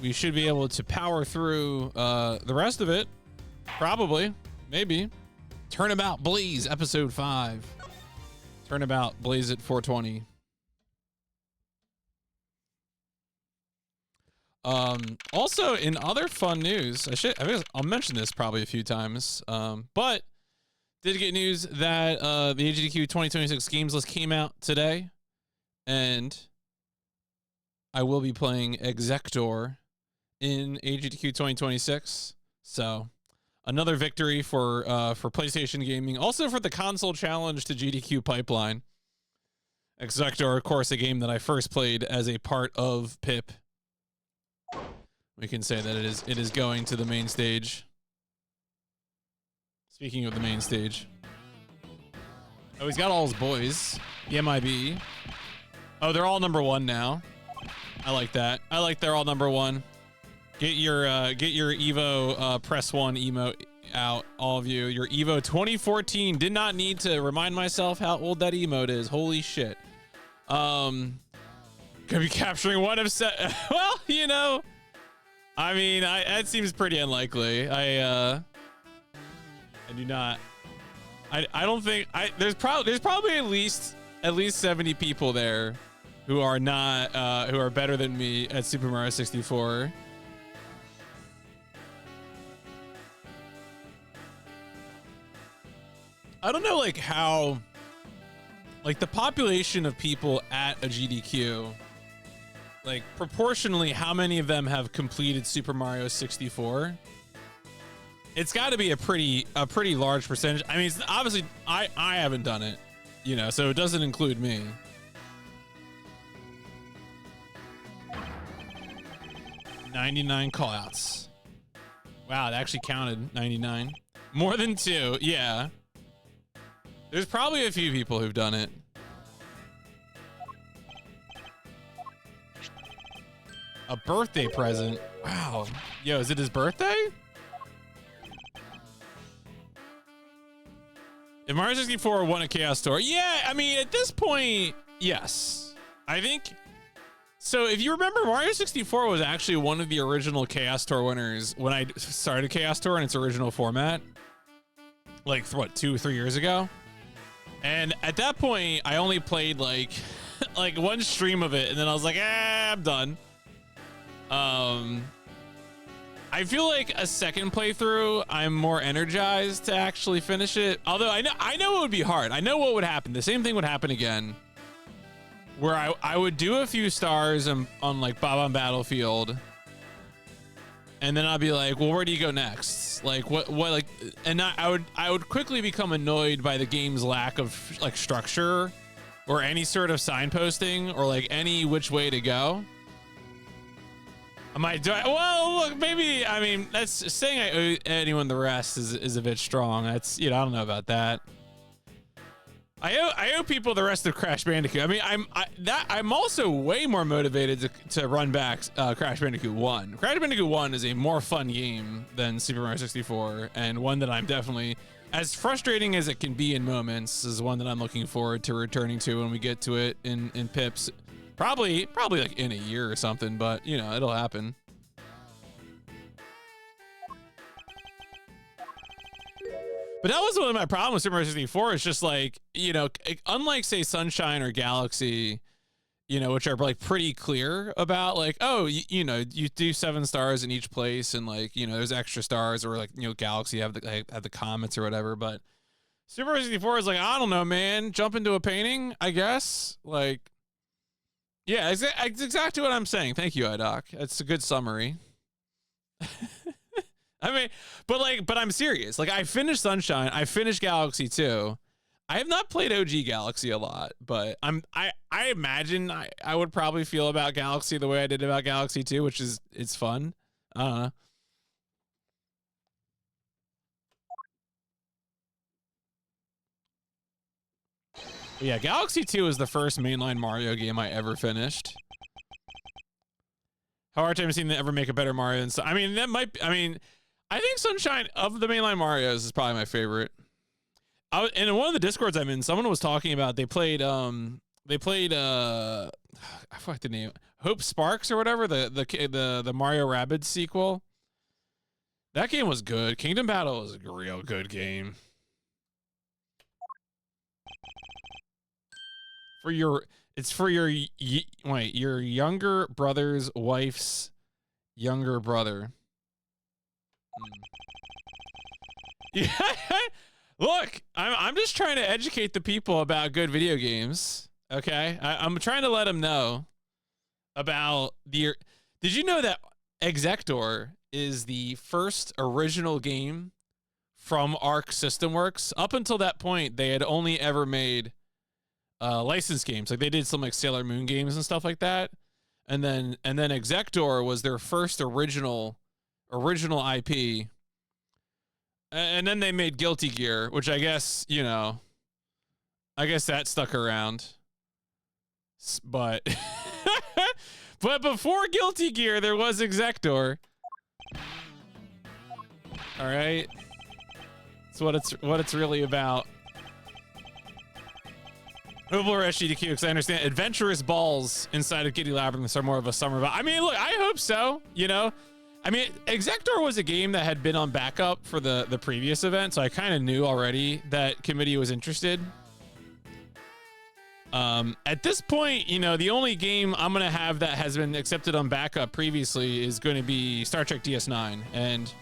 we should be able to power through the rest of it. Probably. Maybe. Turnabout Blaze, episode 5. Turnabout Blaze at 420. Also, in other fun news, I'll mention this probably a few times, but did get news that the AGDQ 2026 games list came out today, and I will be playing Exector in AGDQ 2026. So another victory for PlayStation Gaming. Also for the console challenge to GDQ pipeline. Exector, of course, a game that I first played as a part of PIP. We can say that it is going to the main stage. Speaking of the main stage. Oh, he's got all his boys. The MIB. Oh, they're all number 1 now. I like that. I like they're all number 1. Get your Evo press 1 emote out, all of you. Your Evo 2014. Did not need to remind myself how old that emote is. Holy shit. Gonna be capturing one of well, you know, I mean, that seems pretty unlikely. I do not. I don't think there's probably at least 70 people there who are not who are better than me at Super Mario 64. I don't know like how like the population of people at a GDQ, like proportionally how many of them have completed Super Mario 64. It's got to be a pretty large percentage. I mean, it's obviously I haven't done it, you know, so it doesn't include me. $99 callouts. Wow, that actually counted 99. More than 2, yeah. There's probably a few people who've done it. A birthday present. Wow. Yo, is it his birthday? If Mario 64 won a Chaos Tour, yeah, I mean, at this point, yes. I think, so if you remember, Mario 64 was actually one of the original Chaos Tour winners when I started Chaos Tour in its original format. Like, what, 2 or 3 years ago? And at that point, I only played like, like one stream of it, and then I was like, I'm done. I feel like a second playthrough, I'm more energized to actually finish it. Although I know it would be hard. I know what would happen. The same thing would happen again, where I would do a few stars on like Bob-omb Battlefield, and then I'd be like, well, where do you go next? Like what like, and I would quickly become annoyed by the game's lack of like structure or any sort of signposting or like any which way to go. Well, look, maybe, I mean, that's saying I owe anyone the rest is a bit strong. That's, you know, I don't know about that. I owe people the rest of Crash Bandicoot. I mean, I'm also way more motivated to run back Crash Bandicoot 1. Crash Bandicoot 1 is a more fun game than Super Mario 64, and one that I'm definitely, as frustrating as it can be in moments, is one that I'm looking forward to returning to when we get to it in Pips. Probably like in a year or something, but you know, it'll happen. But that was one of my problems with Super Mario 64. It's just like, you know, unlike say Sunshine or Galaxy, you know, which are like pretty clear about like, oh, you know, you do 7 stars in each place, and like, you know, there's extra stars, or like, you know, Galaxy have the comets or whatever. But Super Mario 64 is like, I don't know, man, jump into a painting, I guess. Like, yeah, it's exactly what I'm saying. Thank you, iDoc. That's a good summary. I mean, but I'm serious. Like, I finished Sunshine. I finished Galaxy 2. I have not played OG Galaxy a lot, but I imagine I would probably feel about Galaxy the way I did about Galaxy 2, which is, it's fun. I don't know. But yeah, Galaxy 2 is the first mainline Mario game I ever finished. How hard time has seen to ever make a better Mario than I mean, that might be, I mean, I think Sunshine of the mainline Marios is probably my favorite. And in one of the Discords I'm in, someone was talking about they played They played I forgot the name. Hope Sparks or whatever, the Mario Rabbids sequel. That game was good. Kingdom Battle was a real good game. It's for your your younger brother's wife's younger brother. Yeah. Look, I'm just trying to educate the people about good video games. Okay, I'm trying to let them know about the. Did you know that Exector is the first original game from Arc System Works? Up until that point, they had only ever made licensed games. Like they did some like Sailor Moon games and stuff like that, and then Exector was their first original IP. And then they made Guilty Gear, which I guess, you know, I guess that stuck around. But but before Guilty Gear, there was Exector. All right. That's what it's really about. Overrush EDQ, because I understand adventurous balls inside of Giddy Labyrinths are more of a summer vibe. I mean, look, I hope so, you know? I mean, Exector was a game that had been on backup for the previous event, so I kind of knew already that committee was interested. At this point, you know, the only game I'm going to have that has been accepted on backup previously is going to be Star Trek DS9, and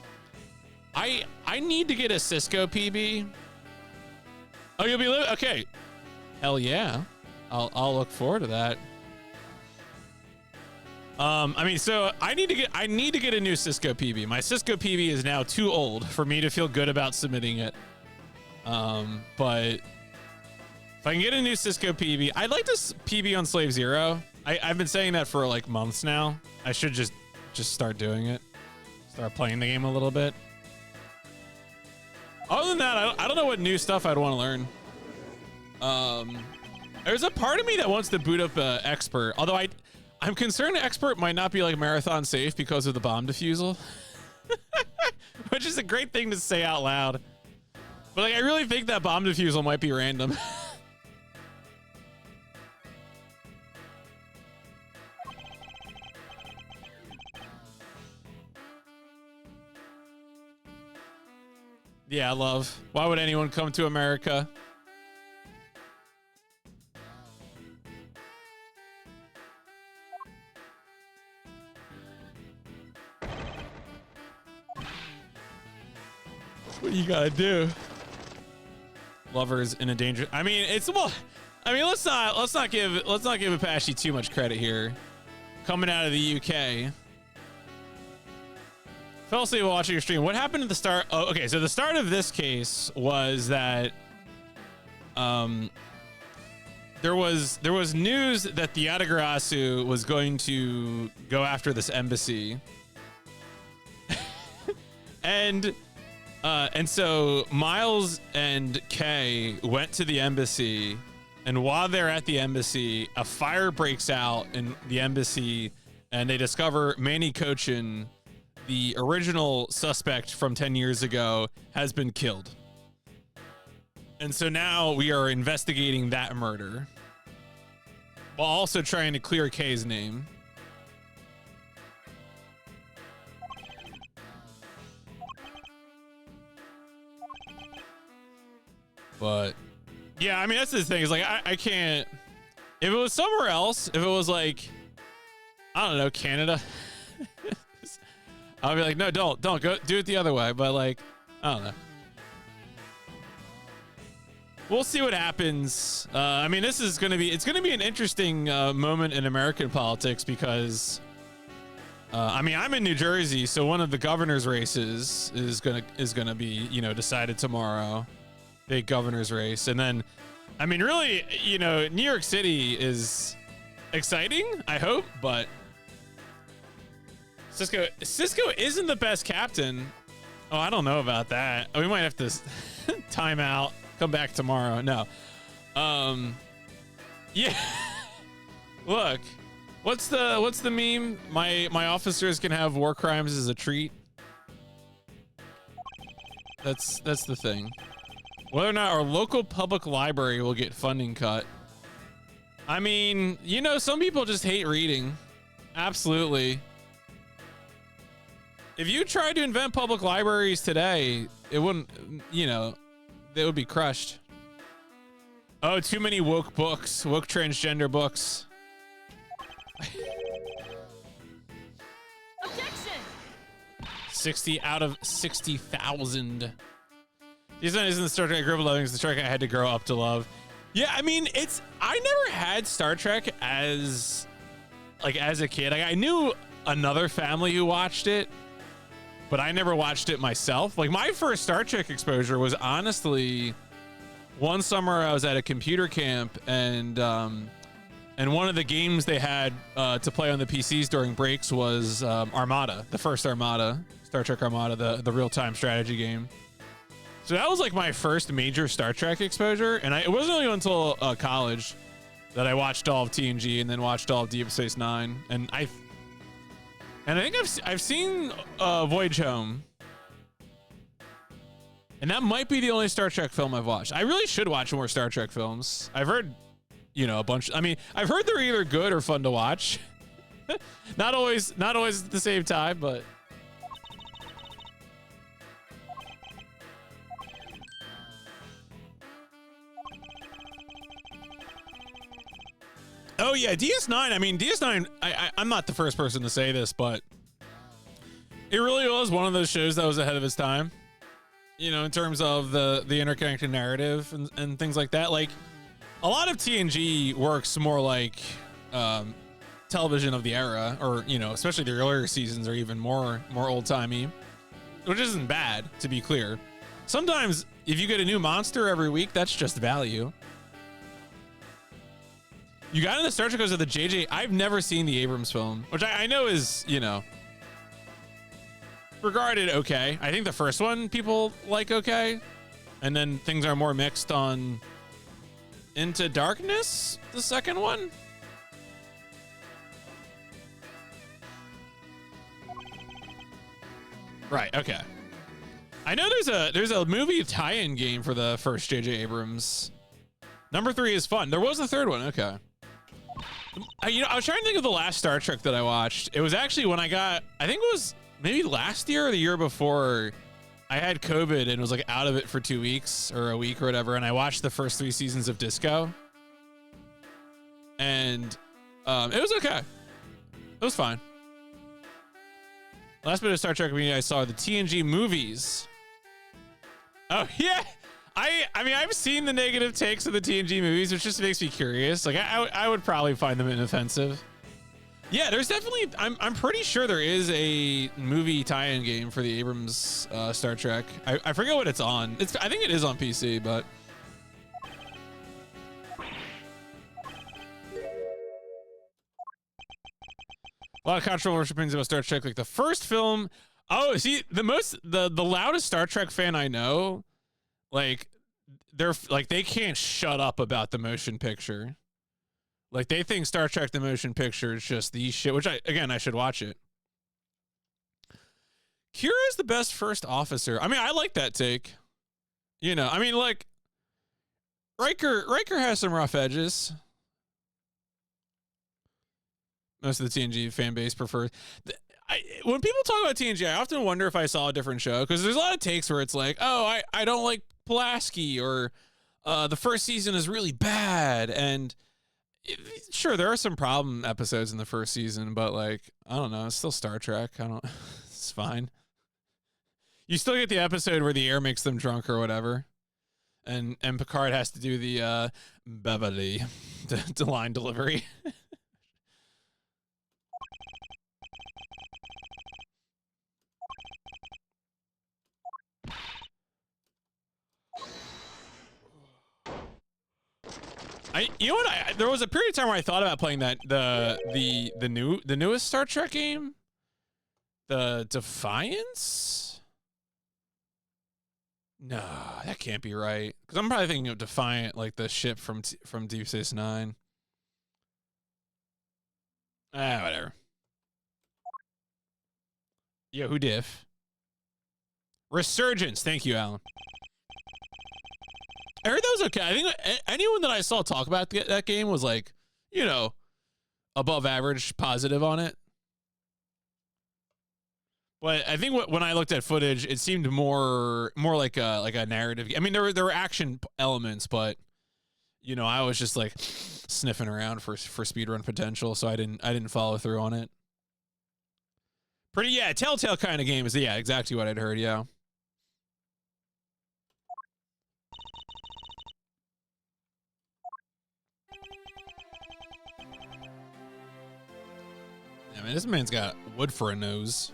I need to get a Cisco PB. Oh, you'll be okay. Hell yeah. I'll look forward to that. I mean, so I need to get a new Cisco PB. My Cisco PB is now too old for me to feel good about submitting it. But if I can get a new Cisco PB, I'd like this PB on Slave Zero. I've been saying that for like months now. I should just start doing it. Start playing the game a little bit. Other than that, I don't know what new stuff I'd want to learn. There's a part of me that wants to boot up Expert, although I'm concerned Expert might not be like marathon safe because of the bomb defusal, which is a great thing to say out loud. But like, I really think that bomb defusal might be random. Yeah, love. Why would anyone come to America? What you gotta do? Lovers in a danger. I mean, it's well. I mean, let's not give Apache too much credit here. Coming out of the UK. Fell asleep while watching your stream. What happened at the start? Oh, okay. So the start of this case was that there was news that the Yatagarasu was going to go after this embassy, and so Miles and Kay went to the embassy, and while they're at the embassy, a fire breaks out in the embassy, and they discover Manny Cochin, the original suspect from 10 years ago, has been killed. And so now we are investigating that murder while also trying to clear Kay's name. But yeah, I mean, that's the thing, is like, I can't, if it was somewhere else, if it was like, I don't know, Canada, I'll be like, no, don't go, do it the other way. But like, I don't know. We'll see what happens. I mean, it's going to be an interesting moment in American politics, because I mean, I'm in New Jersey, so one of the governor's races is gonna be, you know, decided tomorrow. Big governor's race. And then, I mean, really, you know, New York City is exciting, I hope, but Cisco isn't the best captain. Oh, I don't know about that. We might have to time out, come back tomorrow. No. Yeah. Look, what's the meme? My officers can have war crimes as a treat. That's the thing. Whether or not our local public library will get funding cut. I mean, you know, some people just hate reading. Absolutely. If you tried to invent public libraries today, it wouldn't, you know, they would be crushed. Oh, too many woke books, woke transgender books. Objection! 60 out of 60,000. This one isn't the Star Trek I grew up loving, it's the Star Trek I had to grow up to love. Yeah, I mean, I never had Star Trek as a kid. I knew another family who watched it, but I never watched it myself. Like, my first Star Trek exposure was honestly one summer I was at a computer camp, and one of the games they had to play on the PCs during breaks was Armada, the first Armada, Star Trek Armada, the real-time strategy game. So that was like my first major Star Trek exposure, and it wasn't really until college that I watched all of TNG and then watched all of Deep Space Nine, and I think I've seen Voyage Home, and that might be the only Star Trek film I've watched. I really should watch more Star Trek films. I've heard, you know, a bunch. I mean, I've heard they're either good or fun to watch. not always at the same time, but. Oh yeah, DS9. I mean, DS9. I'm not the first person to say this, but it really was one of those shows that was ahead of its time. You know, in terms of the interconnected narrative and things like that. Like, a lot of TNG works more like television of the era, or, you know, especially the earlier seasons are even more old timey, which isn't bad, to be clear. Sometimes if you get a new monster every week, that's just value. You got into Star Trek because of the JJ. I've never seen the Abrams film, which I know is, you know, regarded okay. I think the first one people like okay, and then things are more mixed on Into Darkness, the second one. Right, okay. I know there's a movie tie-in game for the first JJ Abrams. Number 3 is fun. There was a third one, okay. You know, I was trying to think of the last Star Trek that I watched. It was actually when I think it was maybe last year or the year before, I had COVID and was like out of it for 2 weeks or a week or whatever. And I watched the first 3 seasons of Disco. And it was okay. It was fine. Last bit of Star Trek I saw the TNG movies. Oh, yeah. I mean, I've seen the negative takes of the TNG movies, which just makes me curious. Like, I would probably find them inoffensive. Yeah, there's definitely, I'm pretty sure there is a movie tie-in game for the Abrams Star Trek. I forget what it's on. I think it is on PC, but. A lot of controversial opinions about Star Trek. Like the first film. Oh, see, the loudest Star Trek fan I know, like, they can't shut up about the motion picture. Like, they think Star Trek the motion picture is just the shit, which I should watch it. Kira is the best first officer. I mean, I like that take. You know, I mean, like, Riker has some rough edges. Most of the TNG fan base prefers. When people talk about TNG, I often wonder if I saw a different show, because there's a lot of takes where it's like, oh, I don't like Pulaski, or the first season is really bad, and sure, there are some problem episodes in the first season, but like, I don't know, it's still Star Trek. It's fine. You still get the episode where the air makes them drunk or whatever, and Picard has to do the Beverly to line delivery. You know what? There was a period of time where I thought about playing that the newest Star Trek game, the Defiance. No, that can't be right, because I'm probably thinking of Defiant, like the ship from Deep Space Nine. Whatever. Yo, who diff? Resurgence. Thank you, Alan. I heard that was okay. I think anyone that I saw talk about that game was like, you know, above average positive on it. But I think when I looked at footage, it seemed more like a narrative. I mean, there were action elements, but you know, I was just like sniffing around for speedrun potential, so I didn't follow through on it. Pretty, yeah, Telltale kind of game is, yeah, exactly what I'd heard, yeah. I mean, this man's got wood for a nose.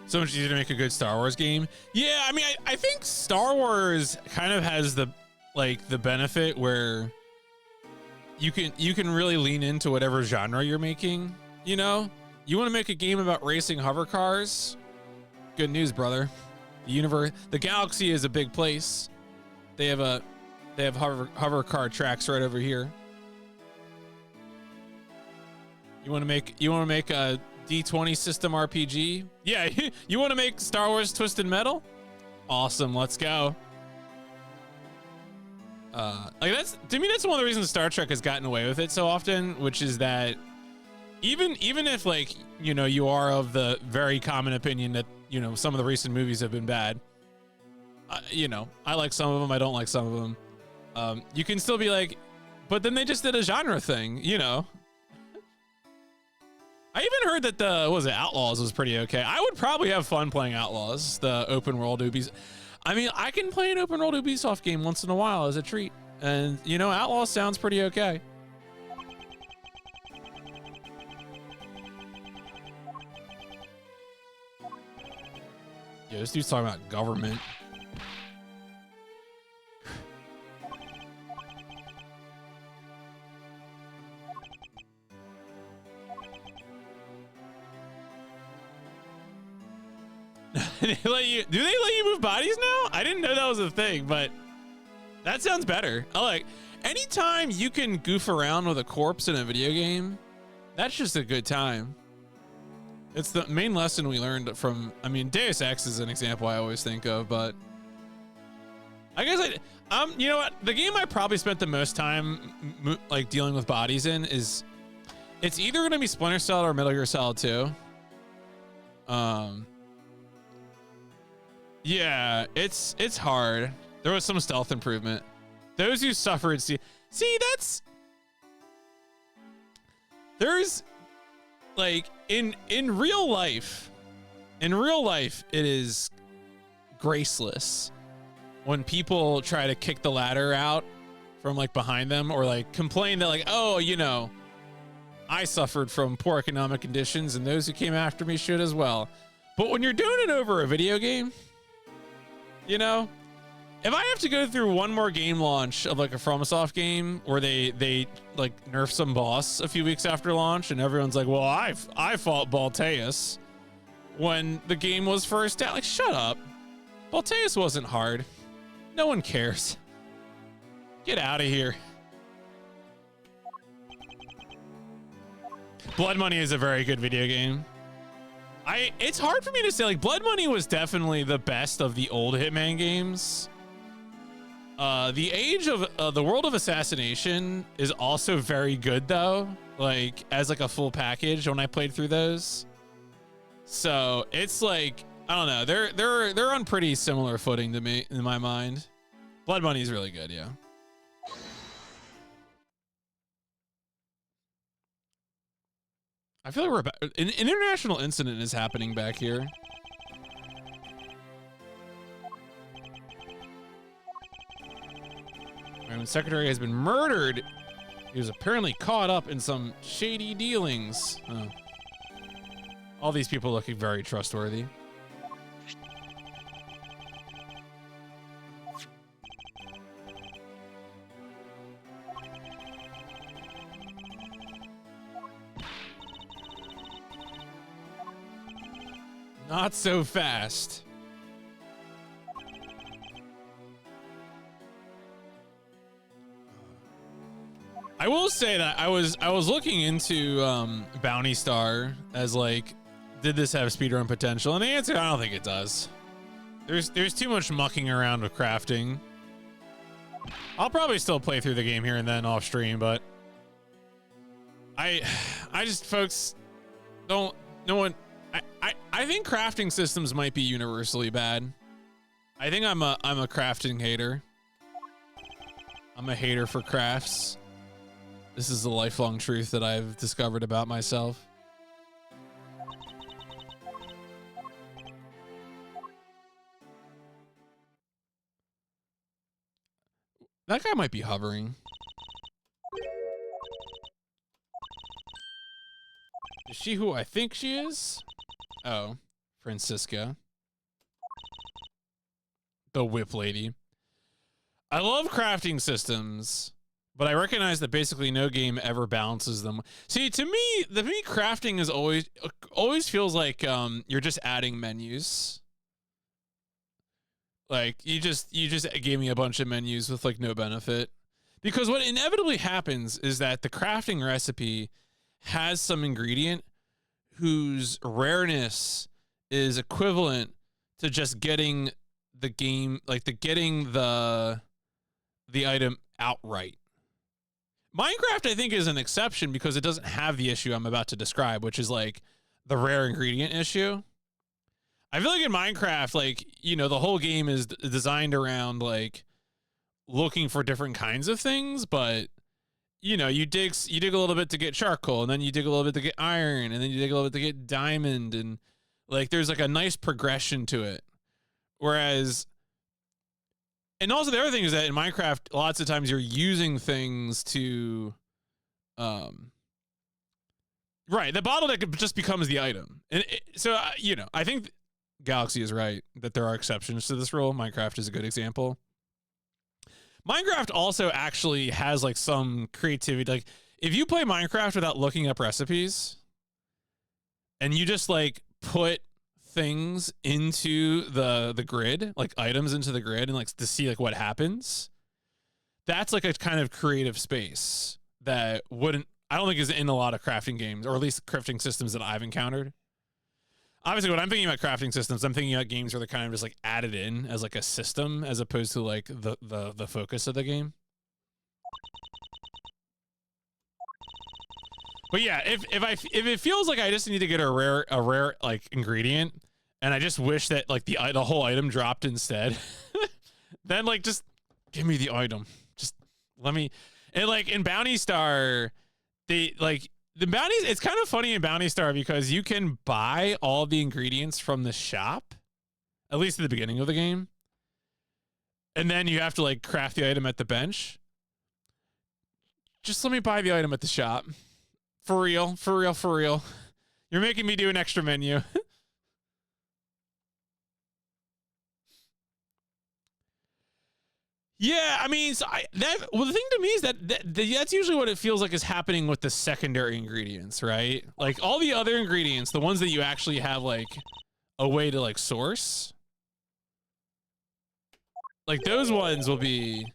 So much easier to make a good Star Wars game. Yeah, I mean, I think Star Wars kind of has the benefit where you can really lean into whatever genre you're making. You know, you want to make a game about racing hover cars? Good news, brother. The universe, the galaxy is a big place. They have hover car tracks right over here. You want to make a D20 system RPG? Yeah, you want to make Star Wars Twisted Metal? Awesome, let's go. Like that's, to me, that's one of the reasons Star Trek has gotten away with it so often, which is that even if, like, you know, you are of the very common opinion that, you know, some of the recent movies have been bad. You know, I like some of them, I don't like some of them. You can still be like, but then they just did a genre thing, you know. I even heard that Outlaws was pretty okay. I would probably have fun playing Outlaws, the open world Ubisoft. I mean, I can play an open world Ubisoft game once in a while as a treat. And, you know, Outlaws sounds pretty okay. Yeah, this dude's talking about government. Do they let you move bodies now? I didn't know that was a thing, but that sounds better. I like anytime you can goof around with a corpse in a video game, that's just a good time. It's the main lesson we learned from, I mean, Deus Ex is an example I always think of, but I guess you know what? The game I probably spent the most time like dealing with bodies in is, it's either going to be Splinter Cell or Metal Gear Solid 2. Yeah, it's hard. There was some stealth improvement. Those who suffered, see there's like in real life, it is graceless when people try to kick the ladder out from like behind them, or like complain that like, oh, you know, I suffered from poor economic conditions and those who came after me should as well. But when you're doing it over a video game, you know, if I have to go through one more game launch of like a FromSoft game where they like nerf some boss a few weeks after launch and everyone's like, well, I fought Balteus when the game was first out, like, shut up. Balteus wasn't hard. No one cares. Get out of here. Blood Money is a very good video game. It's hard for me to say, like, Blood Money was definitely the best of the old Hitman games. The Age of the World of Assassination is also very good though, like as like a full package when I played through those. So it's like, I don't know, they're on pretty similar footing to me in my mind. Blood Money is really good, yeah. I feel like we're about, an international incident is happening back here. When Secretary has been murdered, he was apparently caught up in some shady dealings. Oh. All these people looking very trustworthy. Not so fast. I will say that I was looking into Bounty Star as like, did this have speedrun potential? And the answer, I don't think it does. There's too much mucking around with crafting. I'll probably still play through the game here and then off stream, but I just, folks, don't, no one, I think crafting systems might be universally bad. I think I'm a crafting hater. I'm a hater for crafts. This is the lifelong truth that I've discovered about myself. That guy might be hovering. Is she who I think she is? Oh, Francisca. The whip lady. I love crafting systems, but I recognize that basically no game ever balances them. See, to me crafting is always feels like you're just adding menus. Like you just gave me a bunch of menus with like no benefit. Because what inevitably happens is that the crafting recipe has some ingredient whose rareness is equivalent to just getting the game, like getting the item outright. Minecraft, I think, is an exception because it doesn't have the issue I'm about to describe, which is like the rare ingredient issue. I feel like in Minecraft, like, you know, the whole game is designed around like looking for different kinds of things, but you know, you dig a little bit to get charcoal, and then you dig a little bit to get iron, and then you dig a little bit to get diamond, and like there's like a nice progression to it. Whereas, and also the other thing is that in Minecraft, lots of times you're using things to, right, the bottleneck just becomes the item. And so, you know, I think Galaxy is right that there are exceptions to this rule. Minecraft is a good example. Minecraft also actually has like some creativity. Like if you play Minecraft without looking up recipes and you just like put things into the grid, like items into the grid and like to see like what happens, that's like a kind of creative space that I don't think is in a lot of crafting games, or at least crafting systems that I've encountered. Obviously, when I'm thinking about crafting systems, I'm thinking about games where they're kind of just like added in as like a system as opposed to like the focus of the game. But yeah, if it feels like I just need to get a rare like ingredient, and I just wish that like the whole item dropped instead, then like just give me the item. Just let me. And like in Bounty Star, they like. The bounties, it's kind of funny in Bounty Star because you can buy all the ingredients from the shop, at least at the beginning of the game. And then you have to like craft the item at the bench. Just let me buy the item at the shop. For real, for real, for real. You're making me do an extra menu. Yeah, I mean, so the thing to me is that's usually what it feels like is happening with the secondary ingredients, right? Like all the other ingredients, the ones that you actually have like a way to like source, like those ones will be.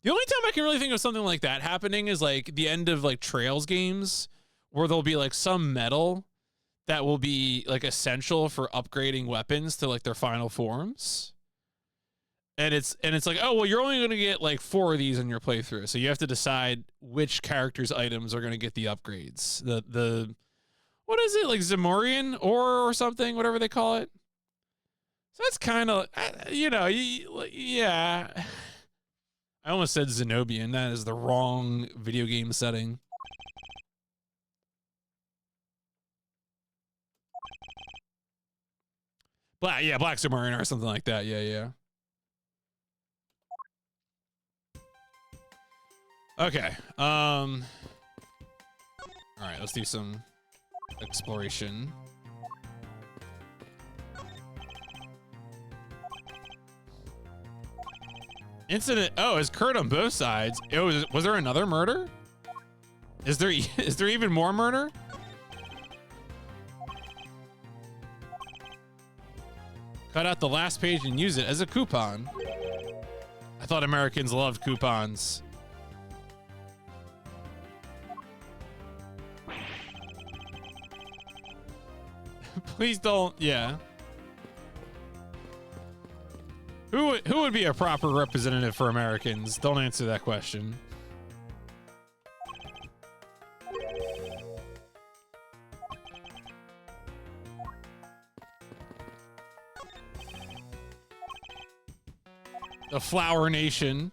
The only time I can really think of something like that happening is like the end of like Trails games, where there'll be like some metal that will be like essential for upgrading weapons to like their final forms. And it's like, oh, well, you're only going to get like 4 of these in your playthrough. So you have to decide which character's items are going to get the upgrades. The what is it, like Zamorian ore or something, whatever they call it. So that's kind of, you know, yeah. I almost said Zenobian. That is the wrong video game setting. Black Zamorian or something like that. Yeah. Okay. All right, let's do some exploration. Incident. Oh, is Kurt on both sides? Was there another murder? Is there even more murder? Cut out the last page and use it as a coupon. I thought Americans loved coupons. Please don't. Yeah. Who would be a proper representative for Americans? Don't answer that question. the Flower Nation.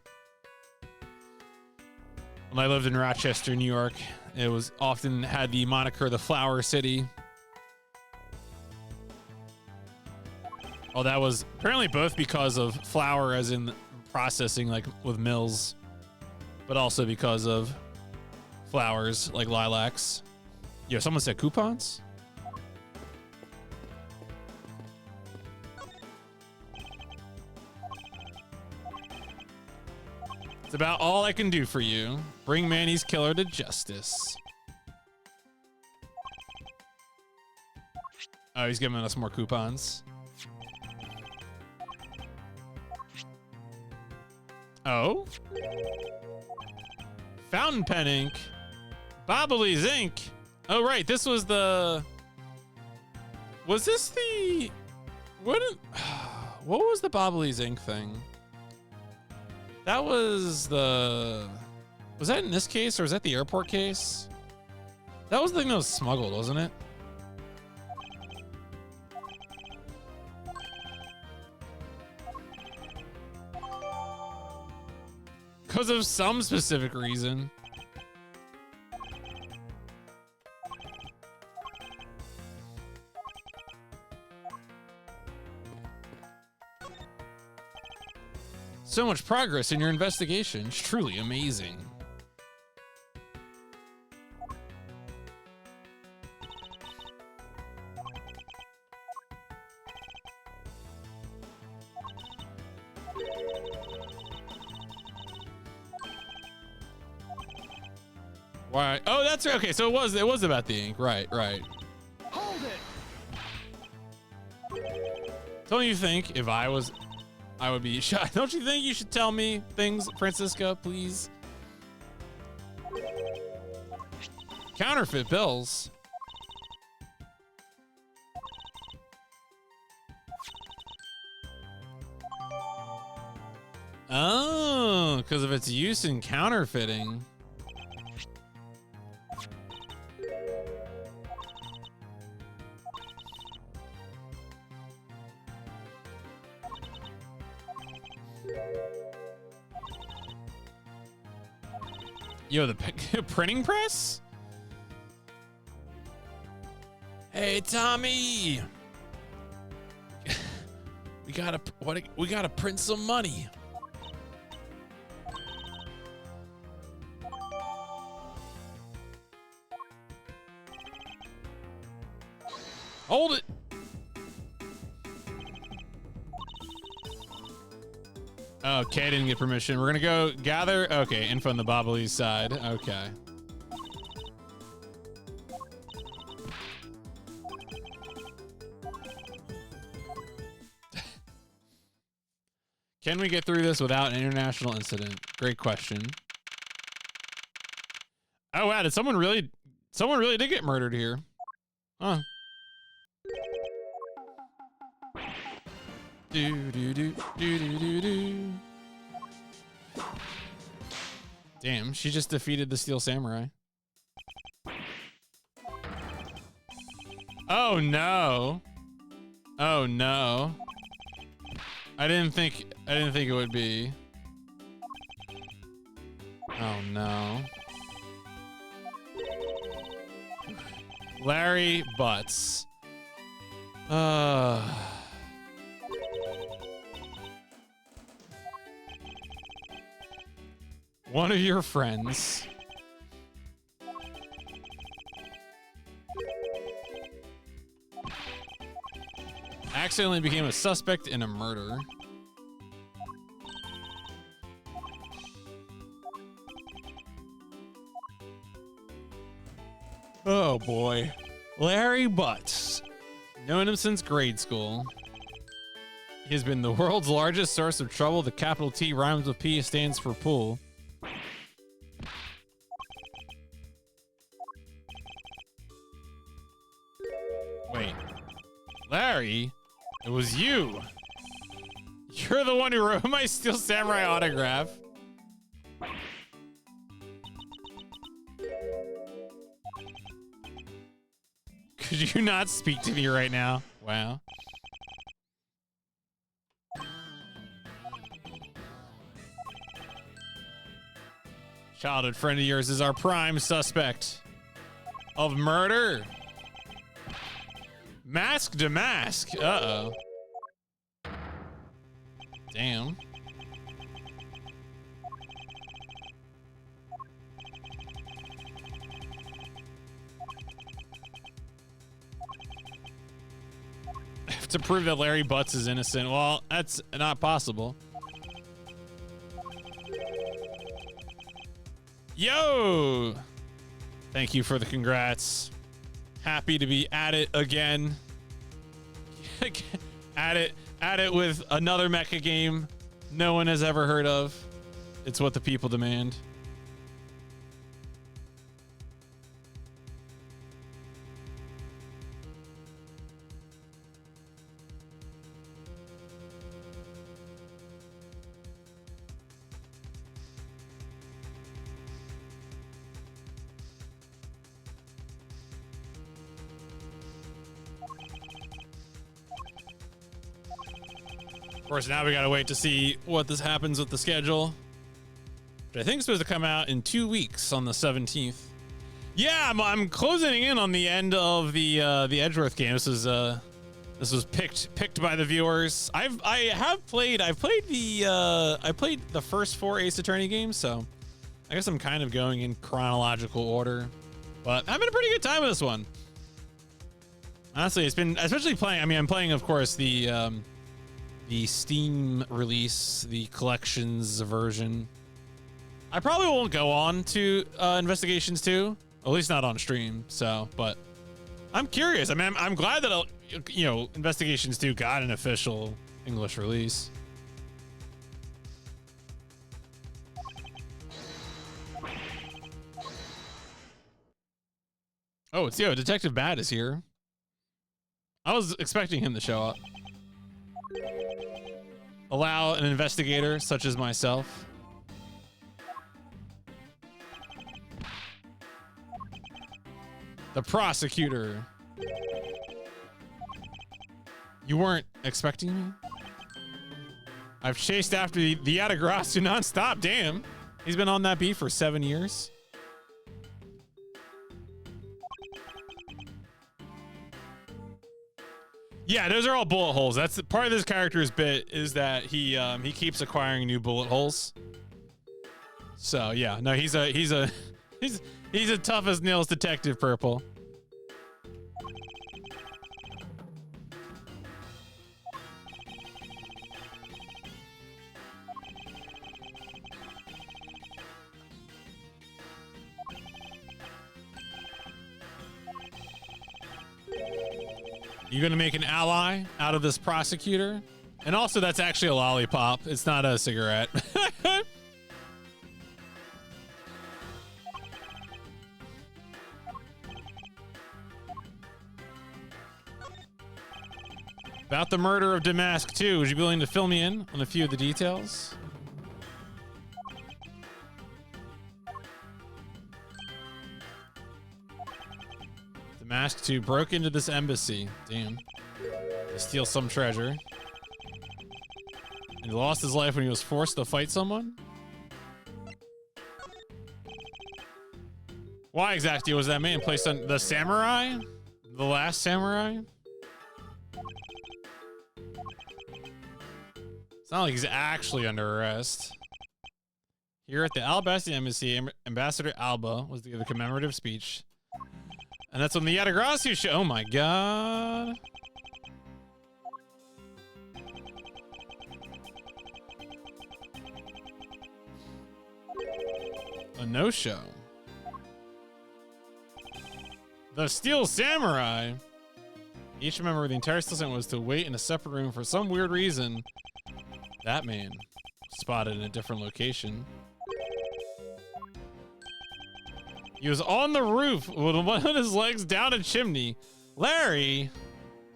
When I lived in Rochester, New York, it was often had the moniker the Flower City. Oh, that was apparently both because of flour as in processing, like with mills, but also because of flowers like lilacs. Yo, someone said coupons? It's about all I can do for you. Bring Manny's killer to justice. Oh, he's giving us more coupons. Oh? Fountain pen ink. Bobbly's ink. Oh, right. This was the... Was this the... What was the Bobbly's ink thing? That was the... Was that in this case or was that the airport case? That was the thing that was smuggled, wasn't it? Because of some specific reason. So much progress in your investigation. It's truly amazing. Why? Oh, that's right. Okay, so it was about the ink. Right. Hold it. Don't you think if I would be shot? Don't you think you should tell me things, Francisca, please? Counterfeit bills. Oh, because of its use in counterfeiting. Yo, the printing press? Hey, Tommy. we gotta print some money. Hold it. Okay, didn't get permission. We're gonna go gather. Okay, info on the Bobbly's side. Okay. Can we get through this without an international incident? Great question. Oh wow, someone really did get murdered here. Huh. Damn, she just defeated the Steel Samurai. Oh no. Oh no. I didn't think it would be. Oh no. Larry Butts. One of your friends. Accidentally became a suspect in a murder. Oh boy. Larry Butts. Known him since grade school. He has been the world's largest source of trouble. The capital T rhymes with P, stands for pool. Wait. Larry? It was you. You're the one who wrote my Steel Samurai autograph. Could you not speak to me right now? Wow. Childhood friend of yours is our prime suspect of murder. Mask to mask. Uh-oh. Damn. To prove that Larry Butts is innocent. Well, that's not possible. Yo! Thank you for the congrats. Happy to be at it again. at it with another mecha game no one has ever heard of. It's what the people demand. Of course, now we gotta wait to see what this happens with the schedule, which I think is supposed to come out in 2 weeks on the 17th. Yeah, I'm closing in on the end of the Edgeworth game. This was picked by the viewers. I played the first 4 Ace Attorney games, so I guess I'm kind of going in chronological order. But I'm having a pretty good time with this one. Honestly, it's been, especially playing. I mean, I'm playing, of course, the Steam release, the collections version. I probably won't go on to Investigations 2, at least not on stream. So, but I'm curious. I mean, I'm glad that Investigations 2 got an official English release. Oh, it's Detective Bad is here. I was expecting him to show up. Allow an investigator such as myself. The prosecutor. You weren't expecting me? I've chased after the Yadagrasu nonstop. Damn. He's been on that beat for 7 years. Yeah, those are all bullet holes. That's part of this character's bit, is that he keeps acquiring new bullet holes. So yeah, no, he's a tough as nails detective, Purple. You gonna make an ally out of this prosecutor? And also, that's actually a lollipop. It's not a cigarette. About the murder of Damask 2, would you be willing to fill me in on a few of the details? Damask 2 broke into this embassy. Damn. To steal some treasure. And he lost his life when he was forced to fight someone? Why exactly was that man placed on the samurai? The last samurai? It's not like he's actually under arrest. Here at the Alabasti Embassy, Ambassador Alba was to give a commemorative speech. And that's when the Yadagrasu show. Oh my god. A no-show. The Steel Samurai. Each member of the entire Steel Samurai was to wait in a separate room for some weird reason. That man spotted in a different location. He was on the roof with one of his legs down a chimney. Larry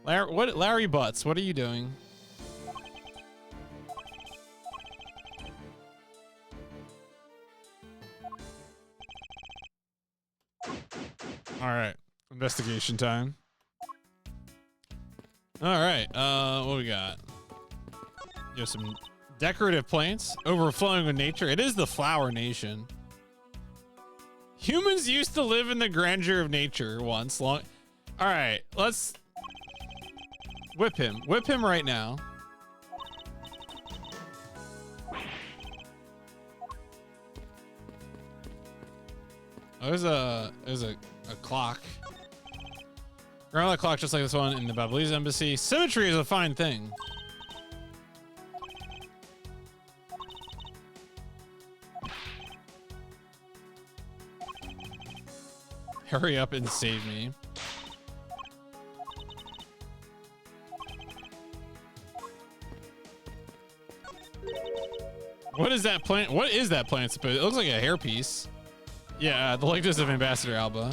Butts, what are you doing? All right, investigation time. All right, what we got? You have some decorative plants overflowing with nature. It is the Flower Nation. Humans used to live in the grandeur of nature once. All right, let's whip him. Whip him right now. Oh, there's a clock. Another clock just like this one in the Babylese embassy. Symmetry is a fine thing. Hurry up and save me. What is that plant? What is that plant supposed? It looks like a hairpiece. Yeah, the likeness of Ambassador Alba.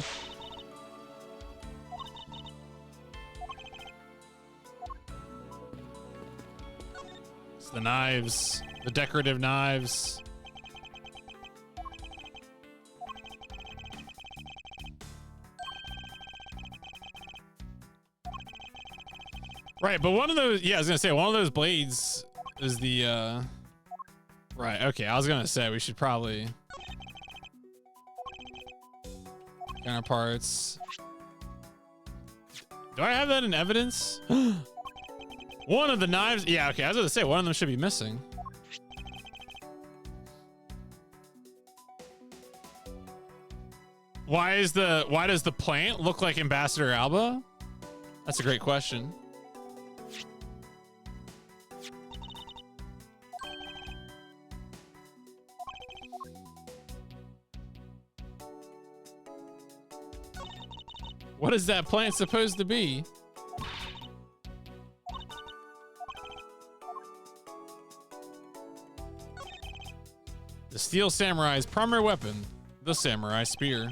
It's the knives, the decorative knives. Right, but one of those, yeah, I was gonna say one of those blades is the, right, okay, I was gonna say we should probably counterparts. Do I have that in evidence? One of the knives, yeah, okay, I was gonna say one of them should be missing. Why does the plant look like Ambassador Alba? That's a great question. What is that plant supposed to be? The Steel Samurai's primary weapon, the Samurai Spear.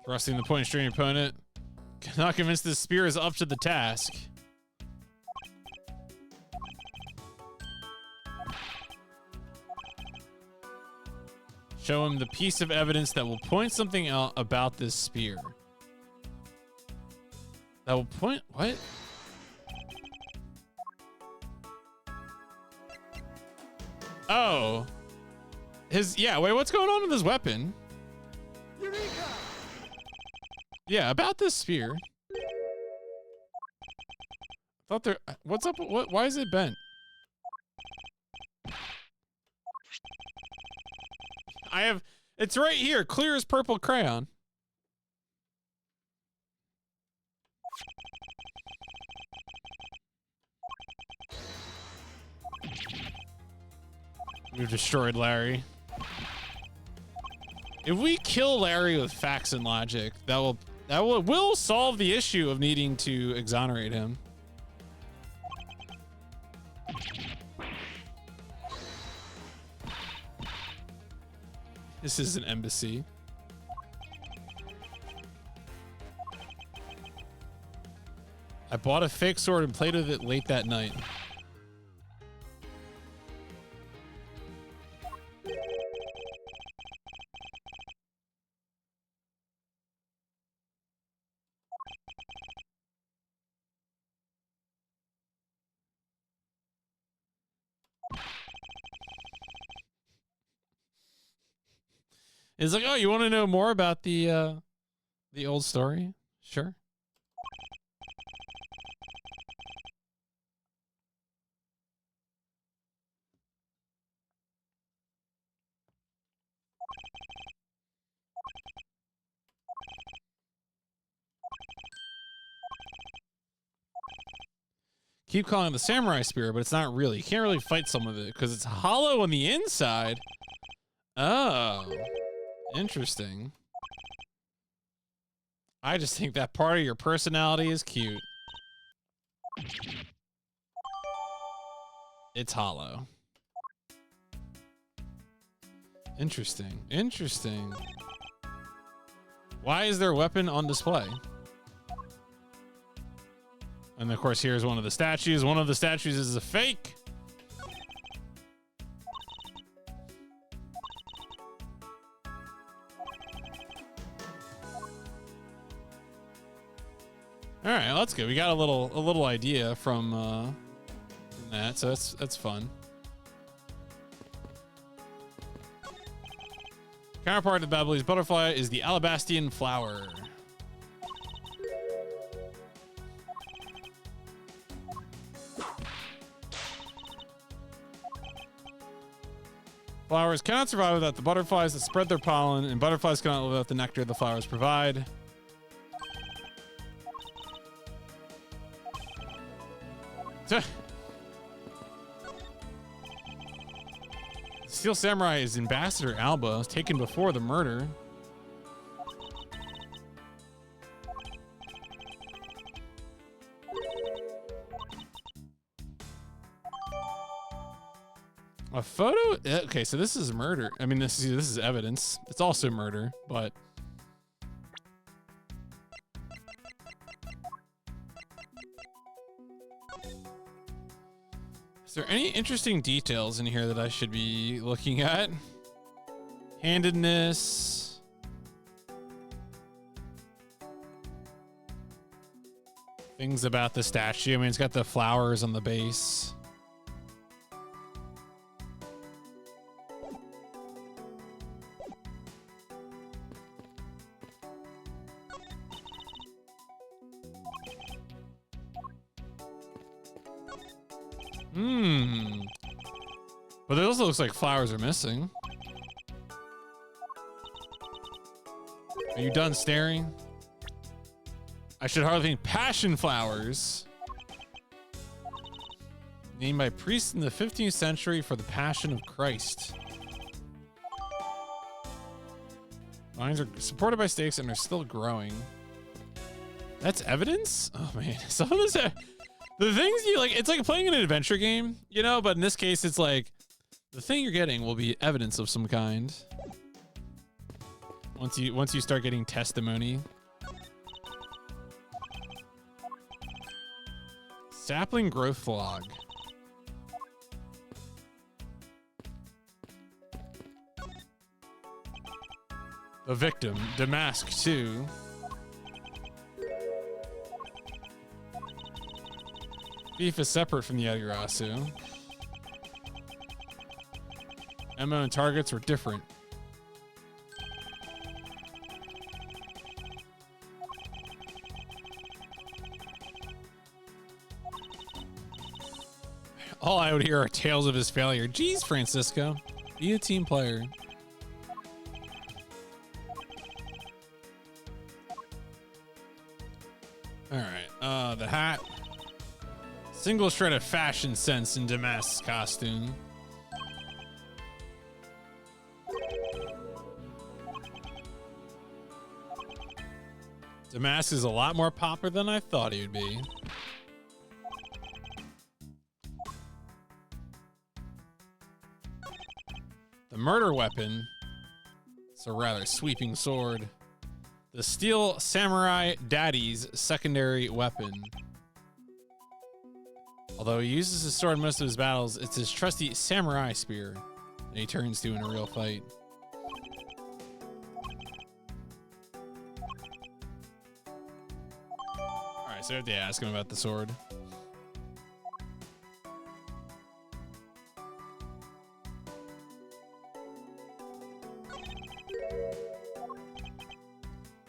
Thrusting the point straight at your opponent. Cannot convince this spear is up to the task. Show him the piece of evidence that will point something out about this spear. That will point, what? Oh. Yeah, wait, what's going on with his weapon? Eureka! Yeah, about this spear. Thought there. What's up? Why is it bent? I have. It's right here, clear as purple crayon. We've destroyed Larry. If we kill Larry with facts and logic, that will solve the issue of needing to exonerate him. This is an embassy. I bought a fake sword and played with it late that night. It's like, oh, you want to know more about the old story? Sure. Keep calling it the samurai spear, but it's not really. You can't really fight some of it because it's hollow on the inside. Oh. Interesting. I just think that part of your personality is cute. It's hollow. Interesting. Interesting. Why is their weapon on display? And of course, here's one of the statues. One of the statues is a fake. that's good. We got a little idea from that, so that's fun. Counterpart of the Babylonis butterfly is the alabastian flower. Flowers cannot survive without the butterflies that spread their pollen, and butterflies cannot live without the nectar the flowers provide. Steel Samurai is Ambassador Alba, was taken before the murder. A photo? Okay, so this is murder. I mean, this is evidence. It's also murder, but is there any interesting details in here that I should be looking at? Handedness. Things about the statue. I mean, it's got the flowers on the base. But it also looks like flowers are missing. Are you done staring? I should hardly think passion flowers. Named by priests in the 15th century for the Passion of Christ. Vines are supported by stakes and are still growing. That's evidence? Oh man, some of this, the things you like, it's like playing an adventure game, you know, but in this case, it's like the thing you're getting will be evidence of some kind. Once you start getting testimony. Sapling growth log. The victim, Damask 2. Thief is separate from the Yagurasu. Ammo and targets were different. All I would hear are tales of his failure. Jeez, Francisco. Be a team player. All right. The hat. Single shred of fashion sense in Damask's costume. Damask is a lot more popular than I thought he would be. The murder weapon. It's a rather sweeping sword. The Steel Samurai Daddy's secondary weapon. Although he uses his sword in most of his battles, it's his trusty samurai spear that he turns to in a real fight. Alright, so I have to ask him about the sword.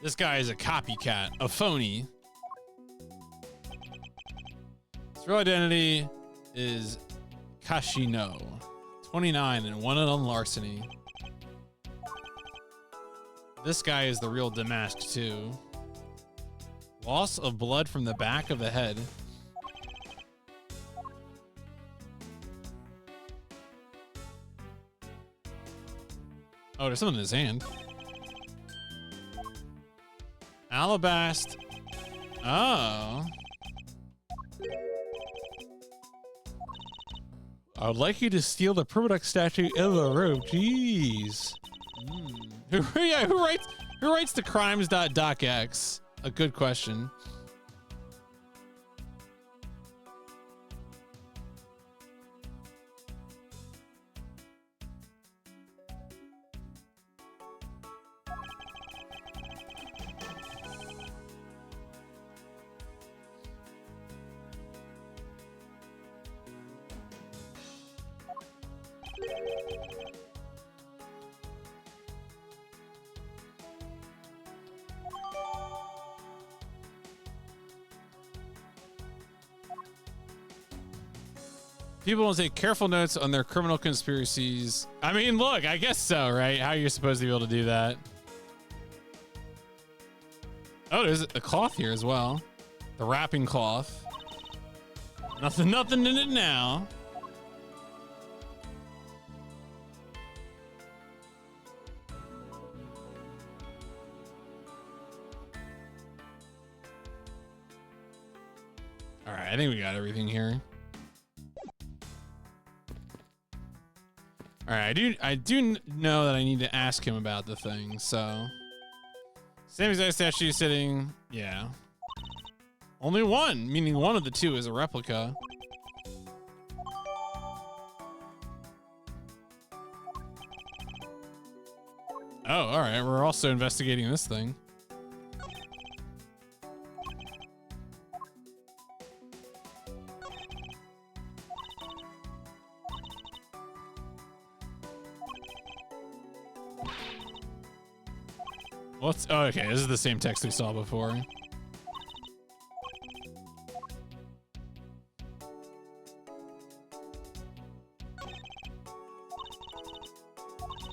This guy is a copycat, a phony. His real identity is Kashino, 29 and wanted on larceny. This guy is the real Damask too. Loss of blood from the back of the head. Oh, there's something in his hand. Alabast. Oh. I would like you to steal the Permaduck statue in the room. Jeez. Who writes the crimes.docx? A good question. People will take careful notes on their criminal conspiracies. I mean, look, I guess so, right? How you're supposed to be able to do that. Oh, there's a cloth here as well. The wrapping cloth. Nothing in it now. All right, I think we got everything here. All right, I do know that I need to ask him about the thing, so. Same exact statue sitting, yeah. Only one, meaning one of the two is a replica. Oh, all right, we're also investigating this thing. What's, oh, okay, this is the same text we saw before.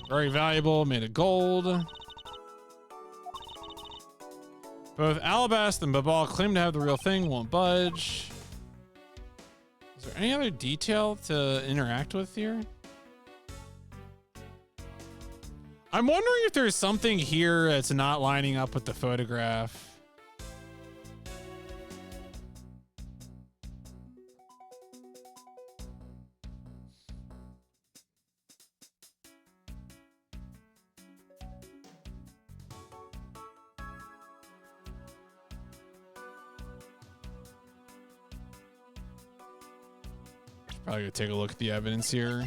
Very valuable, made of gold. Both Alabast and Babal claim to have the real thing, won't budge. Is there any other detail to interact with here? I'm wondering if there's something here that's not lining up with the photograph. Probably gonna take a look at the evidence here.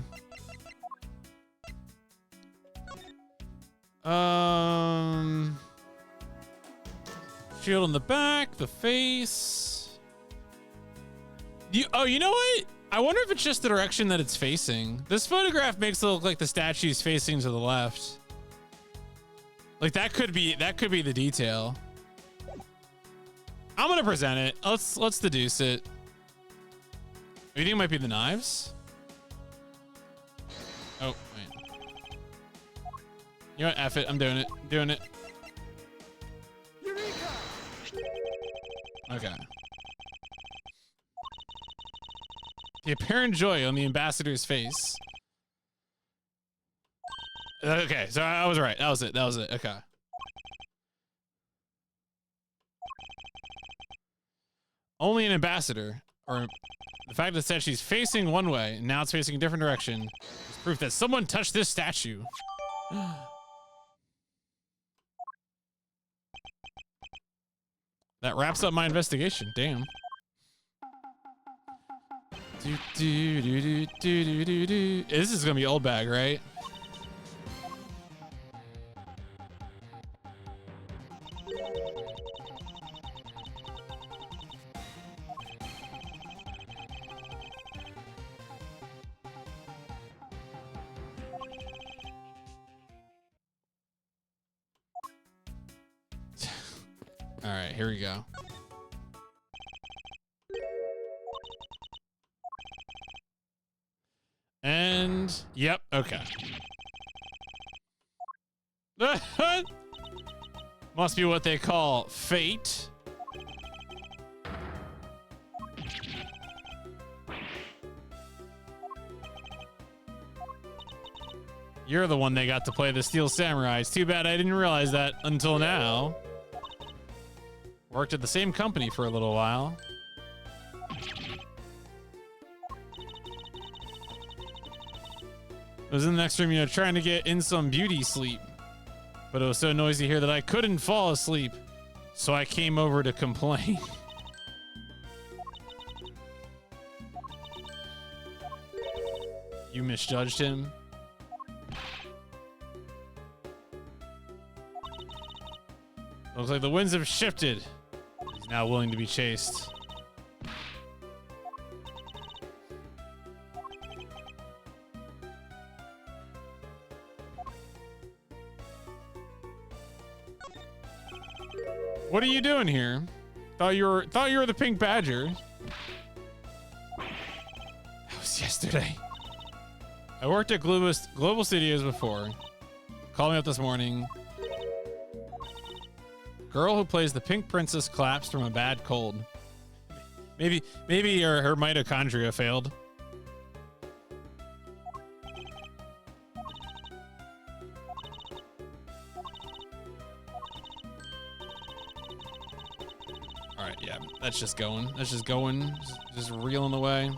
Shield on the back, the face. Oh, you know what? I wonder if it's just the direction that it's facing. This photograph makes it look like the statue's facing to the left. Like that could be the detail. I'm gonna present it. Let's deduce it. You think it might be the knives? Oh, wait. You know what? F it. I'm doing it. Doing it. Eureka! Okay. The apparent joy on the ambassador's face. Okay, so I was right. That was it. That was it. Okay. Only an ambassador, or the fact that said she's facing one way and now it's facing a different direction, is proof that someone touched this statue. That wraps up my investigation. Damn. This is gonna be old bag, right? All right, here we go. And yep, okay. Must be what they call fate. You're the one they got to play the Steel Samurai. It's too bad I didn't realize that until now. Worked at the same company for a little while. I was in the next room, trying to get in some beauty sleep. But it was so noisy here that I couldn't fall asleep. So I came over to complain. You misjudged him? Looks like the winds have shifted. He's now willing to be chased. What are you doing here? Thought you were the Pink Badger. That was yesterday. I worked at Global Studios before. Called me up this morning. Girl who plays the Pink Princess collapsed from a bad cold. Maybe her mitochondria failed. All right, yeah, that's just going. That's just going. Just reeling away.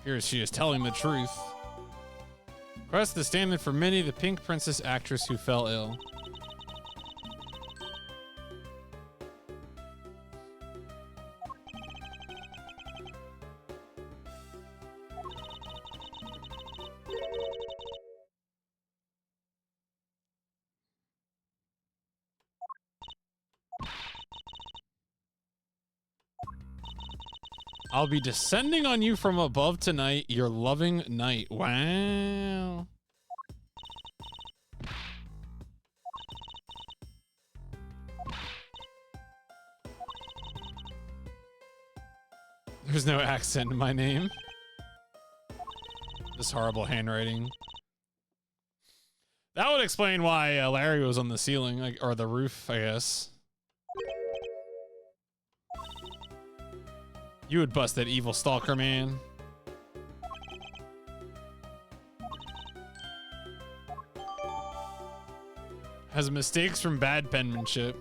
Here she is telling the truth. Quest is standing for Minnie, the Pink Princess actress who fell ill. I'll be descending on you from above tonight, your loving night. Wow. There's no accent in my name. This horrible handwriting. That would explain why Larry was on the ceiling, like, or the roof, I guess. You would bust that evil stalker, man. Has mistakes from bad penmanship.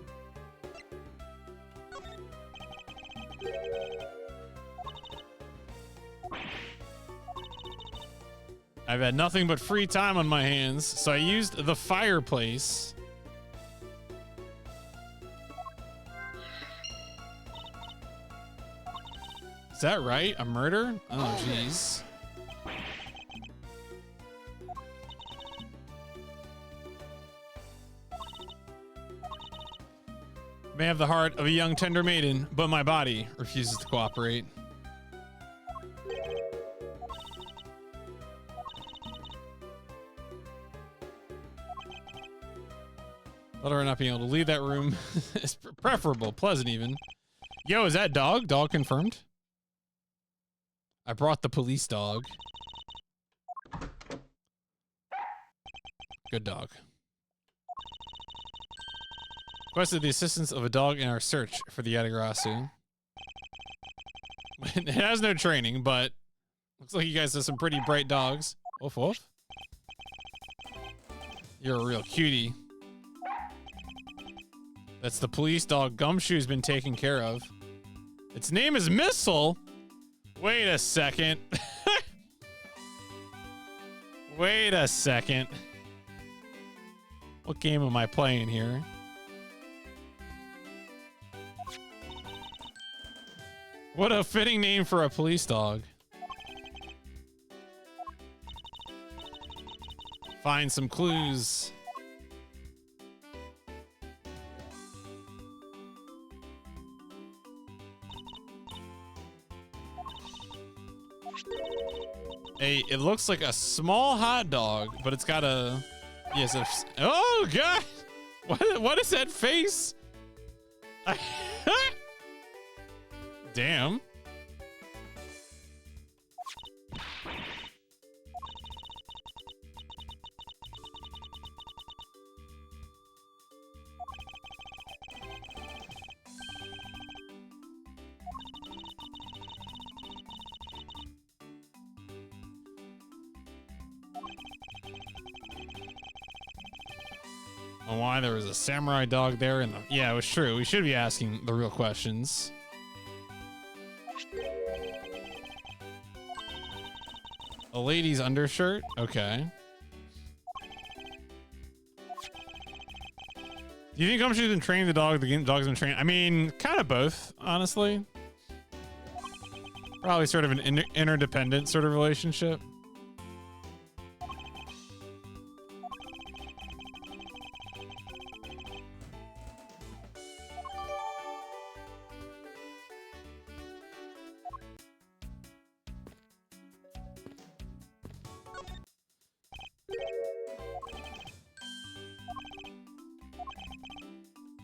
I've had nothing but free time on my hands, so I used the fireplace. Is that right? A murder? Oh, jeez. May have the heart of a young tender maiden, but my body refuses to cooperate. Let her not being able to leave that room is preferable, pleasant even. Yo, is that dog? Dog confirmed? I brought the police dog. Good dog. Requested the assistance of a dog in our search for the Yatagarasu. It has no training, but looks like you guys have some pretty bright dogs. Woof woof. You're a real cutie. That's the police dog Gumshoe's been taken care of. Its name is Missile. Wait a second. Wait a second. What game am I playing here? What a fitting name for a police dog. Find some clues. It looks like a small hot dog, but it's got a... Yes, oh, God! What is that face? Damn. Why there was a samurai dog there and yeah, it was true. We should be asking the real questions. A lady's undershirt? Okay. Do you think Gumshoe's been training the dog? The dog's been training? I mean, kind of both, honestly. Probably sort of an interdependent sort of relationship.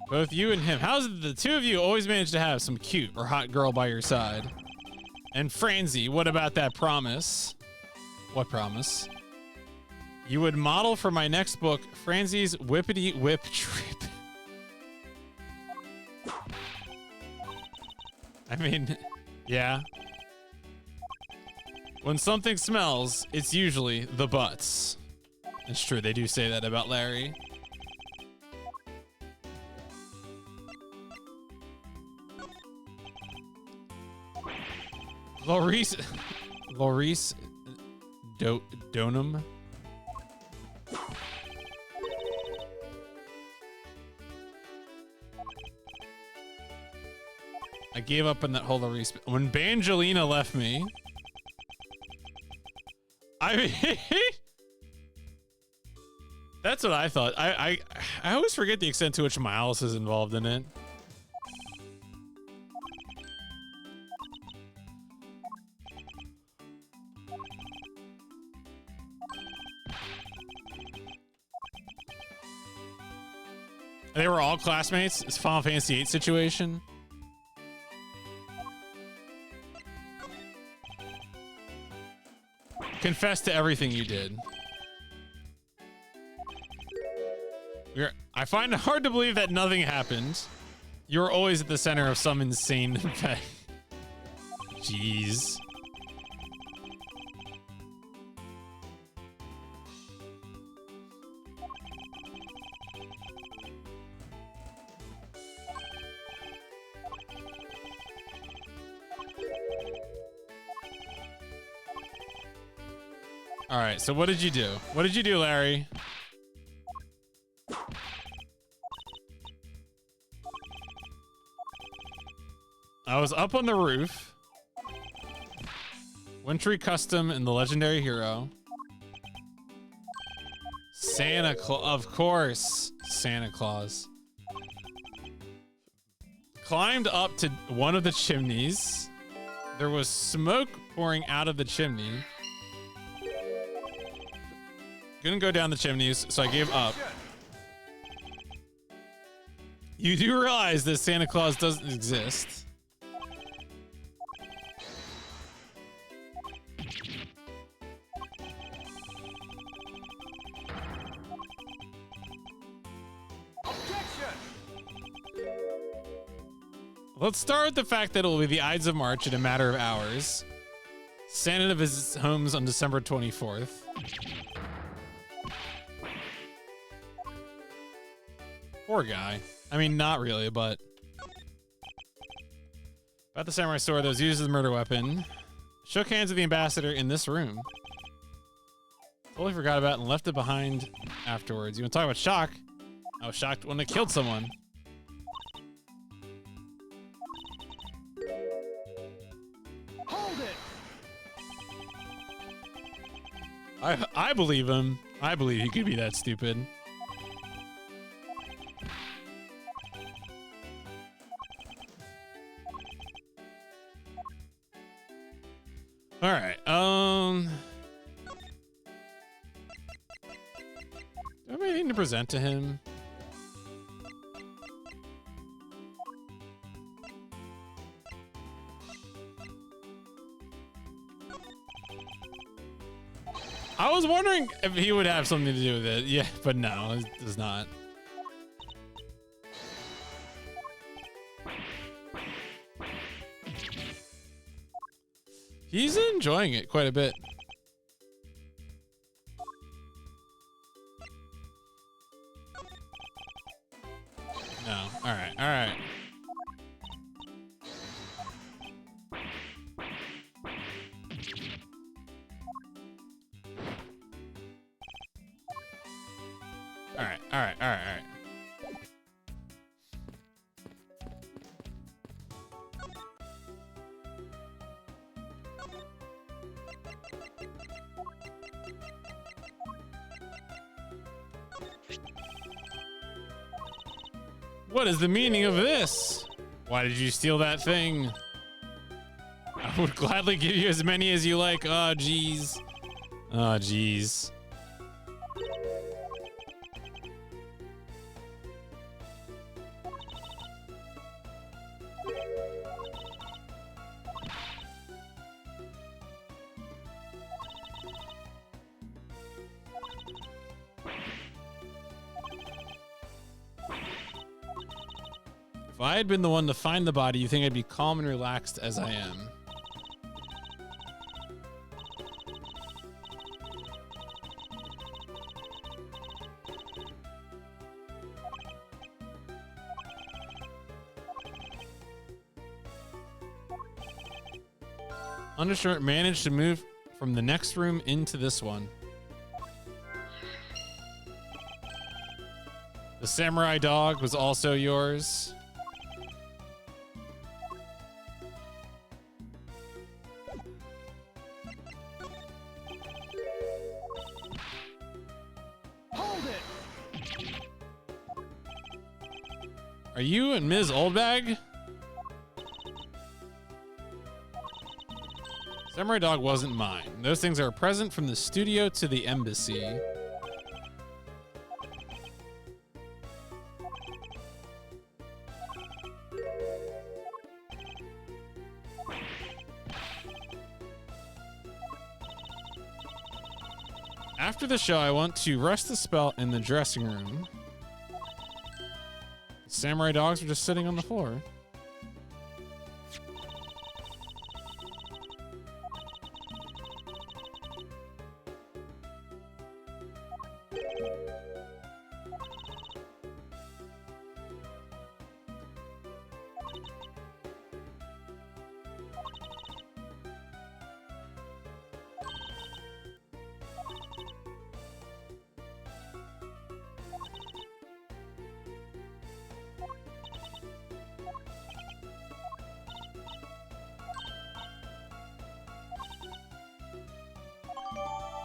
Both you and him. How's it the two of you always manage to have some cute or hot girl by your side? And Franzi, what about that promise? What promise? You would model for my next book, Franzi's Whippity Whip Trip. I mean, yeah. When something smells, it's usually the butts. It's true, they do say that about Larry. Laurice Donum. I gave up on that whole Laurice. When Bangelina left me, I mean, that's what I thought. I always forget the extent to which Miles is involved in it. They were all classmates? It's Final Fantasy VIII situation? Confess to everything you did. I find it hard to believe that nothing happened. You're always at the center of some insane effect. Jeez. All right, so what did you do? What did you do, Larry? I was up on the roof. Wintry Custom and the Legendary Hero. Santa Claus, of course. Santa Claus. Climbed up to one of the chimneys. There was smoke pouring out of the chimney. Couldn't go down the chimneys, so I gave up. You do realize that Santa Claus doesn't exist. Let's start with the fact that it will be the Ides of March in a matter of hours. Santa visits homes on December 24th. Poor guy. I mean, not really, but... About the samurai sword that was used as a murder weapon. Shook hands with the ambassador in this room. Totally forgot about it and left it behind afterwards. You want to talk about shock? I was shocked when it killed someone. Hold it. I believe him. I believe he could be that stupid. All right. Do I have anything to present to him? I was wondering if he would have something to do with it. Yeah, but no, it does not. He's enjoying it quite a bit. No. All right. All right. All right. All right. All right. All right. What is the meaning of this? Why did you steal that thing? I would gladly give you as many as you like. Oh, jeez. Oh, jeez. If I had been the one to find the body, you think I'd be calm and relaxed as I am. Undershirt managed to move from the next room into this one. The samurai dog was also yours. Hold it. Are you and Ms. Oldbag? Samurai dog wasn't mine. Those things are a present from the studio to the embassy. After the show, I want to rest the spell in the dressing room. The samurai dogs are just sitting on the floor.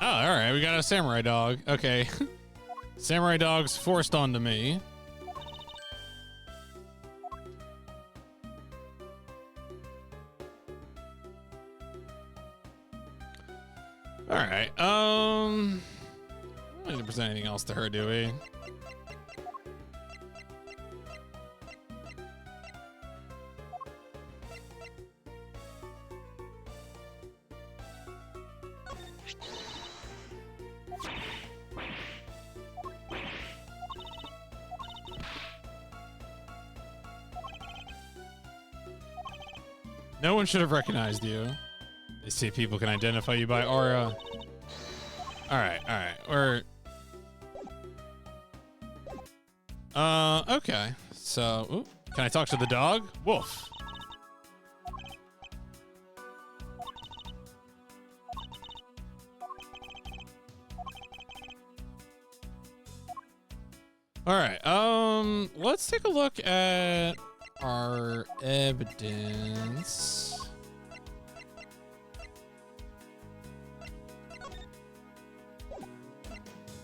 Oh, all right. We got a samurai dog. Okay. Samurai dog's forced onto me. All right. We don't need to present anything else to her, do we? No one should have recognized you. They say people can identify you by aura. All right. We're... okay. So, ooh, can I talk to the dog? Wolf. All right. Let's take a look at our evidence.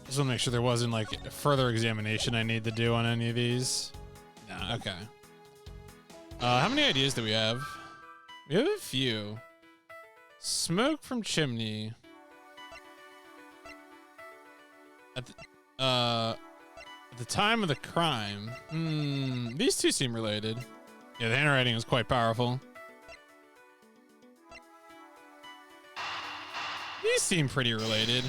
Just want to make sure there wasn't like a further examination I need to do on any of these. No, okay. How many ideas do we have? We have a few. Smoke from chimney. At the time of the crime. These two seem related. Yeah, the handwriting is quite powerful. These seem pretty related.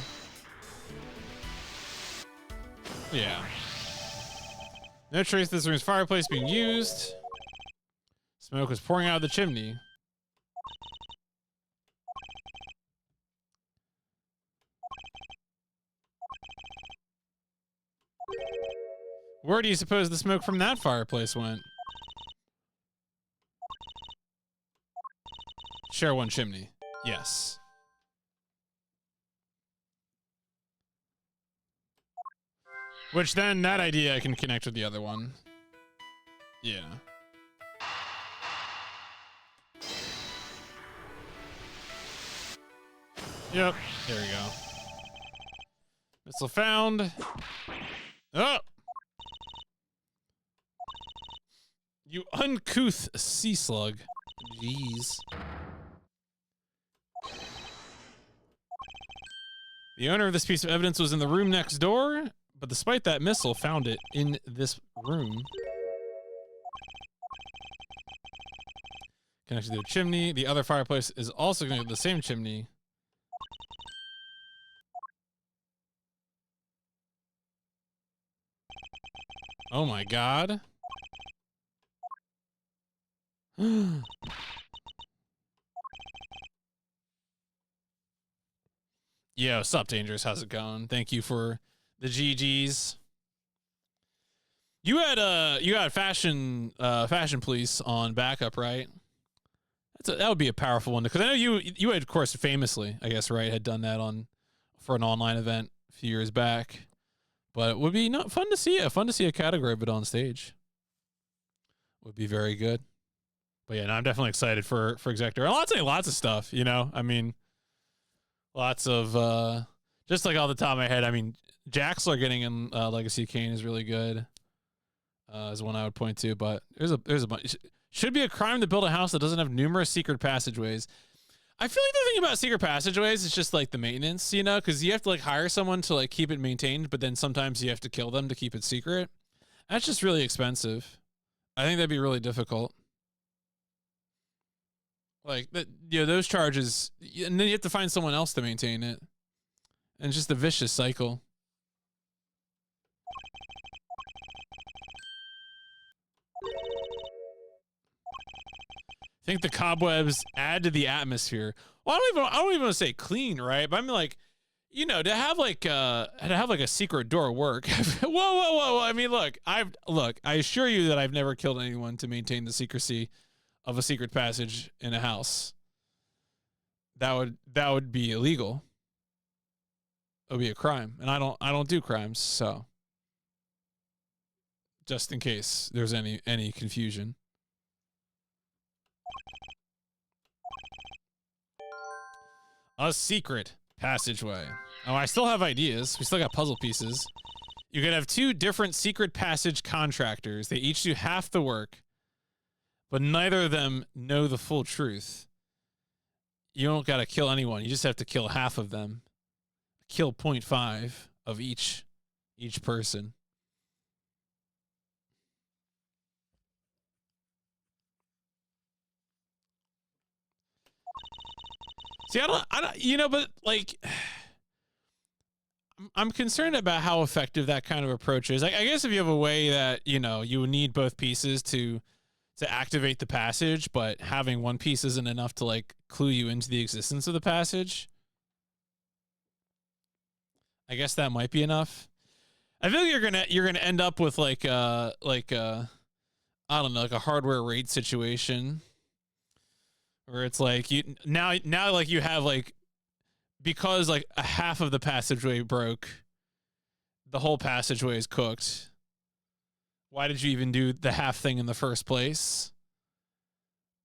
Yeah. No trace of this room's fireplace being used. Smoke was pouring out of the chimney. Where do you suppose the smoke from that fireplace went? Share one chimney. Yes. Which then, that idea I can connect with the other one. Yeah. Yep. There we go. Missile found. Oh! You uncouth sea slug. Jeez. The owner of this piece of evidence was in the room next door, but despite that missile, found it in this room. Connected to a chimney. The other fireplace is also connected to the same chimney. Oh my god. Yo, what's up, Dangerous? How's it going? Thank you for the GGs. You had fashion police on backup, right? That would be a powerful one, because I know you had, of course, famously, I guess, right, had done that for an online event a few years back. But it would be fun to see a category of it on stage. Would be very good. But yeah, no, I'm definitely excited for Exector. And lots of stuff, you know. I mean, lots of just like off the top of my head. I mean, Jaxler getting in Legacy of Kain is really good. Is one I would point to. But there's a bunch. Should be a crime to build a house that doesn't have numerous secret passageways. I feel like the thing about secret passageways is just like the maintenance, you know, because you have to like hire someone to like keep it maintained, but then sometimes you have to kill them to keep it secret. That's just really expensive. I think that'd be really difficult. Like that, you know, those charges, and then you have to find someone else to maintain it, and it's just a vicious cycle. I think the cobwebs add to the atmosphere. Well, I don't even want to say clean, right? But I mean, like, you know, to have like a secret door work. whoa. I mean, look, I assure you that I've never killed anyone to maintain the secrecy of a secret passage in a house. That would be illegal. It would be a crime, and I don't do crimes, so just in case there's any confusion. A secret passageway. Oh, I still have ideas. We still got puzzle pieces. You could have two different secret passage contractors. They each do half the work, but neither of them know the full truth. You don't got to kill anyone. You just have to kill half of them. Kill 0.5 of each person. See, I don't, you know, but like, I'm concerned about how effective that kind of approach is. I guess if you have a way that, you know, you would need both pieces to activate the passage, but having one piece isn't enough to like clue you into the existence of the passage. I guess that might be enough. I feel like you're gonna end up with like I don't know, like a hardware raid situation. Where it's like you now like you have like, because like a half of the passageway broke, the whole passageway is cooked. Why did you even do the half thing in the first place?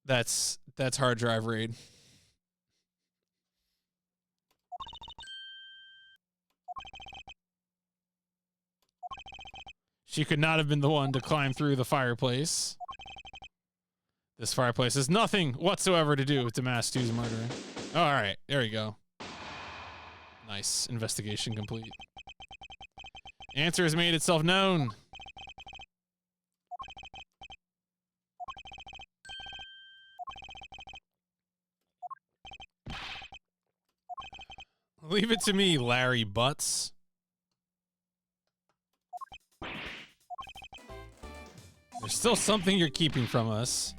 That's hard drive raid. She could not have been the one to climb through the fireplace. This fireplace has nothing whatsoever to do with Damas 2's murder. Oh, all right, there we go. Nice. Investigation complete. Answer has made itself known. Leave it to me, Larry Butts. There's still something you're keeping from us.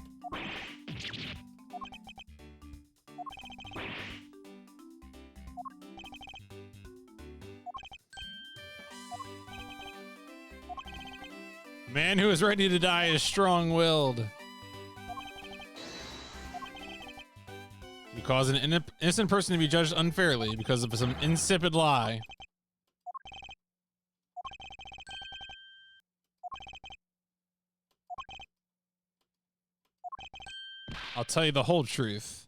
Man who is ready to die is strong-willed. You cause an innocent person to be judged unfairly because of some insipid lie. I'll tell you the whole truth.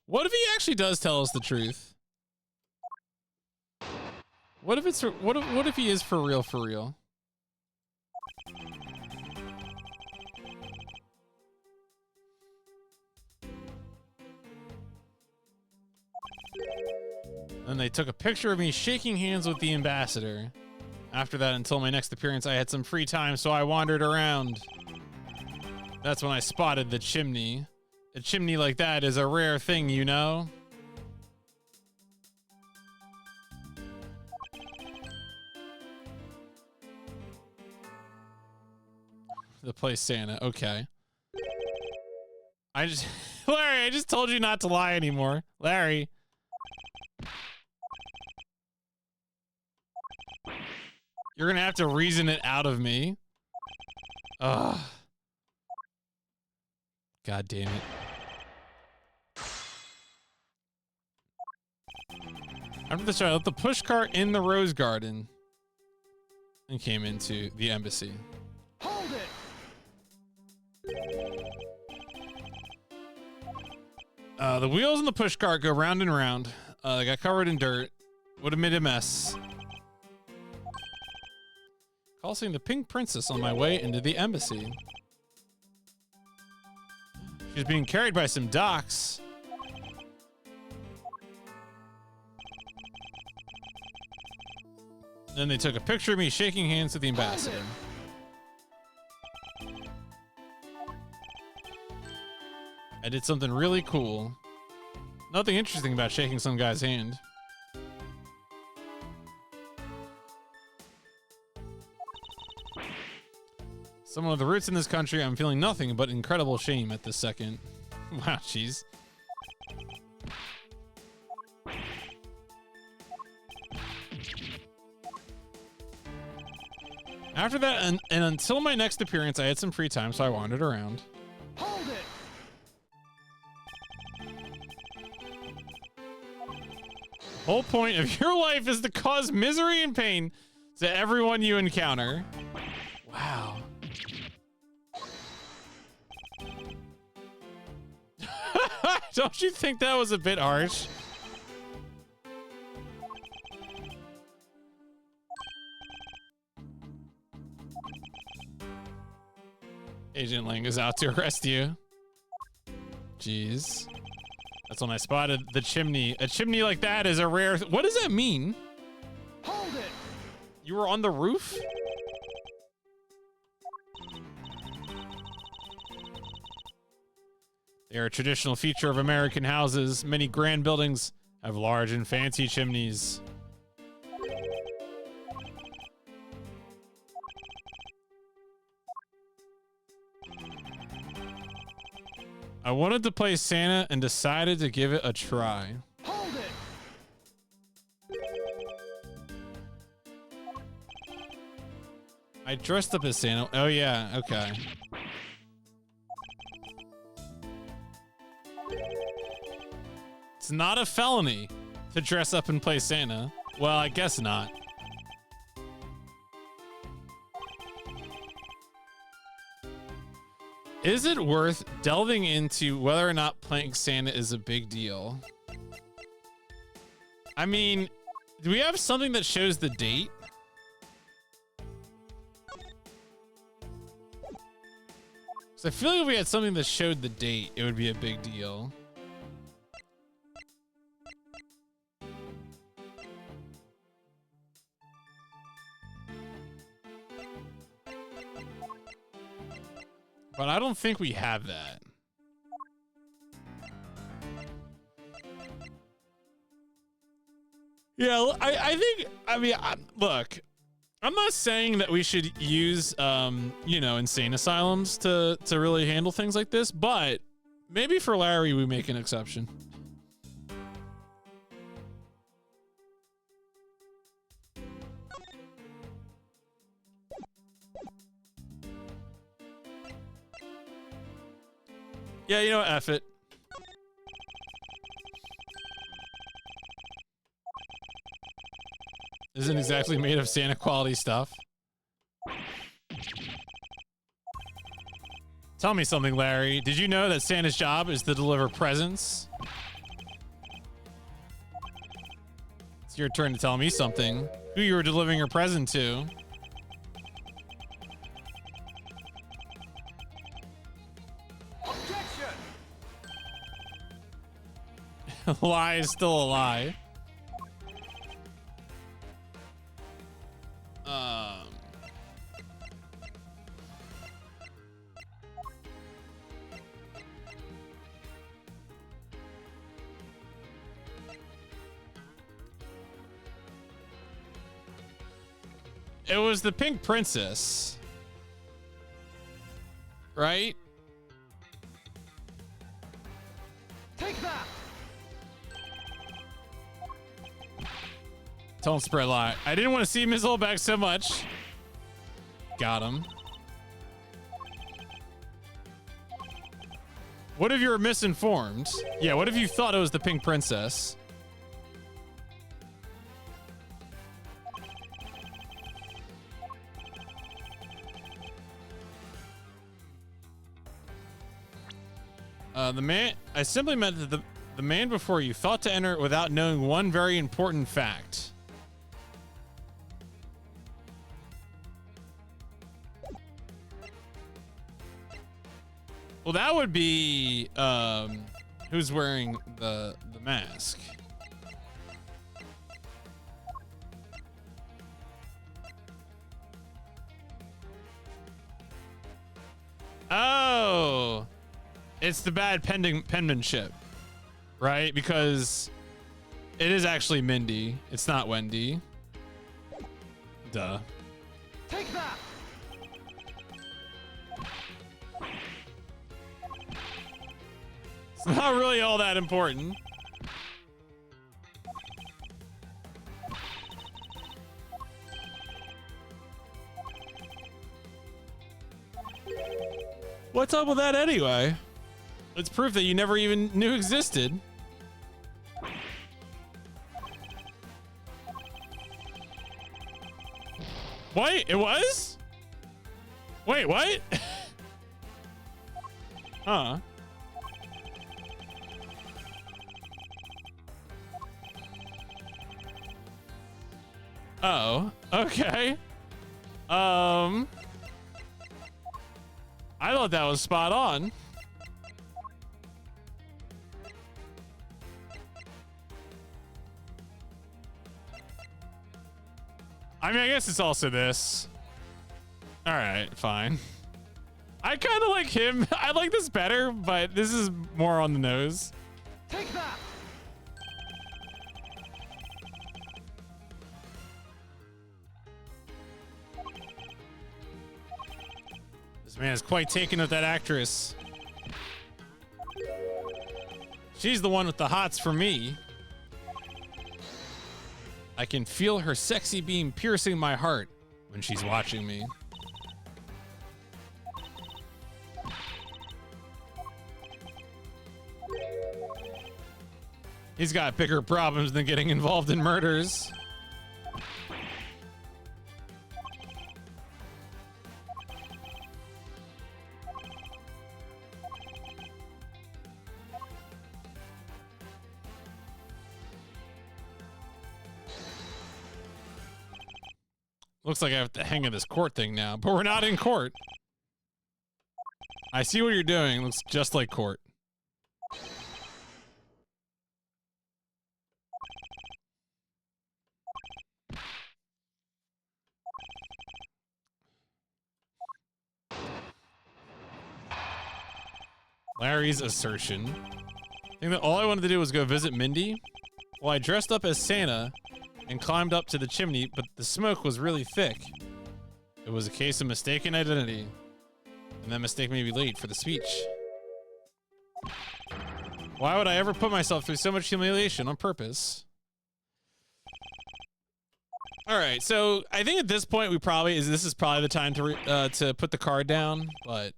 What if he actually does tell us the truth? What if it's what if he is for real, for real? And they took a picture of me shaking hands with the ambassador. After that, until my next appearance, I had some free time, so I wandered around. That's when I spotted the chimney. A chimney like that is a rare thing, you know? The place Santa, okay. Larry, I just told you not to lie anymore. Larry. You're gonna have to reason it out of me. Ugh. God damn it. After this, I left the push cart in the rose garden and came into the embassy. Hold it. The wheels in the push cart go round and round. They got covered in dirt. Would have made a mess. Calling the Pink Princess on my way into the embassy. She's being carried by some docks. Then they took a picture of me shaking hands with the ambassador. I did something really cool. Nothing interesting about shaking some guy's hand. Some of the roots in this country, I'm feeling nothing but incredible shame at this second. Wow, jeez. After that, and until my next appearance, I had some free time, so I wandered around. Hold it. Whole point of your life is to cause misery and pain to everyone you encounter. Wow. Don't you think that was a bit harsh? Agent Lang is out to arrest you. Jeez. That's when I spotted the chimney. A chimney like that is a rare... What does that mean? Hold it. You were on the roof? They are a traditional feature of American houses. Many grand buildings have large and fancy chimneys. I wanted to play Santa and decided to give it a try. Hold it. I dressed up as Santa. Oh yeah, okay. It's not a felony to dress up and play Santa. Well, I guess not. Is it worth delving into whether or not playing Santa is a big deal? I mean, do we have something that shows the date? So I feel like if we had something that showed the date, it would be a big deal. But I don't think we have that. Yeah, I think, I mean, look, I'm not saying that we should use, you know, insane asylums to really handle things like this, but maybe for Larry, we make an exception. Yeah, you know what? F it. Isn't exactly made of Santa quality stuff. Tell me something, Larry. Did you know that Santa's job is to deliver presents? It's your turn to tell me something. Who you were delivering your present to? A lie is still a lie. It was the Pink Princess, right? Take that! Don't spread lie. I didn't want to see Miss back so much. Got him. What if you were misinformed? Yeah, what if you thought it was the Pink Princess? I simply meant that the man before you thought to enter it without knowing one very important fact. Well, that would be who's wearing the mask. Oh, it's the bad penmanship, right? Because it is actually Mindy. It's not Wendy. Duh. Take that! It's not really all that important. What's up with that anyway? It's proof that you never even knew existed. Wait, it was? Wait, what? Huh. Oh, okay. I thought that was spot on. I mean, I guess it's also this. All right, fine. I kind of like him. I like this better, but this is more on the nose. Take that! This man is quite taken with that actress. She's the one with the hots for me. I can feel her sexy beam piercing my heart when she's watching me. He's got bigger problems than getting involved in murders. Looks like I have to hang of this court thing now, but we're not in court. I see what you're doing. Looks just like court. Larry's assertion. I think that all I wanted to do was go visit Mindy. Well, I dressed up as Santa and climbed up to the chimney, but the smoke was really thick. It was a case of mistaken identity, and that mistake made me late for the speech. Why would I ever put myself through so much humiliation on purpose? All right, so I think at this point this is probably the time to put the card down, but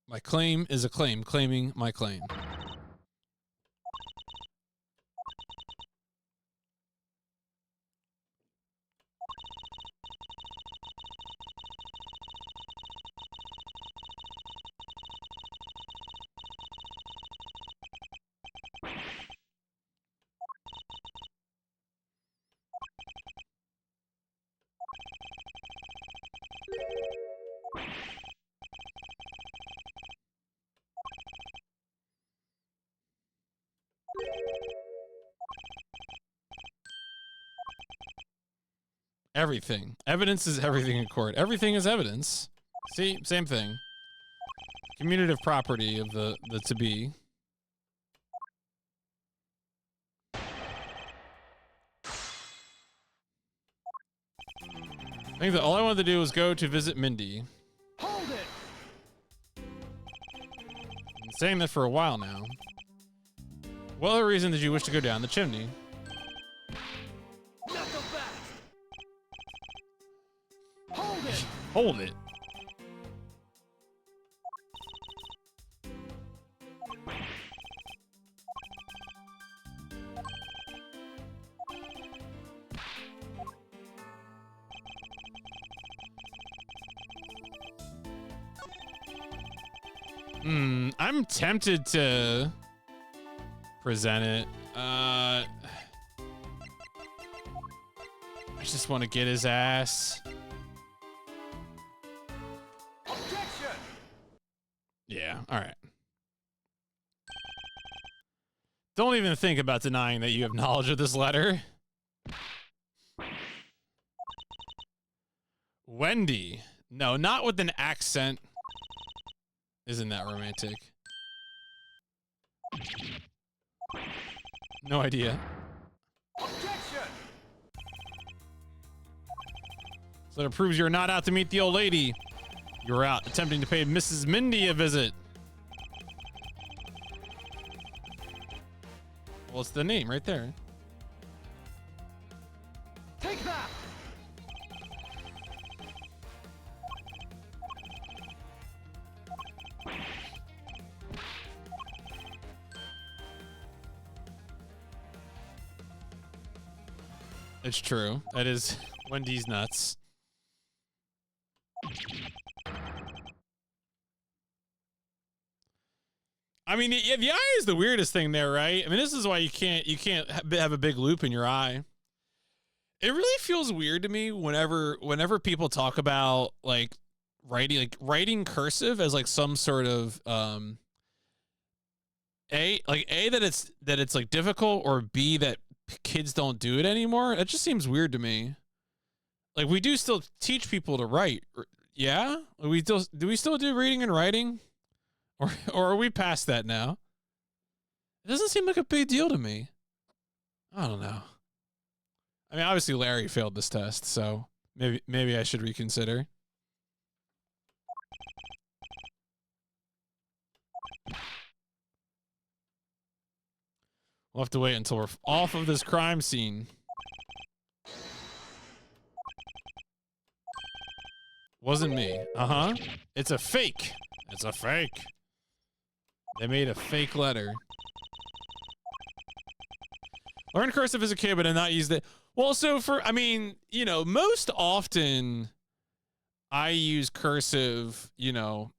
my claim is a claim, claiming my claim. Everything. Evidence is everything in court. Everything is evidence. See? Same thing. Commutative property of the to-be. I think that all I wanted to do was go to visit Mindy. Hold it! saying that for a while now. What other reason did you wish to go down the chimney? Not so fast. Hold it. Hold it. I'm tempted to present it. I just want to get his ass. Objection. Yeah, all right. Don't even think about denying that you have knowledge of this letter. Wendy. No, not with an accent. Isn't that romantic? No idea. Objection. So that proves you're not out to meet the old lady. You're out attempting to pay Mrs. Mindy a visit. Well, it's the name right there. Take that. It's true. That is Wendy's nuts. I mean, the eye is the weirdest thing there, right? I mean, this is why you can't have a big loop in your eye. It really feels weird to me whenever people talk about like writing cursive as like some sort of that it's like difficult, or B, that kids don't do it anymore. That just seems weird to me. Like, we do still teach people to write. Yeah? Do we still do reading and writing? Or are we past that now? It doesn't seem like a big deal to me. I don't know. I mean, obviously Larry failed this test, so maybe I should reconsider. We'll have to wait until we're off of this crime scene. Wasn't me. Uh-huh. It's a fake. It's a fake. They made a fake letter. Learned cursive as a kid, but did not use it. Well, so I mean, you know, most often I use cursive, you know,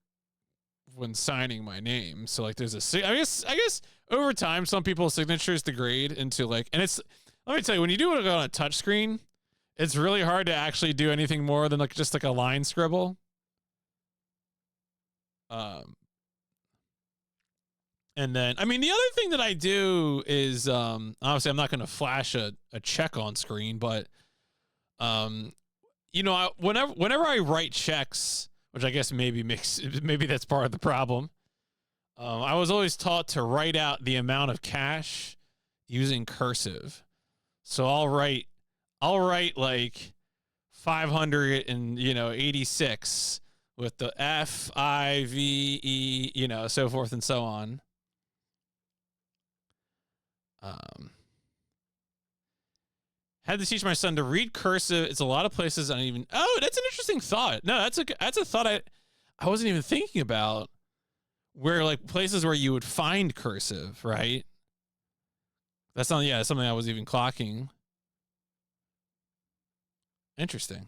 when signing my name. So like there's I guess over time some people's signatures degrade into like, and it's, let me tell you, when you do it on a touch screen, it's really hard to actually do anything more than like just like a line scribble. And then, I mean, the other thing that I do is, obviously I'm not going to flash a check on screen, but, you know, whenever I write checks, which I guess maybe that's part of the problem. I was always taught to write out the amount of cash using cursive. So I'll write like 586 with the FIVE, you know, so forth and so on. Had to teach my son to read cursive. It's a lot of places I don't even. Oh, that's an interesting thought. No, that's a thought I wasn't even thinking about. Where like places where you would find cursive, right? That's not, yeah, something I was even clocking. Interesting.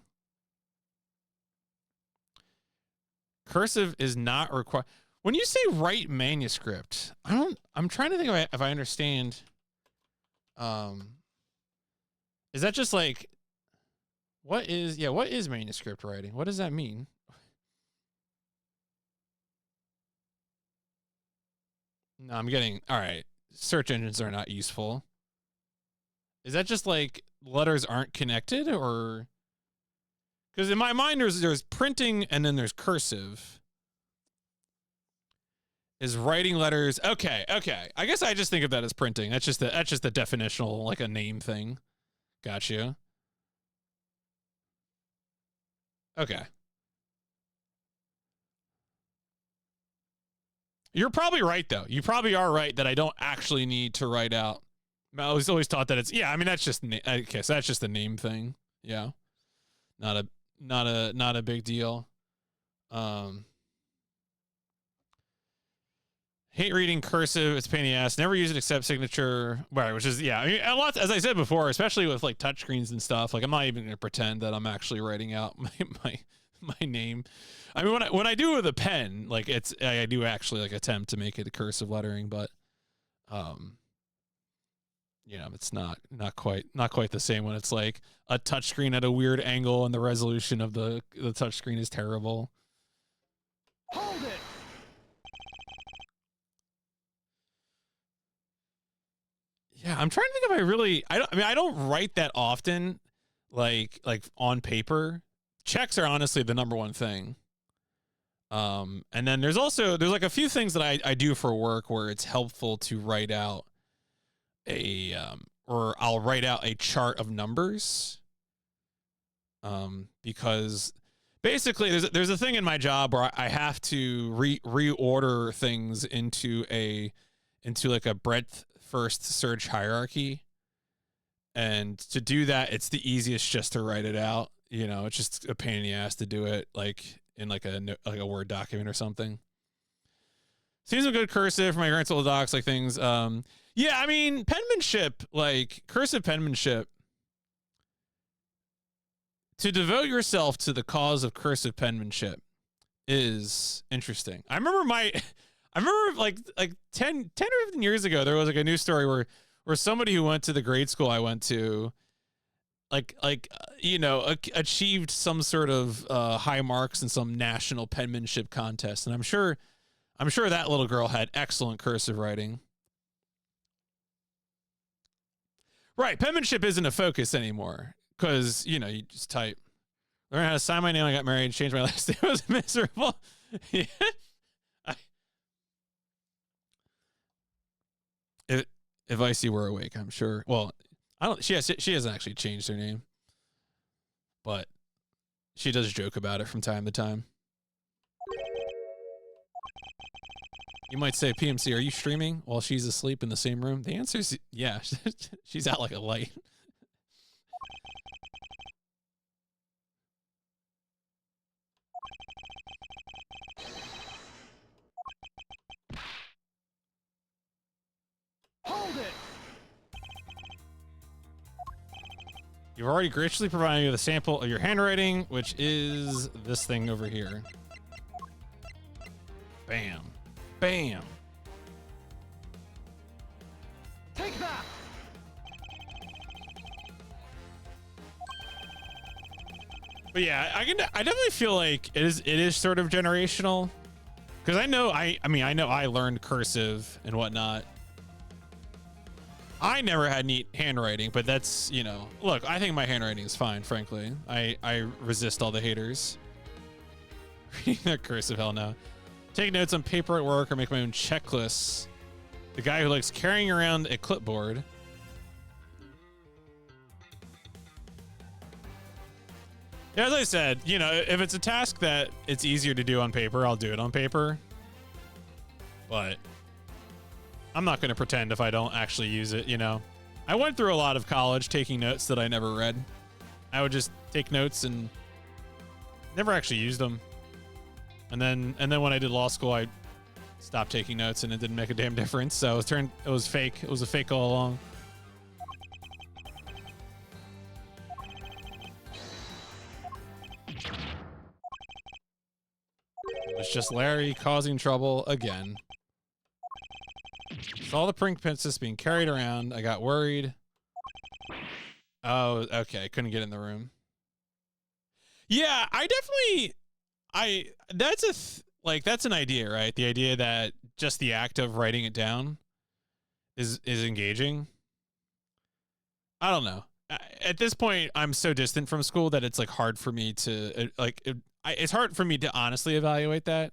Cursive is not required. When you say write manuscript, I'm trying to think if I understand. Is that just like, what is manuscript writing? What does that mean? No, I'm getting, all right. Search engines are not useful. Is that just like letters aren't connected, or? Because in my mind, there's printing and then there's cursive. Is writing letters? Okay. I guess I just think of that as printing. That's just the definitional, like a name thing. Got you. Okay. You're probably right, though. You probably are right that I don't actually need to write out. I was always taught that it's, yeah, I mean, that's just, okay, so that's just a name thing. Yeah. Not a big deal. Hate reading cursive. It's a pain in the ass. Never use it except signature. Right, which is, yeah. I mean, a lot, as I said before, especially with like touchscreens and stuff. Like, I'm not even gonna pretend that I'm actually writing out my name. I mean, when I do it with a pen, like I do actually like attempt to make it a cursive lettering, but you know, it's not quite the same when it's like a touchscreen at a weird angle and the resolution of the touchscreen is terrible. Hold it. Yeah, I'm trying to think if I don't write that often, like on paper. Checks are honestly the number one thing. And then there's like a few things that I do for work where it's helpful to write out or I'll write out a chart of numbers. Because basically there's a thing in my job where I have to reorder things into like a breadth first search hierarchy. And to do that, it's the easiest just to write it out. You know, it's just a pain in the ass to do it like in like a Word document or something. Seems a good cursive for my current little docs, like things. Yeah, I mean, penmanship, like cursive penmanship. To devote yourself to the cause of cursive penmanship is interesting. I remember like 10 or 15 years ago, there was like a news story where somebody who went to the grade school I went to, achieved some sort of high marks in some national penmanship contest, and I'm sure that little girl had excellent cursive writing. Right, penmanship isn't a focus anymore because you just type. Learn how to sign my name. I got married. Changed my last name. It was miserable. Yeah. If I see we're awake, I'm sure. Well, I don't. She hasn't actually changed her name, but she does joke about it from time to time. You might say, PMC, are you streaming while she's asleep in the same room? The answer is yeah. She's out like a light. Hold it. You've already graciously provided me with a sample of your handwriting, which is this thing over here. Bam. Bam. Take that. But yeah, I definitely feel like it is sort of generational. Because I know I learned cursive and whatnot. I never had neat handwriting, but that's, look, I think my handwriting is fine, frankly. I resist all the haters. Reading that cursive, hell no. Take notes on paper at work or make my own checklists. The guy who likes carrying around a clipboard. Yeah, as I said, if it's a task that it's easier to do on paper, I'll do it on paper. But I'm not going to pretend if I don't actually use it, I went through a lot of college taking notes that I never read. I would just take notes and never actually used them. And then when I did law school, I stopped taking notes and it didn't make a damn difference. So it was fake. It was a fake all along. It was just Larry causing trouble again. Saw the Pink Princess being carried around. I got worried. Oh, okay. I couldn't get in the room. Yeah, that's an idea, right? The idea that just the act of writing it down is engaging. I don't know. At this point, I'm so distant from school that it's like hard for me to it's hard for me to honestly evaluate that.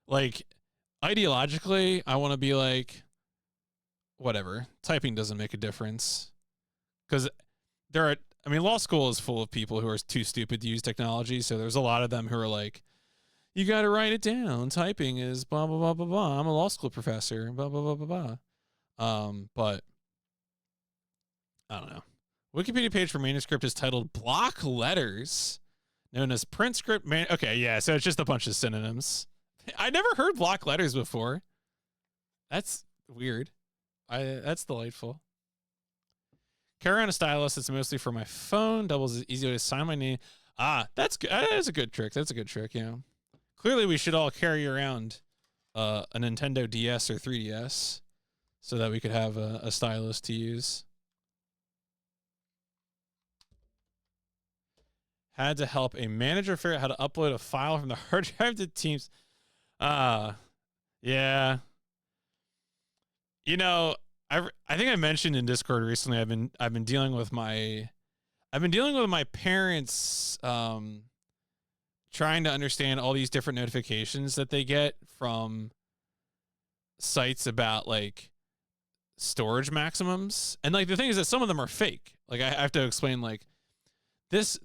Like, ideologically, I want to be like, whatever. Typing doesn't make a difference. Because law school is full of people who are too stupid to use technology. So there's a lot of them who are like, You got to write it down. Typing is blah, blah, blah, blah, blah. I'm a law school professor. Blah, blah, blah, blah, blah. But I don't know. Wikipedia page for manuscript is titled Block Letters, known as print script. Okay, yeah, so it's just a bunch of synonyms. I never heard block letters before. That's weird. That's delightful. Carry on a stylus that's mostly for my phone. Doubles as easy way to sign my name. That's good. That's a good trick. That's a good trick, yeah. Clearly, we should all carry around a Nintendo DS or 3DS so that we could have a stylus to use. Had to help a manager figure out how to upload a file from the hard drive to Teams. Yeah. You know, I think I mentioned in Discord recently. I've been dealing with my parents trying to understand all these different notifications that they get from sites about like storage maximums. And like the thing is that some of them are fake. Like I have to explain like this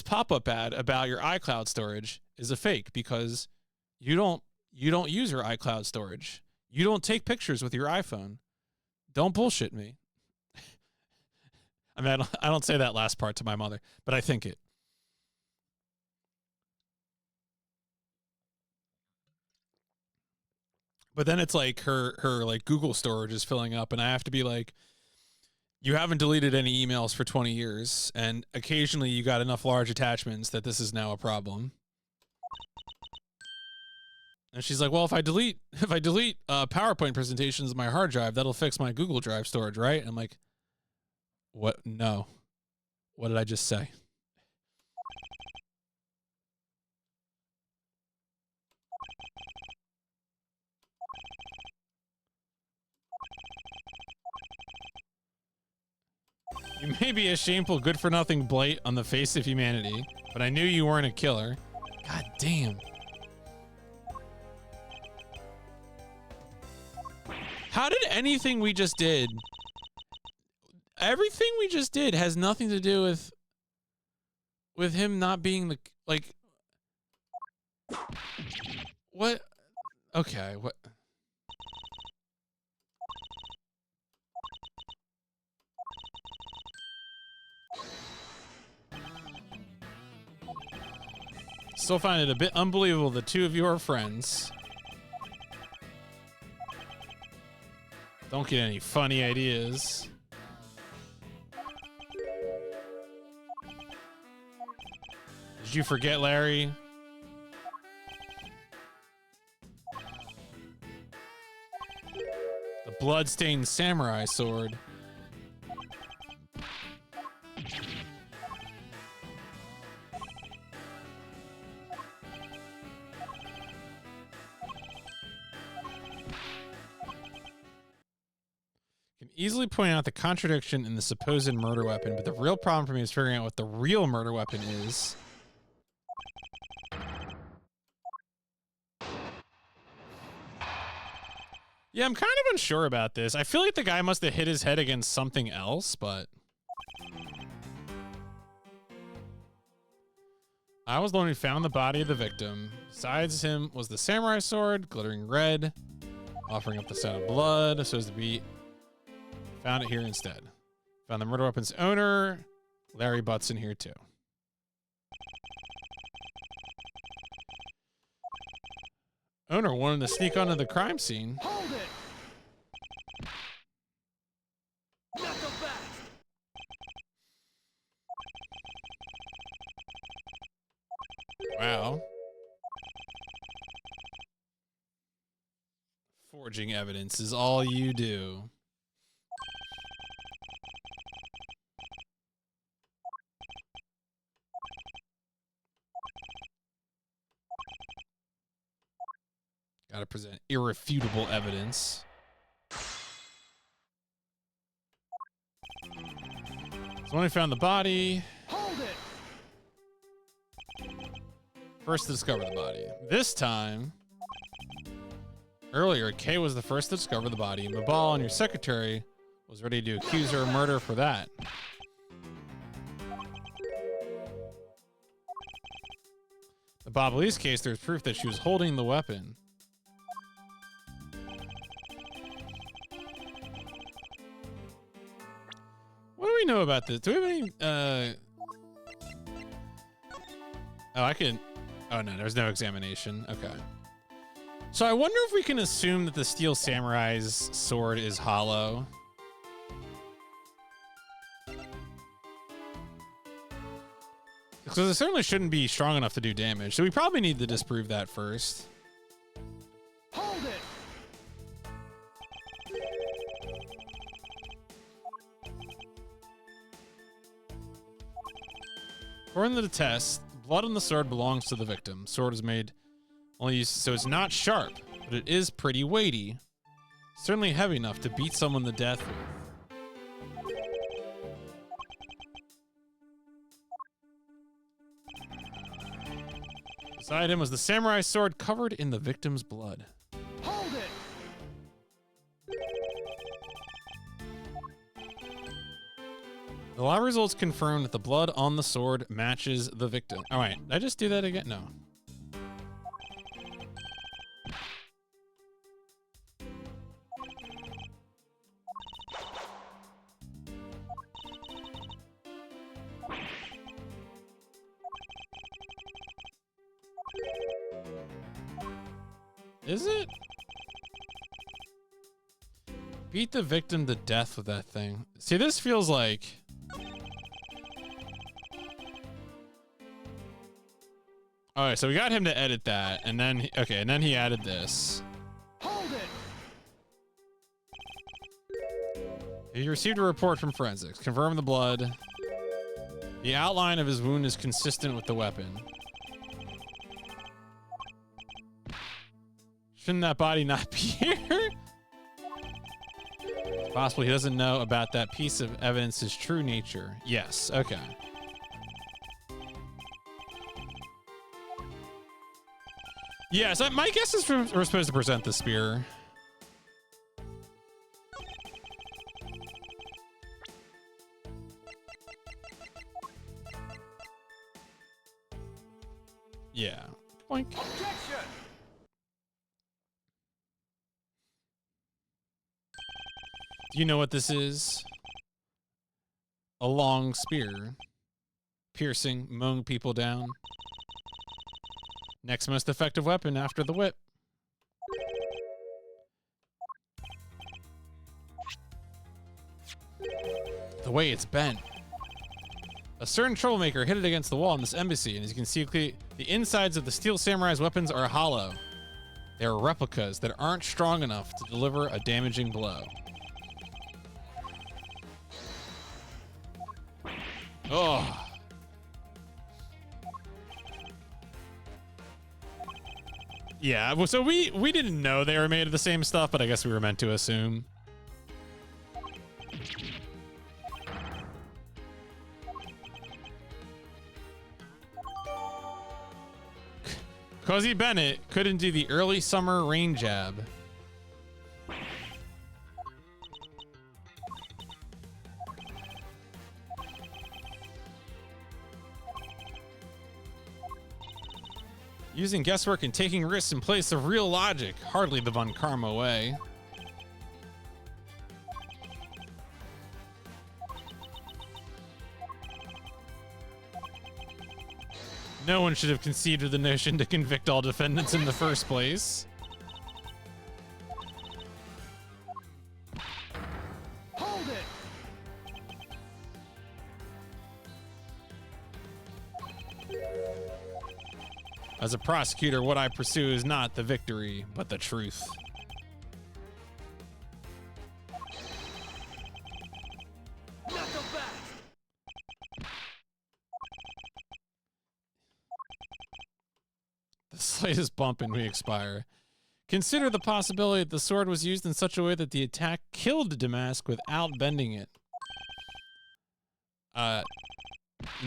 pop-up ad about your iCloud storage is a fake because you don't use your iCloud storage. You don't take pictures with your iPhone. Don't bullshit me. I mean, I don't say that last part to my mother, but I think it. But then it's like her like Google storage is filling up, and I have to be like, you haven't deleted any emails for 20 years, and occasionally you got enough large attachments that this is now a problem. And she's like, well, if I delete PowerPoint presentations on my hard drive, that'll fix my Google Drive storage, right? And I'm like, what? No. What did I just say? You may be a shameful, good-for-nothing blight on the face of humanity, but I knew you weren't a killer. God damn. How did anything we just did... Everything we just did has nothing to do with him not being the... Like... What? Okay, what... Still find it a bit unbelievable the two of you are friends. Don't get any funny ideas. Did you forget, Larry? The blood-stained samurai sword. Easily point out the contradiction in the supposed murder weapon, but the real problem for me is figuring out what the real murder weapon is. Yeah, I'm kind of unsure about this. I feel like the guy must have hit his head against something else, but... I was the one who found the body of the victim. Besides him was the samurai sword, glittering red, offering up the scent of blood, supposed to be... Found it here instead. Found the murder weapon's owner. Larry Butts in here too. Owner wanted to sneak onto the crime scene. Hold it! Not so fast! Wow. Forging evidence is all you do. Got to present irrefutable evidence. Someone who found the body. Hold it! First to discover the body. This time, earlier, Kay was the first to discover the body. Mabal and your secretary was ready to accuse her of murder for that. In Bob Lee's case, there's proof that she was holding the weapon. What do we know about this? Do we have any, oh, I can... Oh, no, there's no examination. Okay. So I wonder if we can assume that the Steel Samurai's sword is hollow. Because it certainly shouldn't be strong enough to do damage. So we probably need to disprove that first. Hold it. According to the test, blood on the sword belongs to the victim. Sword is made only used, so it's not sharp, but it is pretty weighty. Certainly heavy enough to beat someone to death with. Beside him was the samurai sword covered in the victim's blood. Hold it. The lab results confirm that the blood on the sword matches the victim. All right, did I just do that again? No. Is it? Beat the victim to death with that thing. See, this feels like... Alright, so we got him to edit that, and then... Okay, and then he added this. Hold it. He received a report from forensics. Confirmed the blood. The outline of his wound is consistent with the weapon. Shouldn't that body not be here? It's possible he doesn't know about that piece of evidence's true nature. Yes, okay. Yes, my guess is we're supposed to present the spear. Yeah. Boink. Objection. Do you know what this is? A long spear. Piercing, mowing people down. Next most effective weapon after the whip. The way it's bent. A certain troublemaker hit it against the wall in this embassy, and as you can see, the insides of the Steel Samurai's weapons are hollow. They are replicas that aren't strong enough to deliver a damaging blow. Oh. Yeah, well, so we didn't know they were made of the same stuff, but I guess we were meant to assume. Cozy Bennett couldn't do the early summer rain jab. Using guesswork and taking risks in place of real logic. Hardly the Von Karma way. No one should have conceived of the notion to convict all defendants in the first place. Hold it. As a prosecutor, what I pursue is not the victory, but the truth. Not so fast. The slightest bump and we expire. Consider the possibility that the sword was used in such a way that the attack killed Damask without bending it. You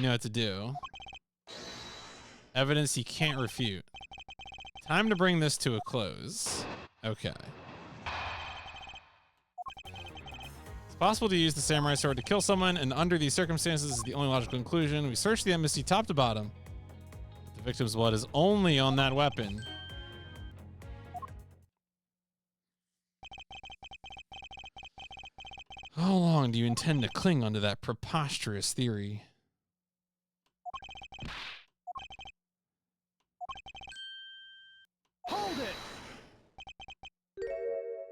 know what to do. Evidence he can't refute. Time to bring this to a close. Okay. It's possible to use the samurai sword to kill someone, and under these circumstances is the only logical conclusion. We searched the embassy top to bottom. The victim's blood is only on that weapon. How long do you intend to cling onto that preposterous theory? Hold it!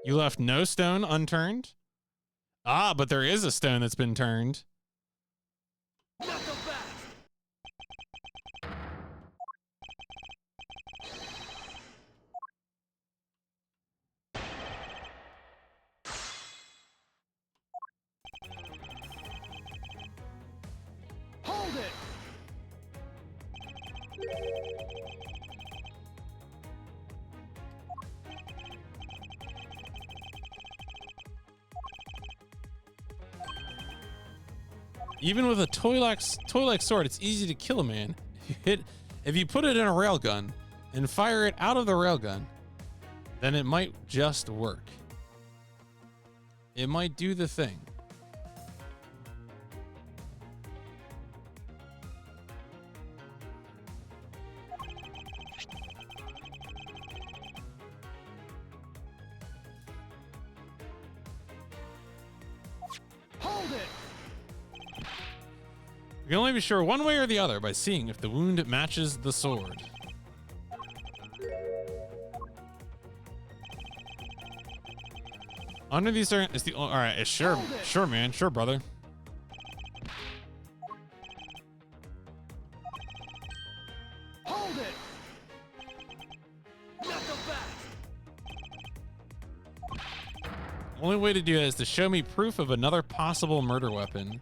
You left no stone unturned? Ah, but there is a stone that's been turned. Not so fast! Hold it! Even with a toy-like sword, it's easy to kill a man. If you put it in a railgun and fire it out of the railgun, then it might just work. It might do the thing. Hold it! You can only be sure one way or the other by seeing if the wound matches the sword. Under these is the all right. Sure, man, sure, brother. Hold it! Not so fast! Only way to do it is to show me proof of another possible murder weapon.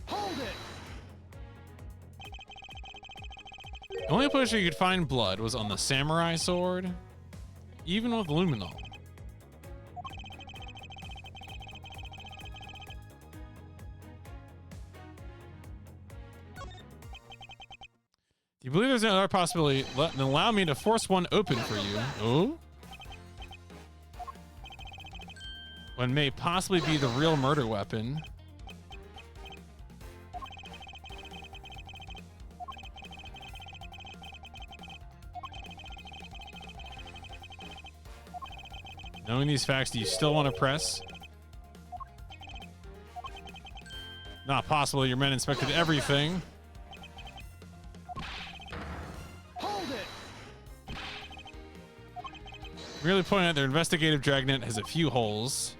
Hold it! The only place where you could find blood was on the samurai sword, even with luminol. Do you believe there's another possibility? Then allow me to force one open for you. Oh? What may possibly be the real murder weapon. Knowing these facts, do you still want to press? Not possible. Your men inspected everything. Hold it! Merely pointing out their investigative dragnet has a few holes.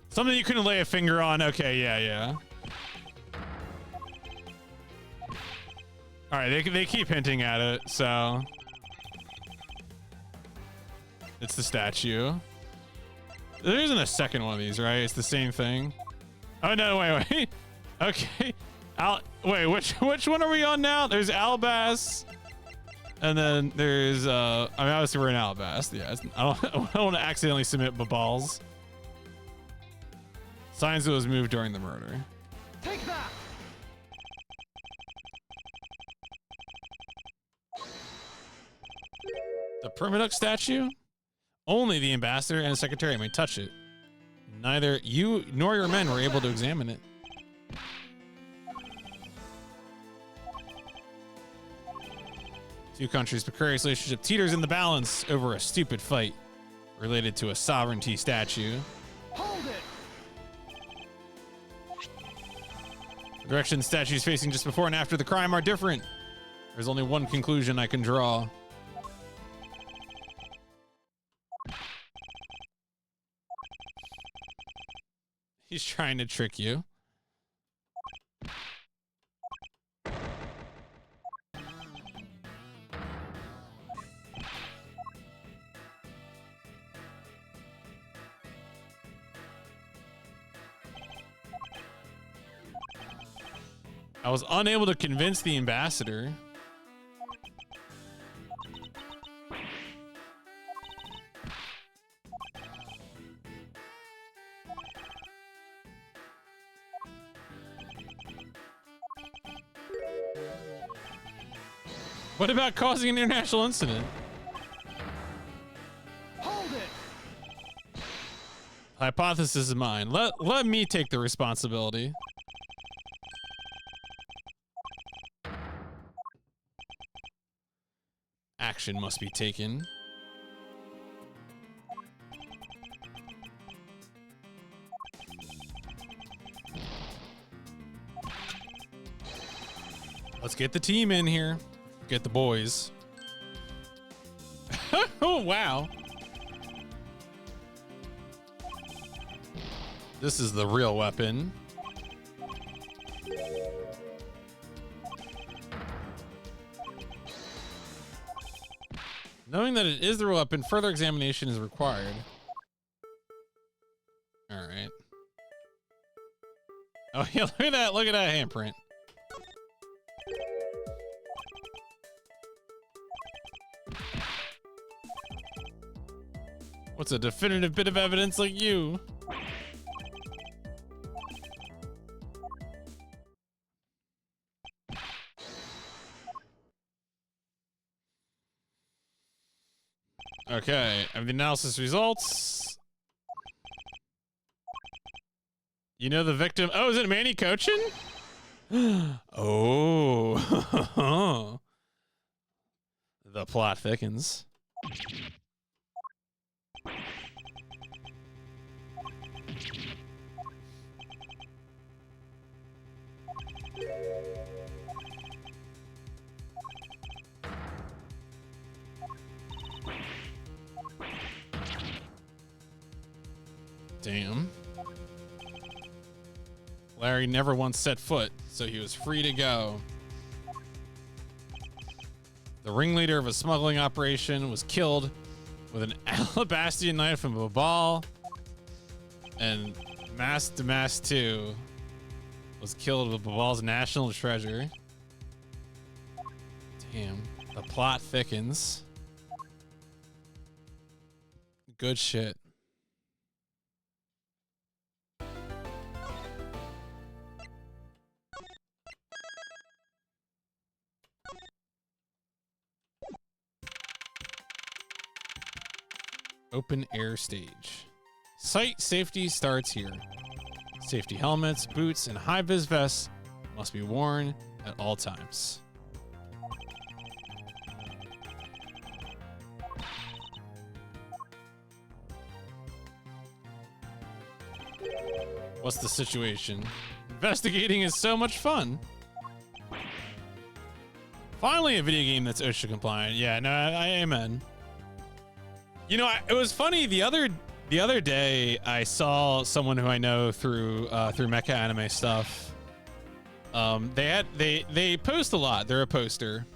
Something you couldn't lay a finger on. Okay, yeah. All right, they keep hinting at it, so it's the statue. There isn't a second one of these, right? It's the same thing. Oh no, wait. Okay, wait, which one are we on now? There's Albas, and then there's I mean, obviously we're in Albas. Yeah, I don't want to accidentally submit balls. Signs that was moved during the murder. Take that! The Permaduck statue? Only the ambassador and the secretary may touch it. Neither you nor your men were able to examine it. Two countries' precarious relationship teeters in the balance over a stupid fight related to a sovereignty statue. Hold it! The direction statues facing just before and after the crime are different. There's only one conclusion I can draw. He's trying to trick you. I was unable to convince the ambassador. What about causing an international incident? Hold it. Hypothesis is mine. Let me take the responsibility. Action must be taken. Let's get the team in here. Get the boys. Oh, wow. This is the real weapon. Knowing that it is the real weapon, further examination is required. All right. Oh, yeah, look at that. Look at that handprint. What's a definitive bit of evidence like you? Okay, I have the analysis results. You know the victim. Oh, is it Manny Cochin? Oh. The plot thickens. Damn. Larry never once set foot, so he was free to go. The ringleader of a smuggling operation was killed with an alabaster knife from a ball, and Mass Damas 2 was killed with Babal's national treasure. Damn. The plot thickens. Good shit. Open air stage. Site safety starts here. Safety helmets, boots, and high-vis vests must be worn at all times. What's the situation? Investigating is so much fun. Finally, a video game that's OSHA compliant. Yeah, no, I amen. You know, it was funny the other day I saw someone who I know through Mecha Anime stuff. They post a lot. They're a poster,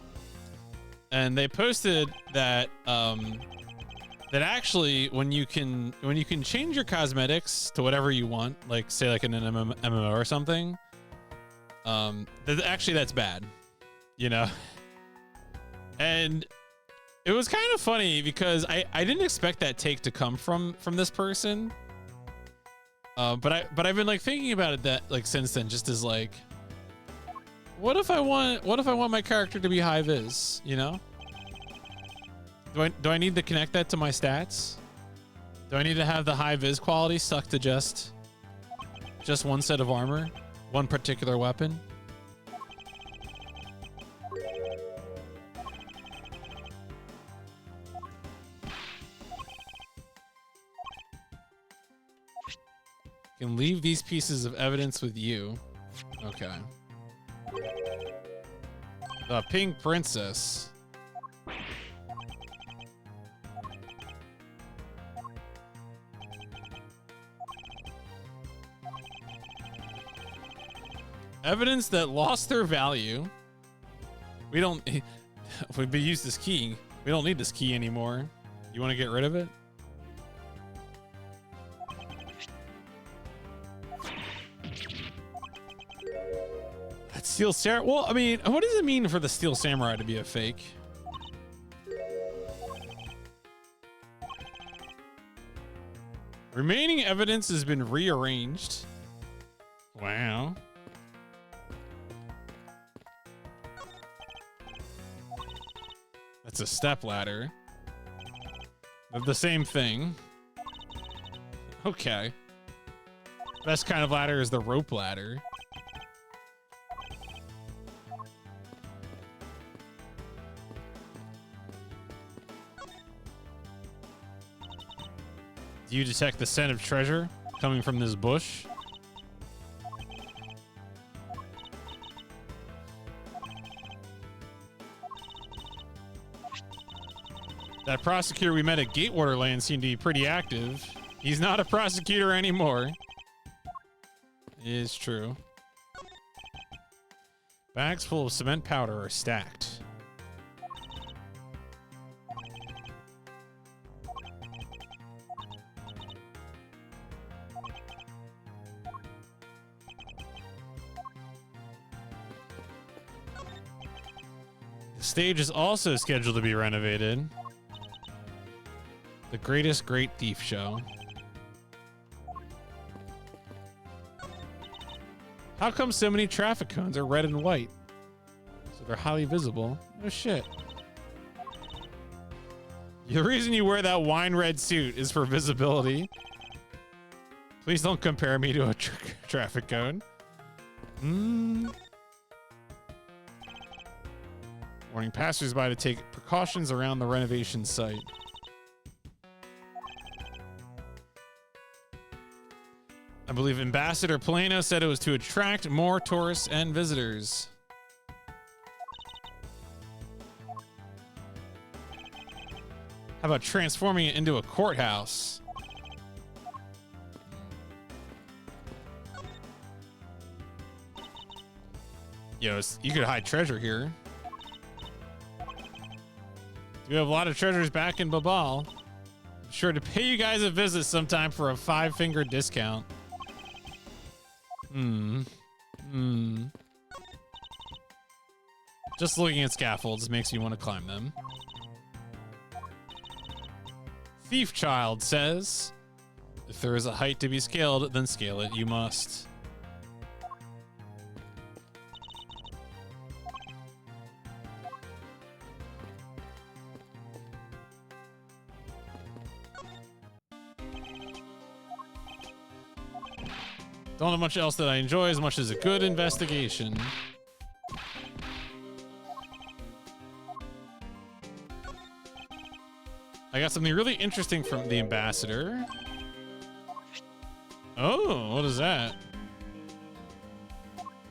and they posted that that actually when you can change your cosmetics to whatever you want, like say like in an MMO or something, that's bad, you know. And it was kind of funny because I didn't expect that take to come from this person. But I've been like thinking about it that like since then, just as like, what if I want my character to be high vis, you know? Do I need to connect that to my stats? Do I need to have the high vis quality stuck to just one set of armor, one particular weapon? Can leave these pieces of evidence with you. Okay. The Pink Princess. Evidence that lost their value. We don't... If we use this key, we don't need this key anymore. You want to get rid of it? Steel Samurai. Well, I mean, what does it mean for the Steel Samurai to be a fake? Remaining evidence has been rearranged. Wow. It's a step ladder. They're the same thing. Okay. Best kind of ladder is the rope ladder. Do you detect the scent of treasure coming from this bush? That prosecutor we met at Gatewaterland seemed to be pretty active. He's not a prosecutor anymore. It is true. Bags full of cement powder are stacked. The stage is also scheduled to be renovated. The Greatest Great Thief Show. How come so many traffic cones are red and white? So they're highly visible. No shit. The reason you wear that wine red suit is for visibility. Please don't compare me to a traffic cone. Warning passersby to take precautions around the renovation site. I believe Ambassador Plano said it was to attract more tourists and visitors. How about transforming it into a courthouse? Yo, you could hide treasure here. We have a lot of treasures back in Babal. I'm sure to pay you guys a visit sometime for a 5-finger discount. Just looking at scaffolds makes me want to climb them. Thief Child says, if there is a height to be scaled, then scale it you must. Don't have much else that I enjoy as much as a good investigation. I got something really interesting from the ambassador. Oh, what is that?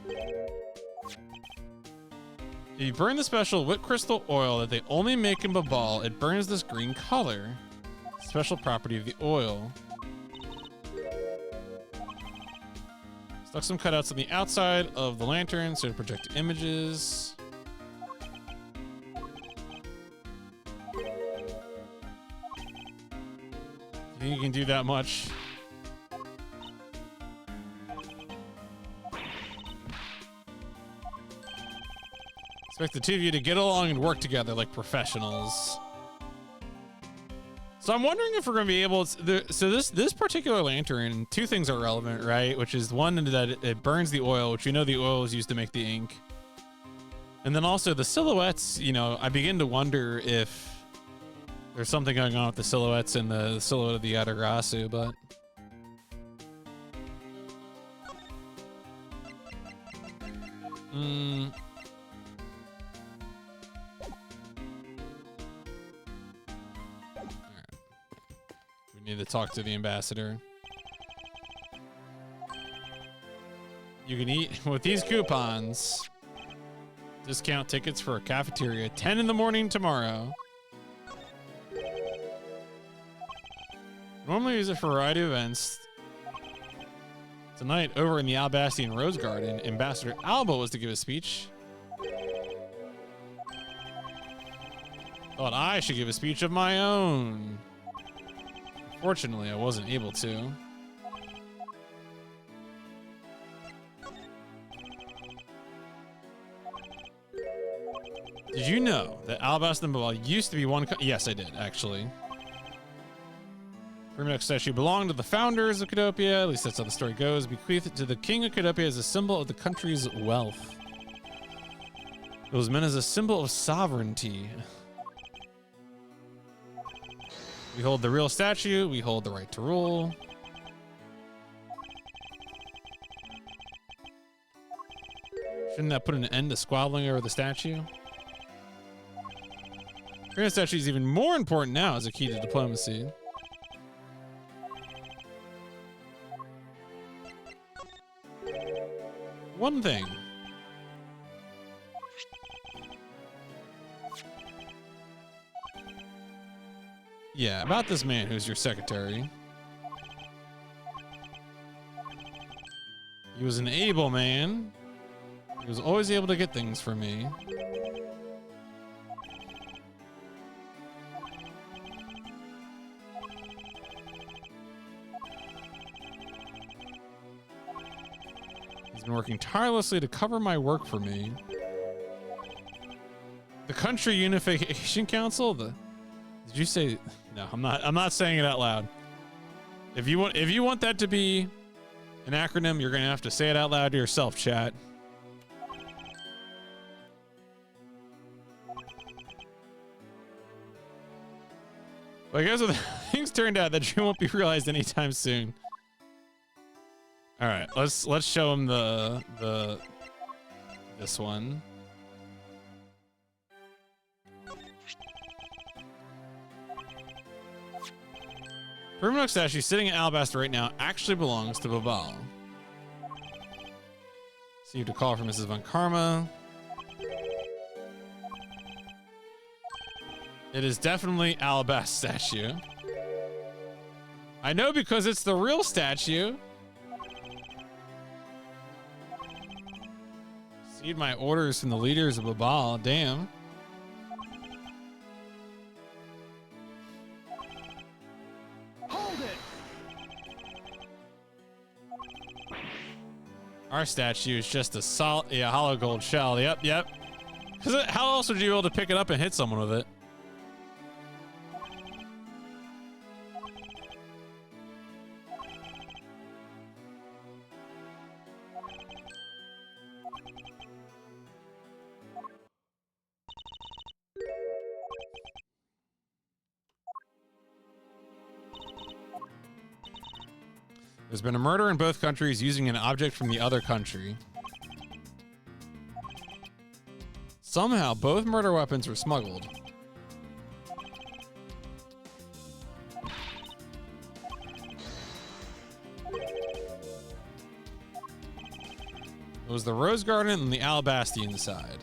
If you burn the special wit crystal oil that they only make in Babal, it burns this green color. Special property of the oil. Stuck some cutouts on the outside of the lantern so to project images. You think you can do that much? Expect the two of you to get along and work together like professionals. So I'm wondering if we're going to be able to... So this particular lantern, two things are relevant, right? Which is one, that it burns the oil, which we know the oil is used to make the ink. And then also the silhouettes, you know, I begin to wonder if there's something going on with the silhouettes and the silhouette of the Yatagarasu, but... Need to talk to the ambassador. You can eat with these coupons. Discount tickets for a cafeteria. 10 in the morning tomorrow. Normally use it for a variety of events. Tonight, over in the Albastian Rose Garden, Ambassador Alba was to give a speech. Thought I should give a speech of my own. Fortunately, I wasn't able to. Did you know that Alabasta and Babal used to be one? Yes, I did, actually. Primax statue belonged to the founders of Cadopia. At least that's how the story goes. Bequeathed to the king of Cadopia as a symbol of the country's wealth. It was meant as a symbol of sovereignty. We hold the real statue. We hold the right to rule. Shouldn't that put an end to squabbling over the statue? The statue is even more important now as a key to diplomacy. One thing. Yeah, about this man who's your secretary. He was an able man. He was always able to get things for me. He's been working tirelessly to cover my work for me. The Country Unification Council? Did you say no, I'm not saying it out loud. If you want that to be an acronym, you're gonna have to say it out loud to yourself, chat. Well, I guess things turned out that you won't be realized anytime soon. All right, let's show him this one. Primnook statue sitting in Alabaster right now actually belongs to Babal. Received a call from Mrs. Von Karma. It is definitely Alabaster statue. I know because it's the real statue. Received my orders from the leaders of Babal. Damn. Hold it. Our statue is just a solid, hollow gold shell. Yep. Because how else would you be able to pick it up and hit someone with it? There's been a murder in both countries using an object from the other country. Somehow, both murder weapons were smuggled. It was the Rose Garden and the Alabastian side.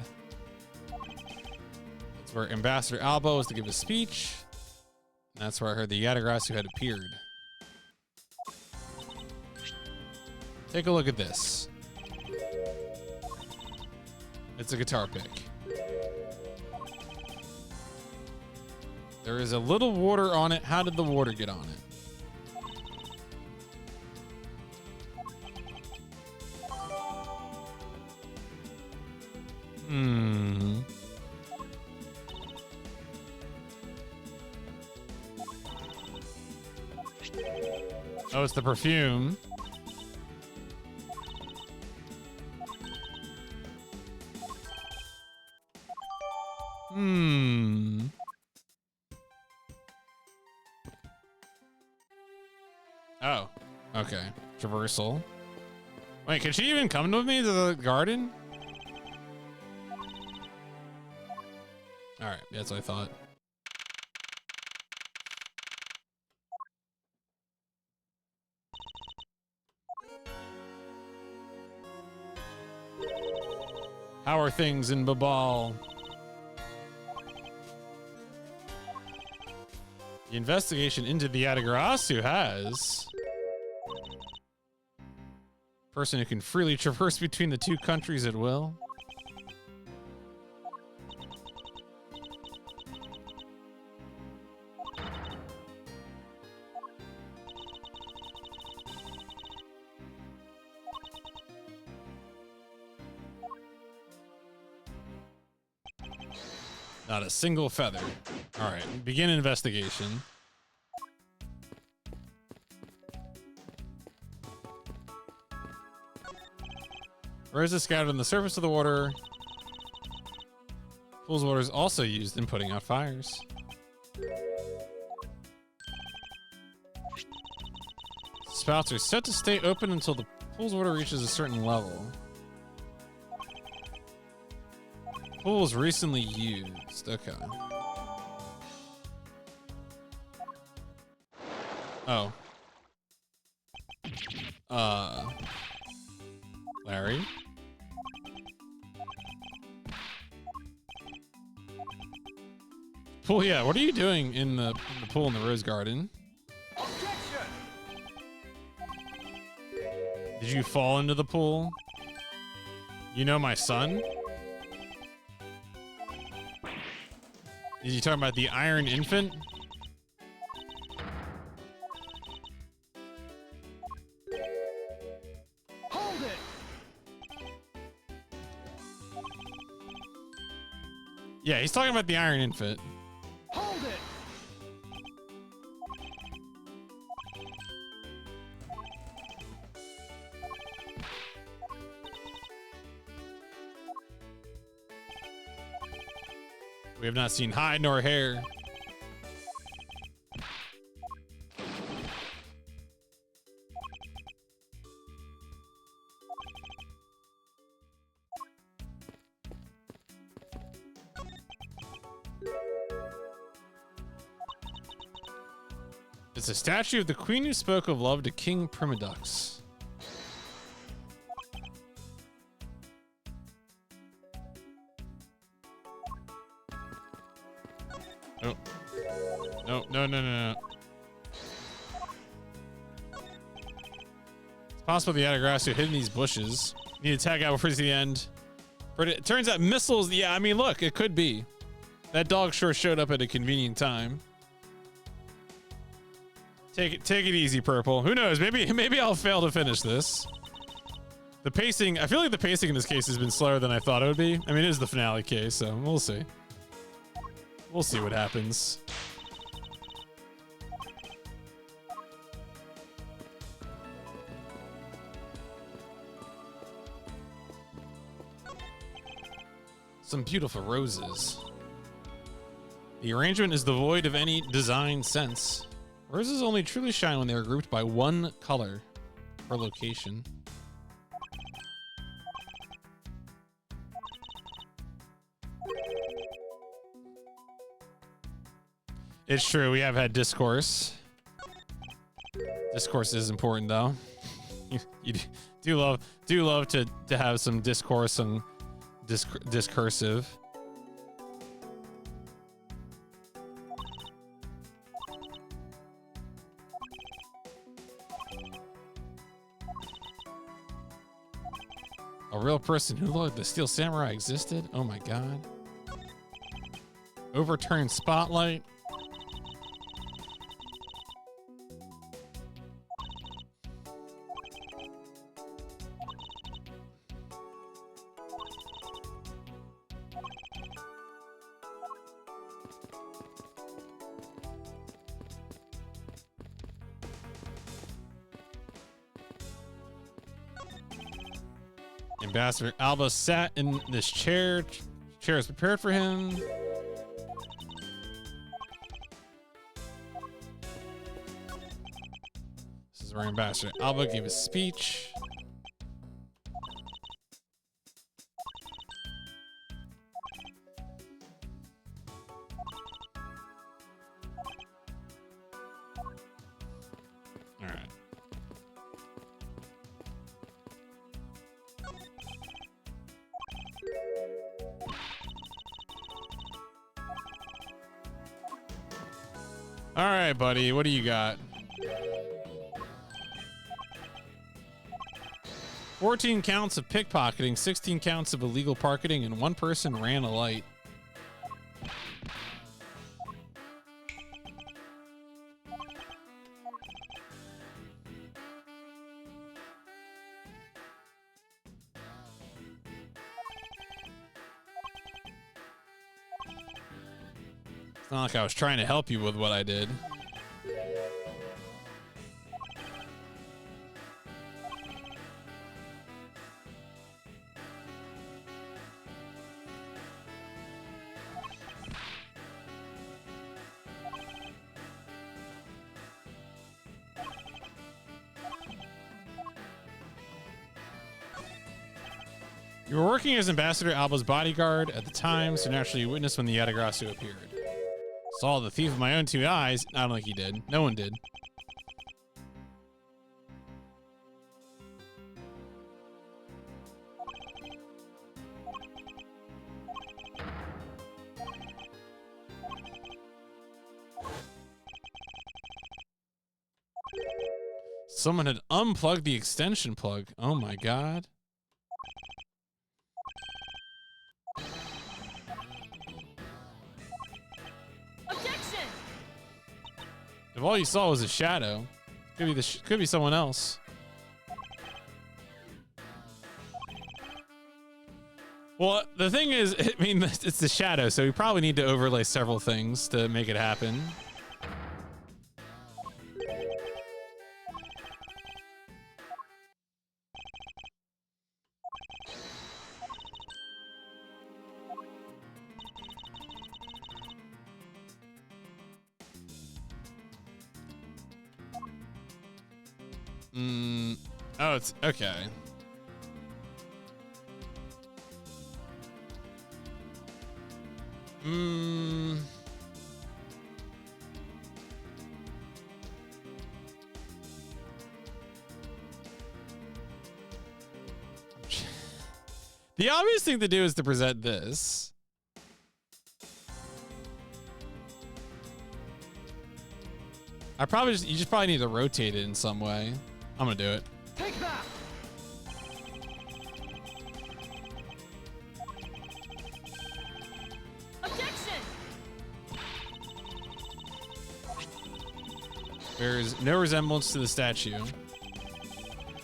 That's where Ambassador Alba was to give a speech. And that's where I heard the Yatagrasu had appeared. Take a look at this. It's a guitar pick. There is a little water on it. How did the water get on it? Oh, it's the perfume. Oh, okay. Traversal. Wait, can she even come with me to the garden? All right, that's what I thought. How are things in Babal? The investigation into the Yatagrasu has... Person who can freely traverse between the two countries at will. Not a single feather. All right, begin investigation. Roses scattered on the surface of the water. Pool's water is also used in putting out fires. spouts are set to stay open until the pool's water reaches a certain level. Pool was recently used. Okay. Oh. Larry? Pool, yeah, what are you doing in the pool in the rose garden? Objection! Did you fall into the pool? You know my son? Is you talking about the Iron Infant? Hold it! Yeah, he's talking about the Iron Infant. Hold it! We have not seen hide nor hair. It's a statue of the queen who spoke of love to King Primadux. Oh. No, no, no, no, no. It's possible the Adagrass are hidden in these bushes. Need to tag out before the end. But it turns out missiles, yeah, I mean, look, it could be. That dog sure showed up at a convenient time. Take it easy, Purple. Who knows? Maybe I'll fail to finish this. The pacing, I feel like the pacing in this case has been slower than I thought it would be. I mean, it is the finale case, so we'll see. We'll see what happens. Some beautiful roses. The arrangement is devoid of any design sense. Roses only truly shine when they are grouped by one color or location. It's true, we have had discourse. Discourse is important, though. You do love to have some discourse and discursive. A real person who looked the Steel Samurai existed? Oh my god. Overturned spotlight. Ambassador Alba sat in this chair. Chair is prepared for him. This is where Ambassador Alba gave a speech. All right. All right, buddy. What do you got? 14 counts of pickpocketing, 16 counts of illegal parking, and one person ran a light. It's not like I was trying to help you with what I did. You were working as Ambassador Alba's bodyguard at the time, so naturally you witnessed when the Yatagrasu appeared. Saw the thief with my own two eyes. I don't think he did. No one did. Someone had unplugged the extension plug. Oh my god. Objection! If all you saw was a shadow, could be someone else. Well, the thing is, I mean, it's the shadow, so we probably need to overlay several things to make it happen. Oh, it's okay. The obvious thing to do is to present this. You just probably need to rotate it in some way. I'm gonna do it. Take that! Objection! There is no resemblance to the statue.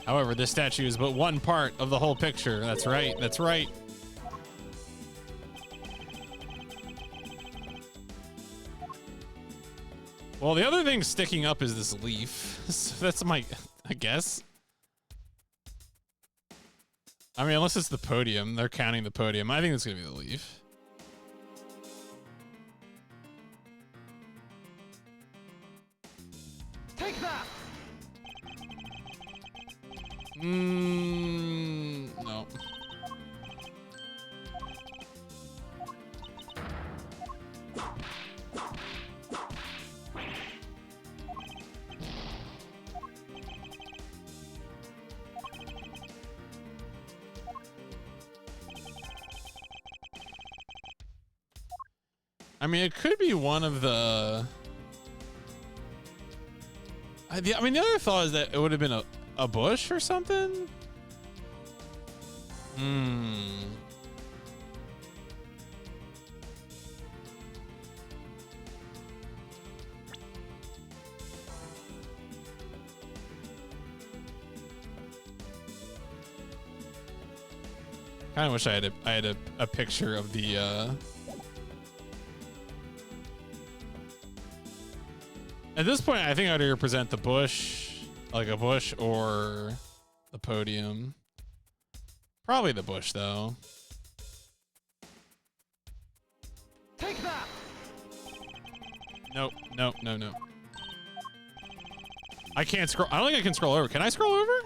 However, this statue is but one part of the whole picture. That's right. That's right. Well, the other thing sticking up is this leaf. So that's my, I guess. I mean, unless it's the podium. They're counting the podium. I think it's going to be the leaf. Take that! No. I mean, it could be one of the... I mean, the other thought is that it would have been a bush or something? Kind of wish I had a picture of the At this point, I think I'd either present the bush, like a bush, or the podium. Probably the bush, though. Take that! Nope, nope, no, no. I can't scroll. I don't think I can scroll over. Can I scroll over?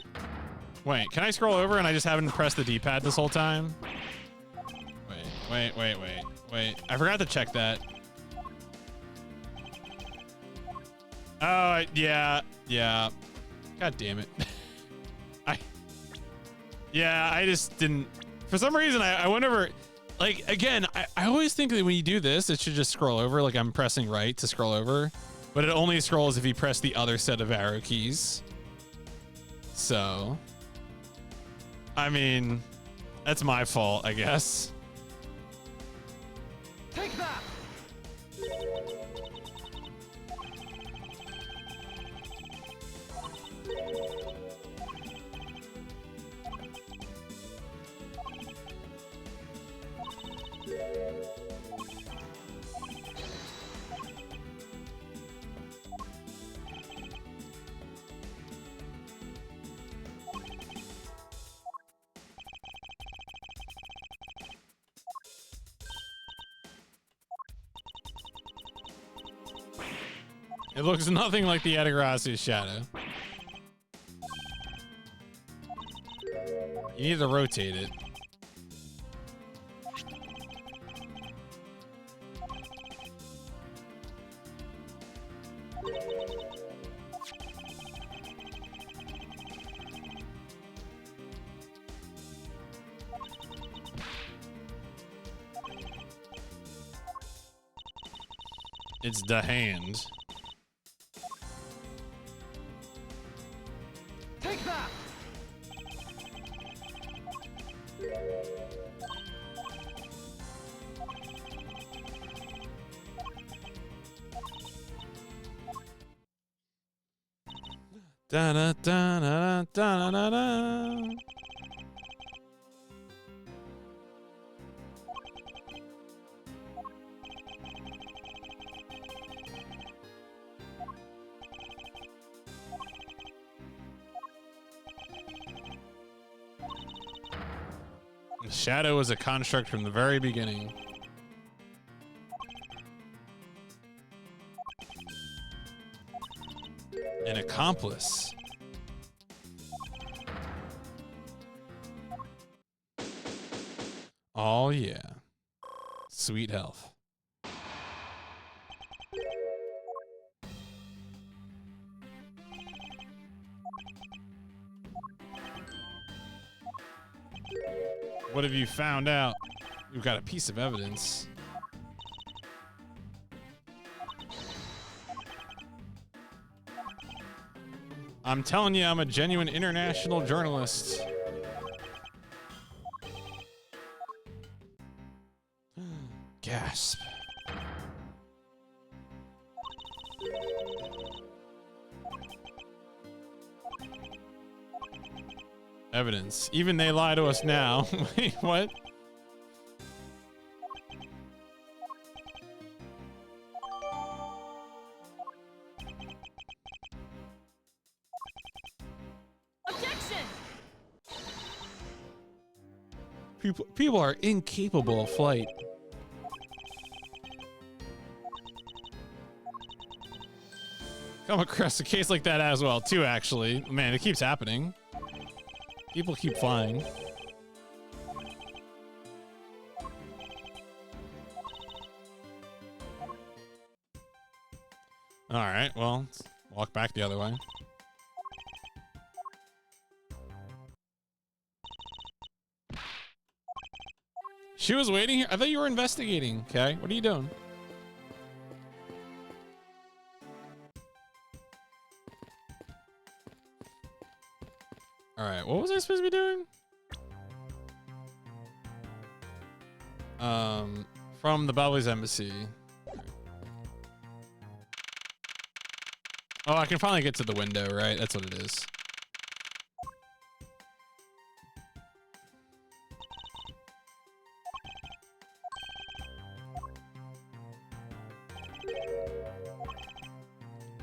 Wait, can I scroll over and I just haven't pressed the D-pad this whole time? Wait. I forgot to check that. Oh, yeah. God damn it. I just didn't. For some reason, I went over. Like, again, I always think that when you do this, it should just scroll over. Like, I'm pressing right to scroll over. But it only scrolls if you press the other set of arrow keys. So, I mean, that's my fault, I guess. Take that! It looks nothing like the Yatagrasu's shadow. You need to rotate it. It's the hand. Take that! Da da da da da da da. The shadow was a construct from the very beginning. An accomplice. Oh yeah. Sweet health. What have you found out? You've got a piece of evidence. I'm telling you, I'm a genuine international journalist. Gasp. Evidence. Even they lie to us now. Wait, what? Objection! People are incapable of flight. Come across a case like that as well, too, actually. Man, it keeps happening. People keep flying. All right, well, let's walk back the other way. She was waiting here? I thought you were investigating, okay? What are you doing? All right, what was I supposed to be doing? From the Bally's embassy. Oh, I can finally get to the window, right? That's what it is.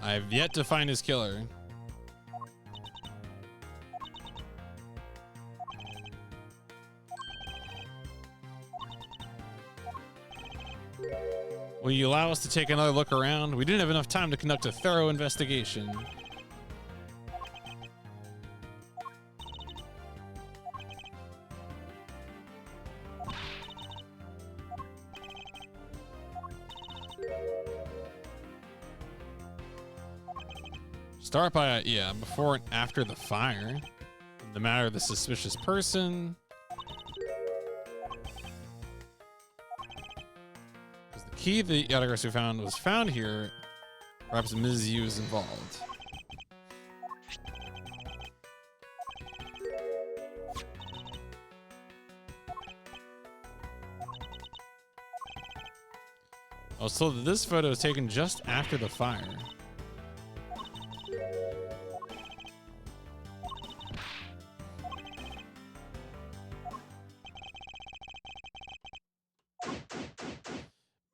I've yet to find his killer. Will you allow us to take another look around? We didn't have enough time to conduct a thorough investigation. Start by, yeah, before and after the fire. The matter of the suspicious person. The key the autographs we found was found here. Perhaps Ms. Yu is involved. I was told that this photo was taken just after the fire.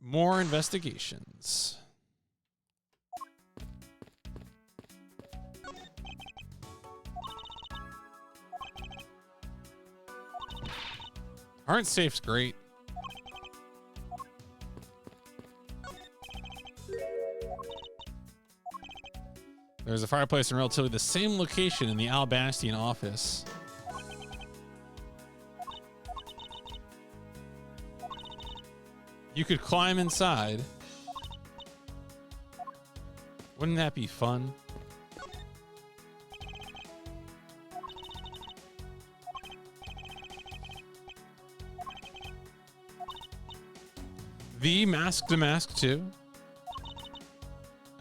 More investigations. Aren't safes great? There's a fireplace in relatively the same location in the Albastian office. You could climb inside. Wouldn't that be fun? The Mask to Mask 2.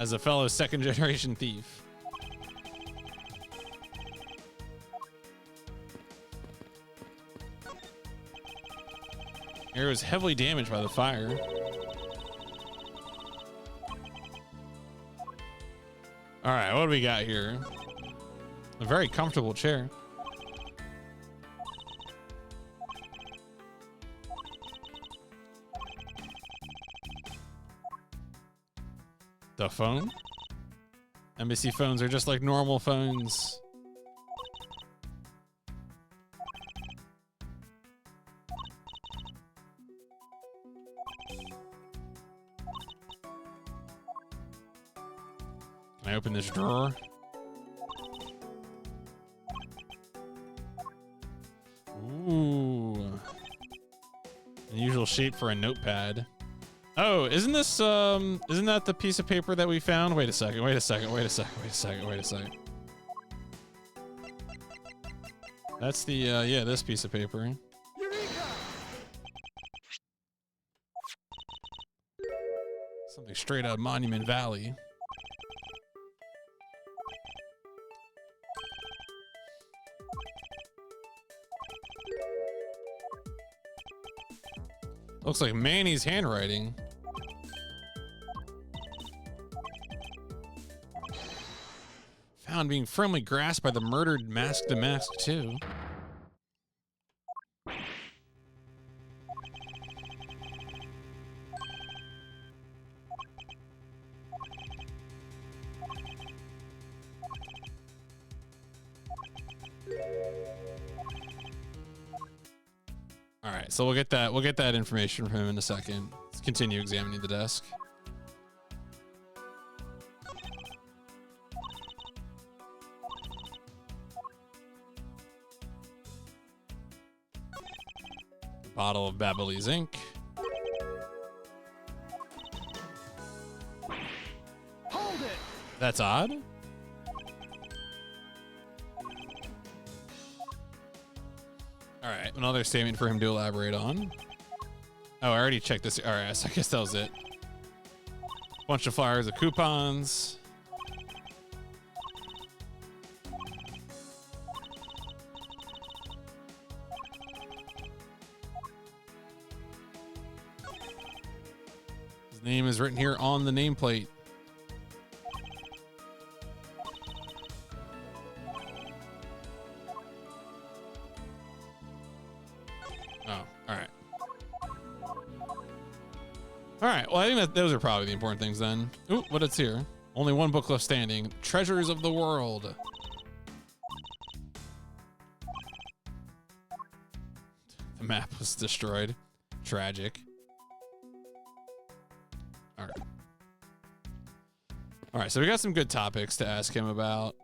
as a fellow second-generation thief. Area was heavily damaged by the fire. All right, what do we got here? A very comfortable chair. The phone? Embassy phones are just like normal phones. Can I open this drawer? Ooh. Unusual shape for a notepad. Oh, isn't that the piece of paper that we found? Wait a second, wait a second, wait a second, wait a second, wait a second. That's the, yeah, this piece of paper. Eureka! Something straight out of Monument Valley. Looks like Manny's handwriting. Found being firmly grasped by the murdered Mask to Mask 2. All right, so we'll get that information from him in a second. Let's continue examining the desk. Bottle of Babyliss ink. Hold it! That's odd. All right, another statement for him to elaborate on. Oh, I already checked this. All right, so I guess that was it. Bunch of flyers of coupons. His name is written here on the nameplate. Well, I think that those are probably the important things then. Ooh, what it's here. Only one book left standing. Treasures of the World. The map was destroyed. Tragic. All right. All right, so we got some good topics to ask him about.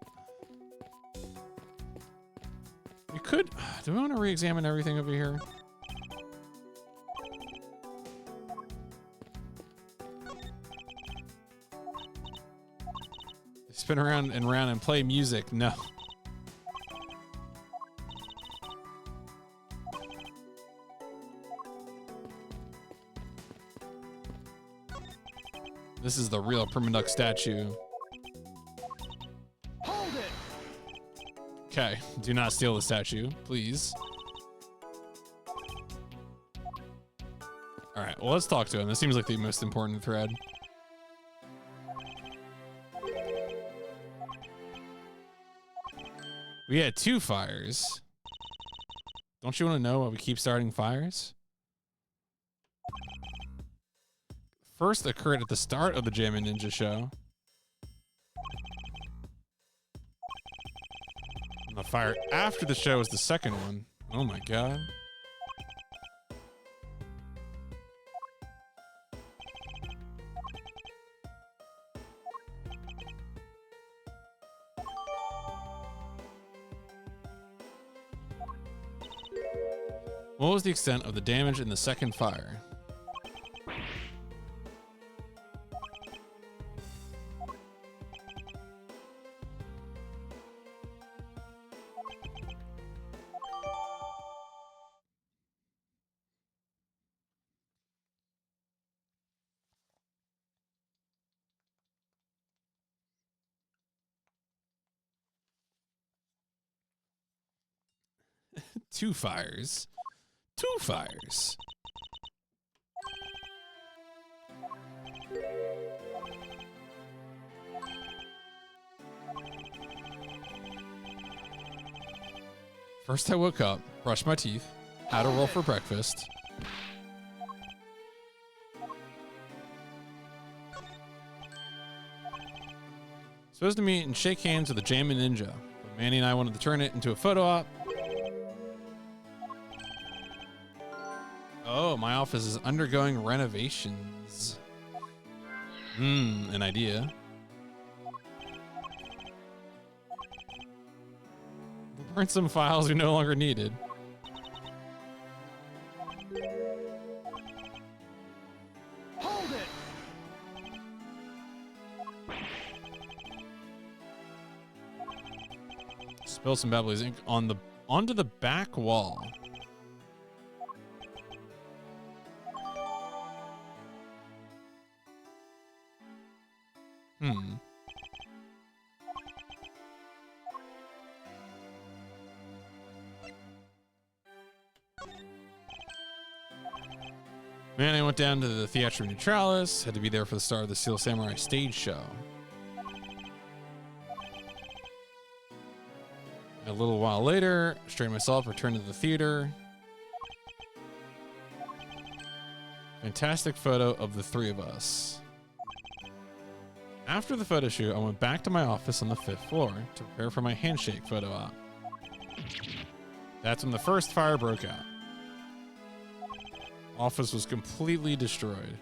We could... Do we want to re-examine everything over here? Spin around and around and play music. No. This is the real Permaduck statue. Hold it! Okay, do not steal the statue, please. All right, well, let's talk to him. This seems like the most important thread. We had 2 fires. Don't you want to know why we keep starting fires? First occurred at the start of the Jammin' Ninja show. And the fire after the show was the second one. Oh my god. What was the extent of the damage in the second fire? 2 fires. 2 fires. First I woke up, brushed my teeth, had a roll for breakfast. Supposed to meet and shake hands with the Jammin' Ninja, but Manny and I wanted to turn it into a photo op. Oh, my office is undergoing renovations. An idea. Burn some files we no longer needed. Hold it. Spill some Babbly's ink onto the back wall. Man, I went down to the Theatre Neutralis. Had to be there for the start of the Steel Samurai stage show. A little while later, straightened myself, returned to the theater. Fantastic photo of the 3 of us. After the photo shoot, I went back to my office on the 5th floor to prepare for my handshake photo op. That's when the first fire broke out. Office was completely destroyed.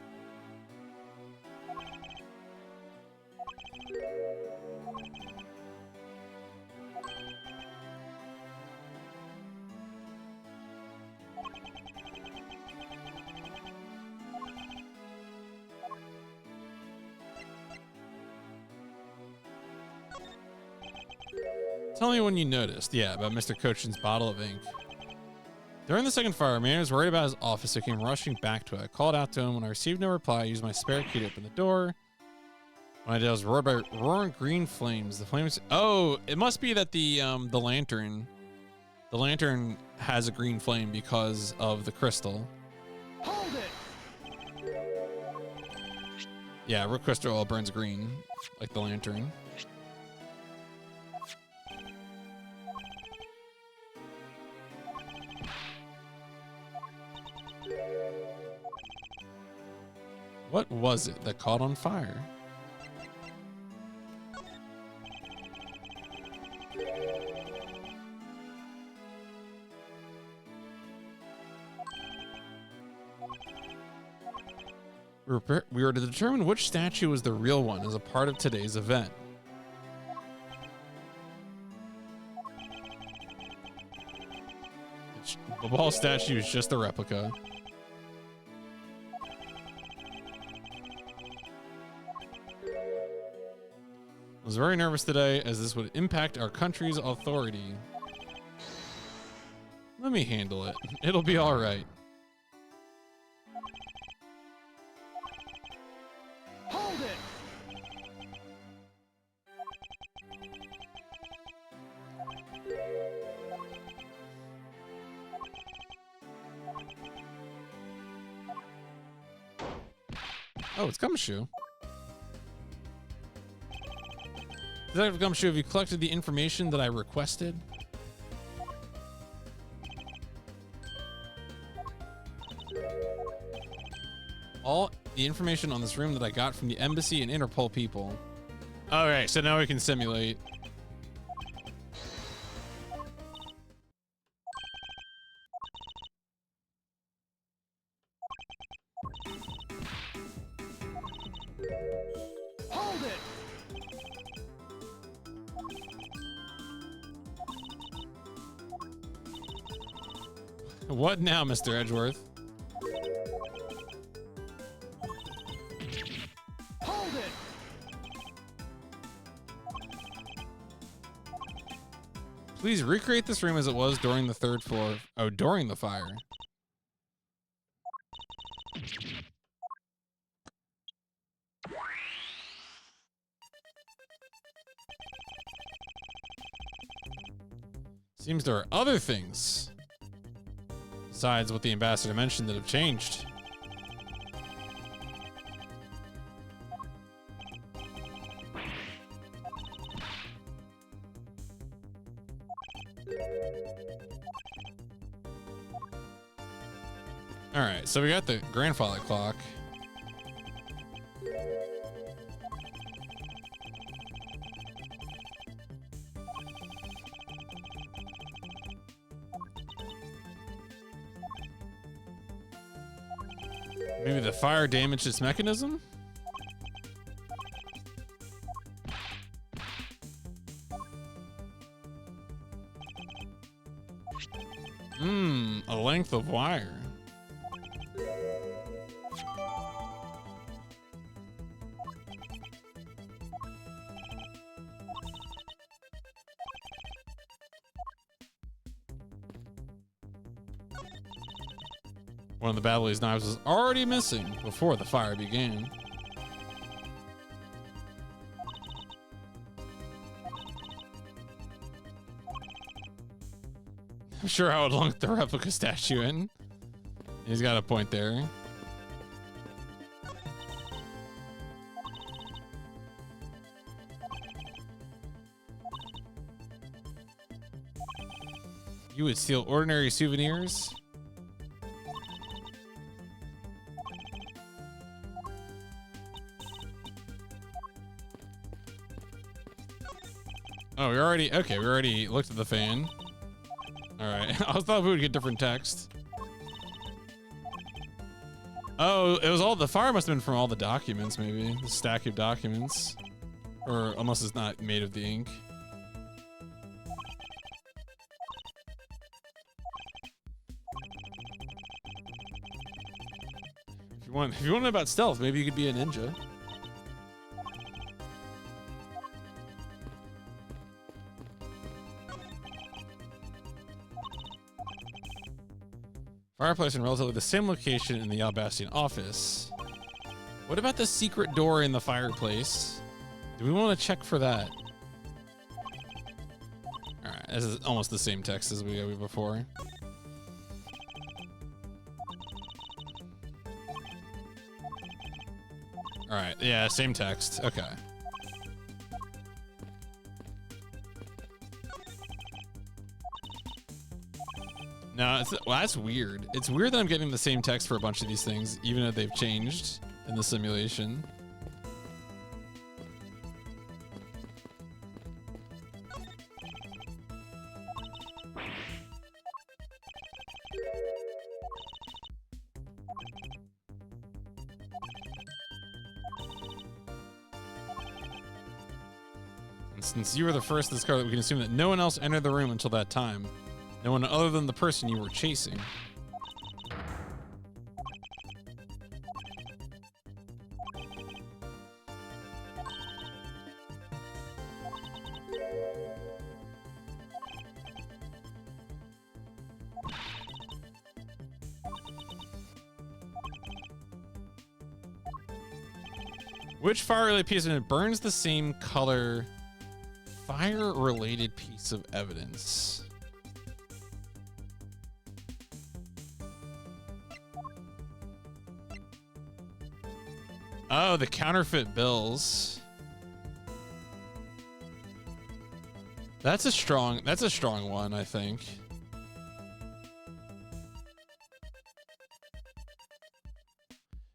Tell me when you noticed. Yeah, about Mr. Cochin's bottle of ink. During the second fire, man was worried about his office, so came rushing back to it. I called out to him. When I received no reply, I used my spare key to open the door. When I did, I was roared by roaring green flames. The flames. Oh, it must be that the lantern has a green flame because of the crystal. Hold it. Yeah, root crystal oil burns green, like the lantern. What was it that caught on fire? We were to determine which statue was the real one as a part of today's event. The ball statue is just a replica. I was very nervous today as this would impact our country's authority. Let me handle it. It'll be all right. Hold it. Oh, it's Gumshoe. Detective Gumshoe, have you collected the information that I requested? All the information on this room that I got from the embassy and Interpol people. All right, so now we can simulate. Hold it. What now, Mr. Edgeworth? Hold it. Please recreate this room as it was during the 3rd floor. Oh, during the fire. Seems there are other things Besides what the ambassador mentioned that have changed. All right, so we got the grandfather clock. Maybe the fire damaged its mechanism? A length of wire. One of the Bad Boys' knives was already missing before the fire began. I'm sure I would lunk the replica statue in. He's got a point there. You would steal ordinary souvenirs? Oh, we already looked at the fan. All right, I thought we would get different text. Oh, it was all, the fire must have been from all the documents, maybe. The stack of documents. Or unless it's not made of the ink. If you want to know about stealth, maybe you could be a ninja. Fireplace in relatively the same location in the Albastian office. What about the secret door in the fireplace? Do we want to check for that? Alright, this is almost the same text as we got before. Alright, yeah, same text. Okay. No, well, that's weird. It's weird that I'm getting the same text for a bunch of these things, even though they've changed in the simulation. And since you were the first to discover that, we can assume that no one else entered the room until that time. No one other than the person you were chasing. Which fire-related piece of it burns the same color? Fire-related piece of evidence. Oh, the counterfeit bills. That's a strong one, I think.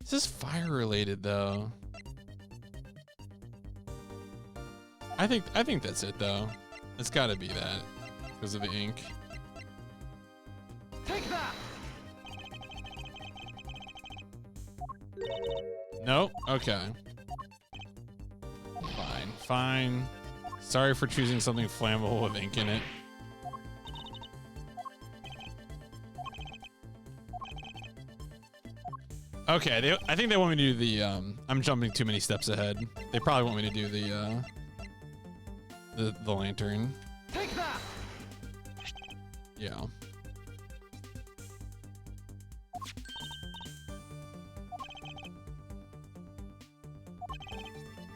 This is fire related though. I think that's it though. It's gotta be that because of the ink. Take that. Nope. Okay. Fine. Sorry for choosing something flammable with ink in it. Okay, I think they want me to do the, I'm jumping too many steps ahead. They probably want me to do the lantern. Take that. Yeah.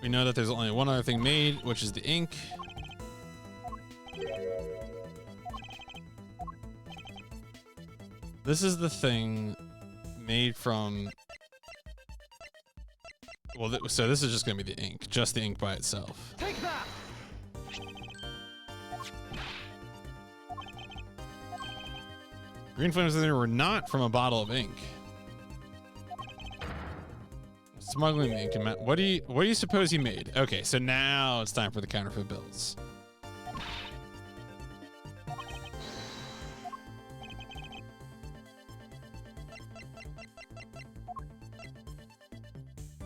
We know that there's only one other thing made, which is the ink. This is the thing made from... Well, so this is just going to be the ink. Just the ink by itself. Take that! Green flames were not from a bottle of ink. Smuggling the ink. What do you suppose he made? Okay, so now it's time for the counterfeit bills.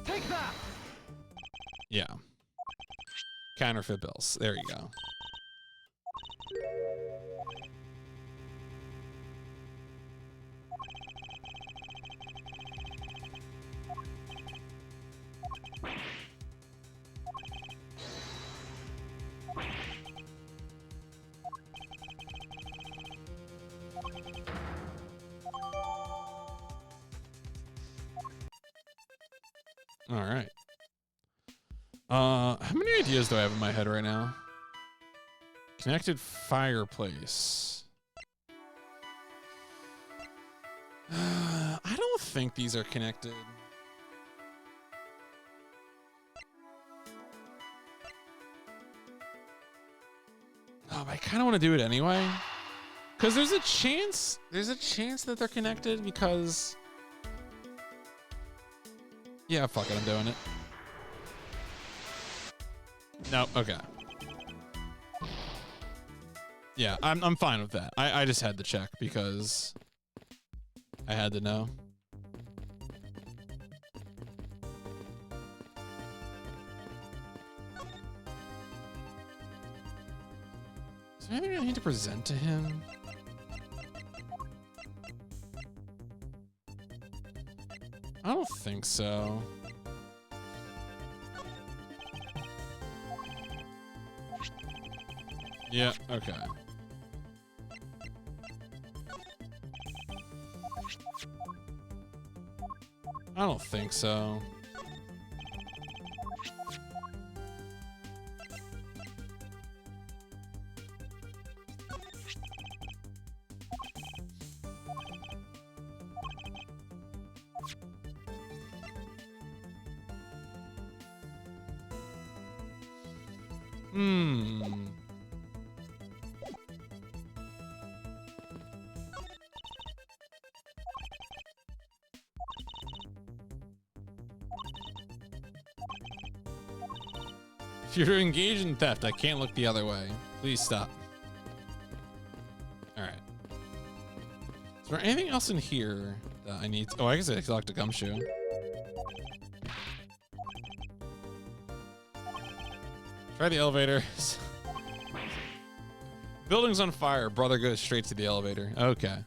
Take that! Yeah. Counterfeit bills. There you go. All right. How many ideas do I have in my head right now? Connected fireplace. I don't think these are connected. Oh, but I kind of want to do it anyway. Because there's a chance that they're connected because... Yeah, fuck it, I'm doing it. No, okay. Yeah, I'm fine with that. I just had to check because I had to know. Is there anything I need to present to him? I don't think so. Yeah, okay. I don't think so. If you're engaged in theft, I can't look the other way. Please stop. All right. Is there anything else in here that I need? Oh, I guess I collect a gumshoe. Try the elevator. Building's on fire. Brother goes straight to the elevator. Okay.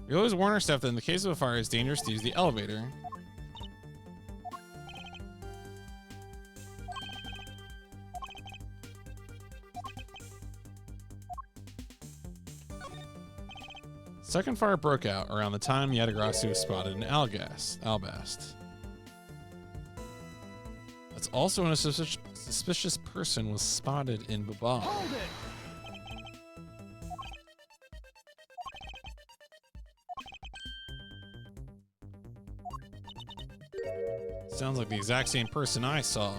We always warn our staff that in the case of a fire, it's dangerous to use the elevator. Second fire broke out around the time Yatagrassi was spotted in Albast. That's also when a suspicious person was spotted in Bubal. Hold it! Sounds like the exact same person I saw.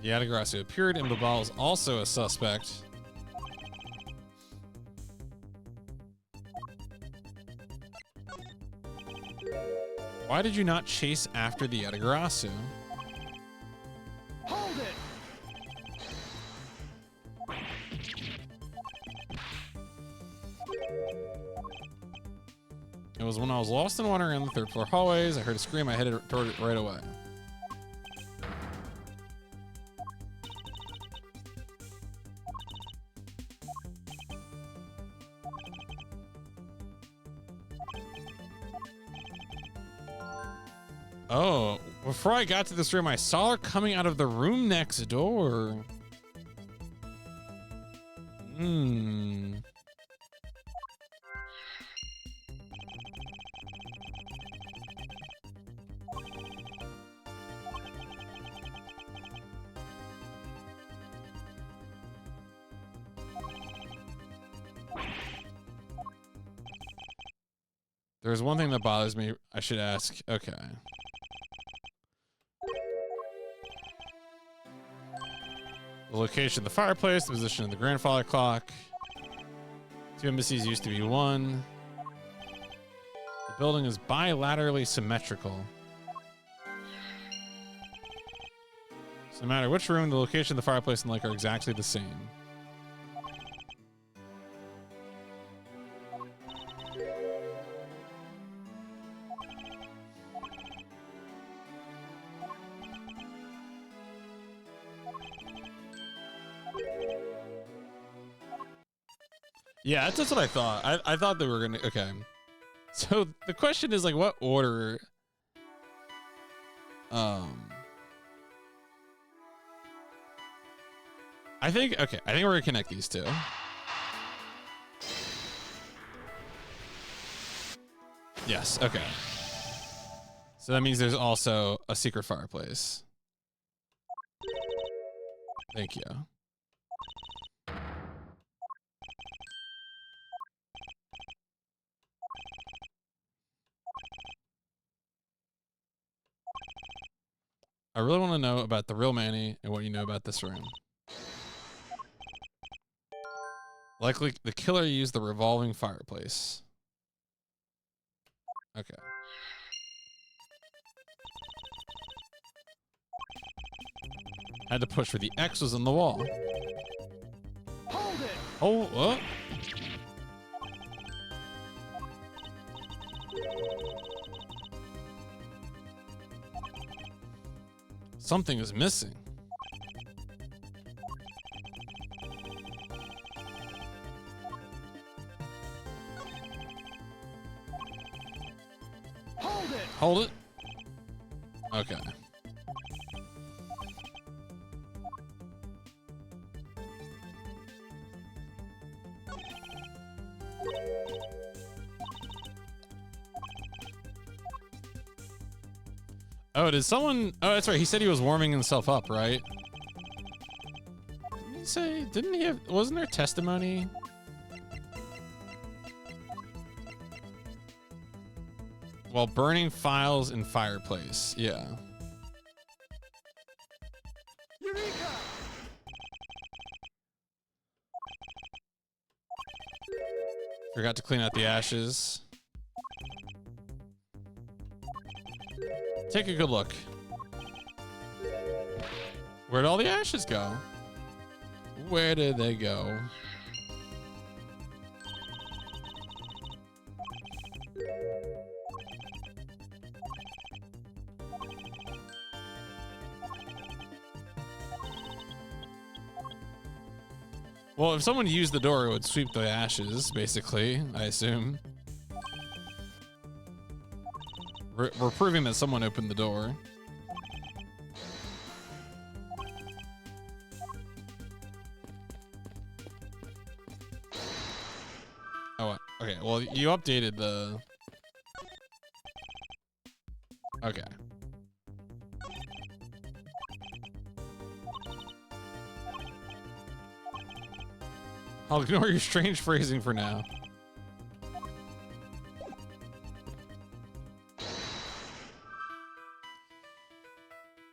Yatagrassi who appeared in Bubal is also a suspect. Why did you not chase after the Yatagrassi? Hold it! It was when I was lost and wandering around the third floor hallways. I heard a scream. I headed toward it right away. Oh, before I got to this room, I saw her coming out of the room next door. There's one thing that bothers me. I should ask. Okay. The location of the fireplace, the position of the grandfather clock. 2 embassies used to be 1. The building is bilaterally symmetrical. So no matter which room, the location of the fireplace and lake are exactly the same. Yeah, that's what I thought. I thought they were gonna. Okay. So the question is like, what order? I think we're gonna connect these two. Yes. Okay. So that means there's also a secret fireplace. Thank you. I really want to know about the real Manny and what you know about this room. Likely the killer used the revolving fireplace. Okay. Had to push where the X was on the wall. Hold it! Oh, what? Something is missing. Hold it! Hold it. Okay. Oh, did someone... Oh, that's right. He said he was warming himself up, right? Didn't he say... Didn't he have... Wasn't there testimony? While burning files in fireplace. Yeah. Eureka! Forgot to clean out the ashes. Take a good look. Where'd all the ashes go? Where did they go? Well, if someone used the door, it would sweep the ashes, basically, I assume. We're proving that someone opened the door. Oh, okay. Well, you updated the... Okay. I'll ignore your strange phrasing for now.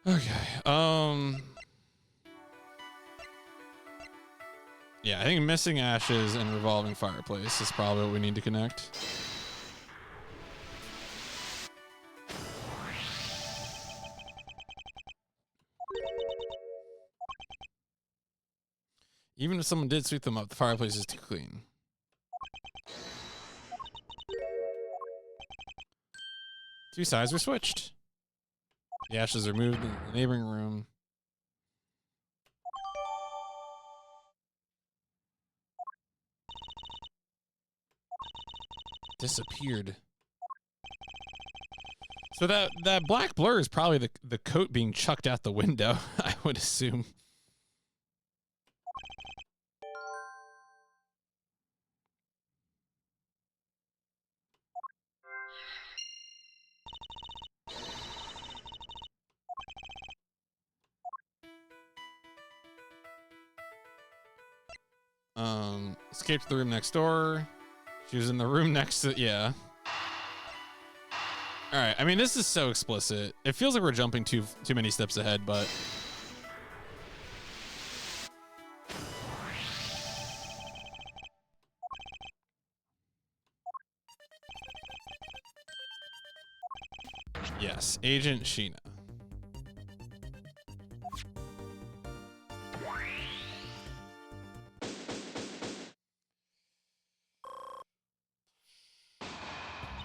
Okay. Yeah, I think missing ashes and revolving fireplace is probably what we need to connect. Even if someone did sweep them up, the fireplace is too clean. Two sides were switched. The ashes are moved in the neighboring room. Disappeared. So that black blur is probably the coat being chucked out the window, I would assume. Escaped the room next door. She was in the room next to, yeah. All right. I mean, this is so explicit. It feels like we're jumping too many steps ahead, but yes, Agent Sheena.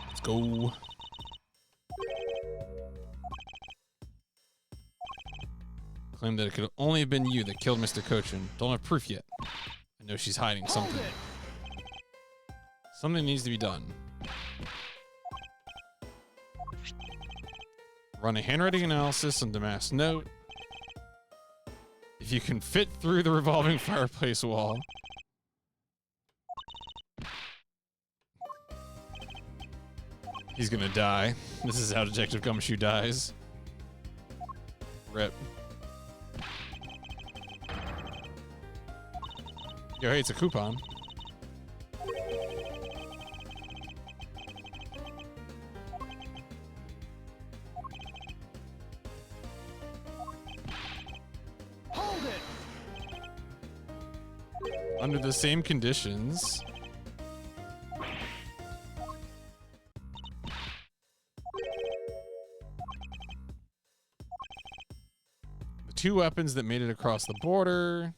Let's go. Claim that it could only have been you that killed Mr. Cochin. Don't have proof yet. I know she's hiding something. Hold it. Something needs to be done. Run a handwriting analysis on the mass note. If you can fit through the revolving fireplace wall. He's gonna die. This is how Detective Gumshoe dies. Rip. Yo, hey, it's a coupon. Hold it. Under the same conditions. The two weapons that made it across the border.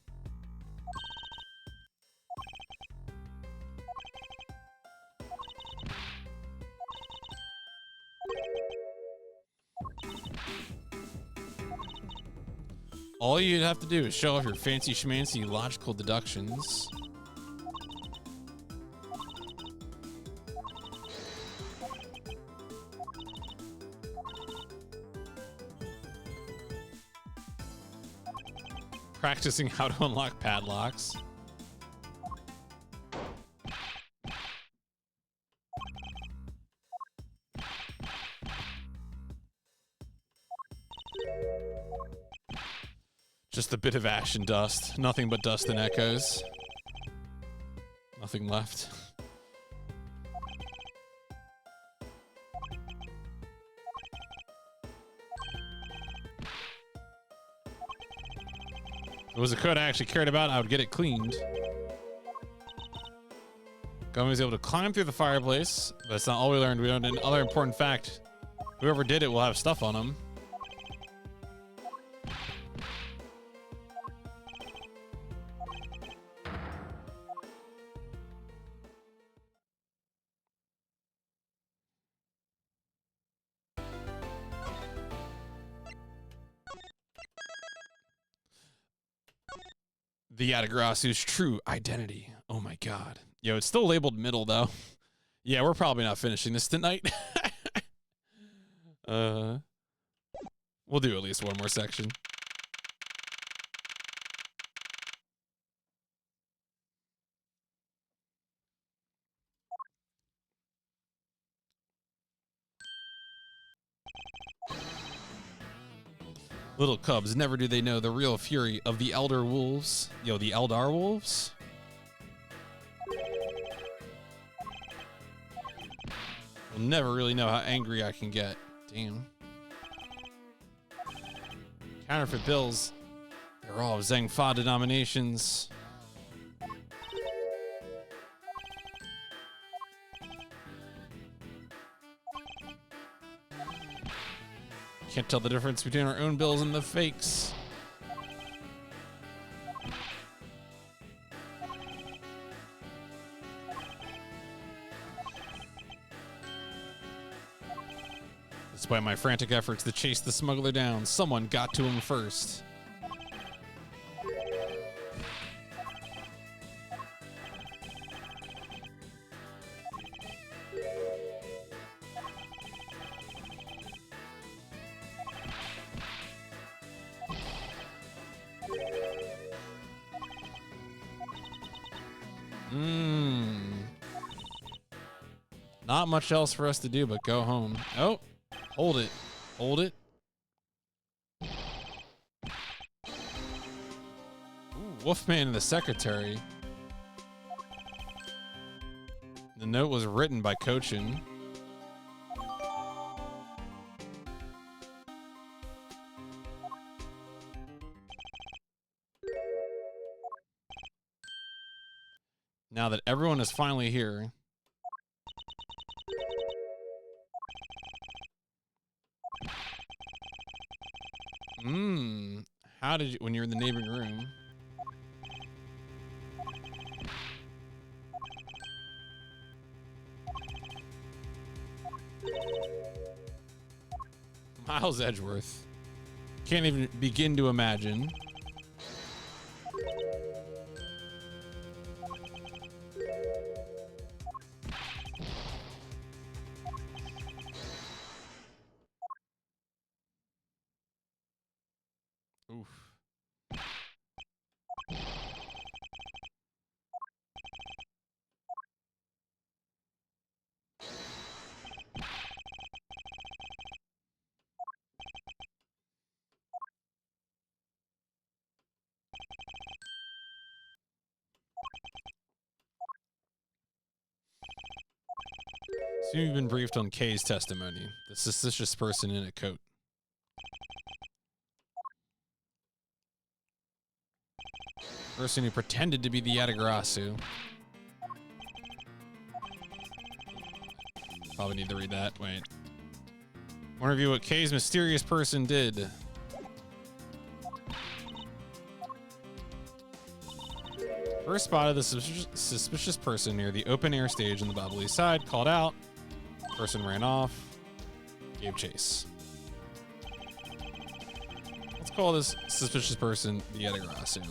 All you'd have to do is show off your fancy schmancy logical deductions. Practicing how to unlock padlocks. Just a bit of ash and dust. Nothing but dust and echoes. Nothing left. If it was a code I actually cared about, I would get it cleaned. Gummy was able to climb through the fireplace, but that's not all we learned. We learned another important fact. Whoever did it will have stuff on them. The Yatagarasu's true identity. Oh my god. Yo, it's still labeled middle though. Yeah, we're probably not finishing this tonight. We'll do at least one more section. Little cubs, never do they know the real fury of the elder wolves. Yo, the Eldar wolves? We'll never really know how angry I can get. Damn. Counterfeit bills. They're all of Zheng Fa denominations. Can't tell the difference between our own bills and the fakes. Despite my frantic efforts to chase the smuggler down, someone got to him first. Not much else for us to do but go home. Oh, hold it. Hold it. Ooh, Wolfman and the Secretary. The note was written by Cochin. Now that everyone is finally here. How did you, when you're in the neighboring room? Miles Edgeworth. Can't even begin to imagine. Oof. So you've been briefed on Kay's testimony, the suspicious person in a coat. Person who pretended to be the Yatagarasu. Probably need to read that. Wait. I want to review what Kay's mysterious person did. First spotted the suspicious person near the open air stage on the bubbly side, called out. Person ran off, gave chase. Let's call this suspicious person the Yatagarasu.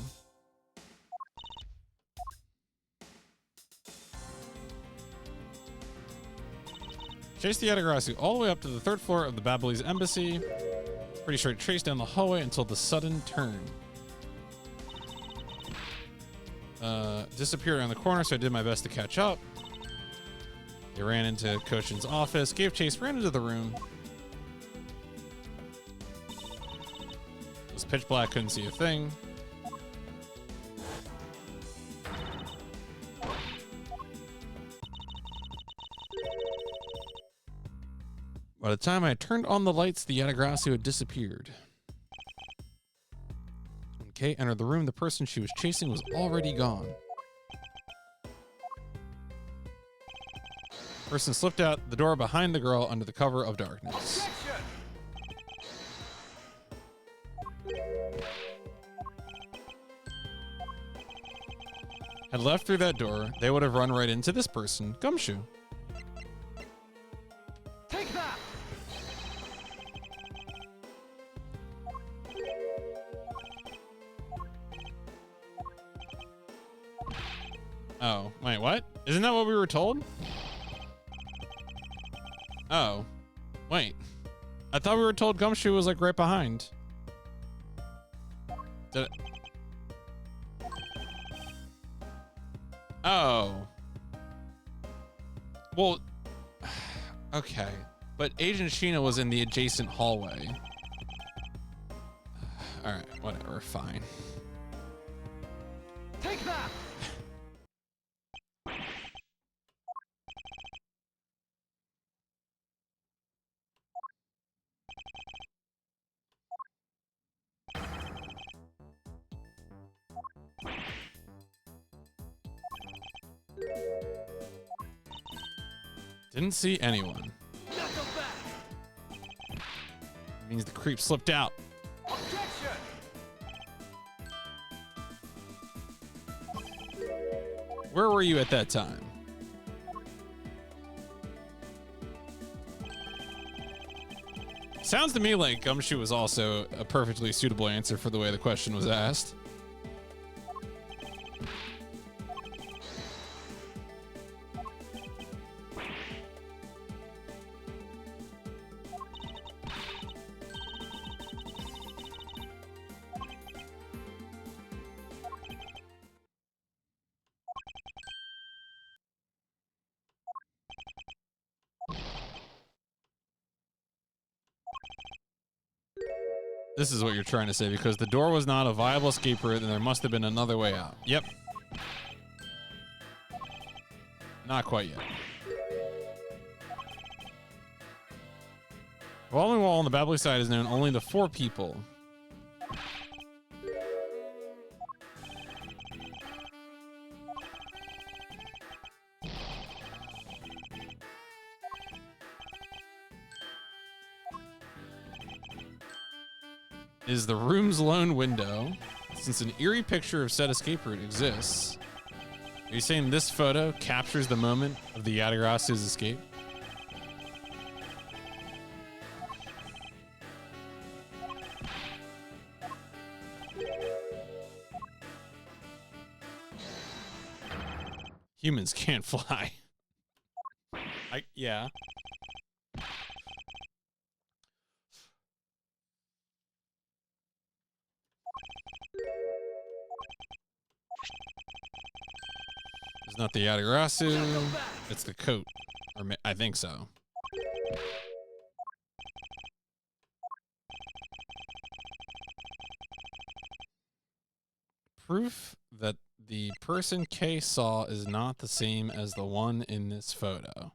Chased the Yatagarasu all the way up to the 3rd floor of the Babyliss embassy. Pretty sure it traced down the hallway until the sudden turn. Disappeared around the corner, so I did my best to catch up. They ran into Koshin's office, gave chase, ran into the room. It was pitch black, couldn't see a thing. By the time I turned on the lights, the Yatagarasu had disappeared. When Kay entered the room, the person she was chasing was already gone. Person slipped out the door behind the girl under the cover of darkness. Had left through that door, they would have run right into this person, Gumshoe. Take that! Oh, wait, what? Isn't that what we were told? Oh, wait. I thought we were told Gumshoe was like right behind. Did it? Oh. Well, okay. But Agent Sheena was in the adjacent hallway. All right, whatever, fine. Take that! Didn't see anyone. Knuckle back! Means the creep slipped out. Objection! Where were you at that time? Sounds to me like Gumshoe was also a perfectly suitable answer for the way the question was asked. This is what you're trying to say, because the door was not a viable escape route, and there must have been another way out. Yep. Not quite yet. The following wall on the Babbly side is known only to 4 people. is the room's lone window. Since an eerie picture of said escape route exists, are you saying this photo captures the moment of the Yatagrasu's escape? Humans can't fly. Yeah. It's not the Yatagarasu. It's the coat. Or I think so. Proof that the person K saw is not the same as the one in this photo.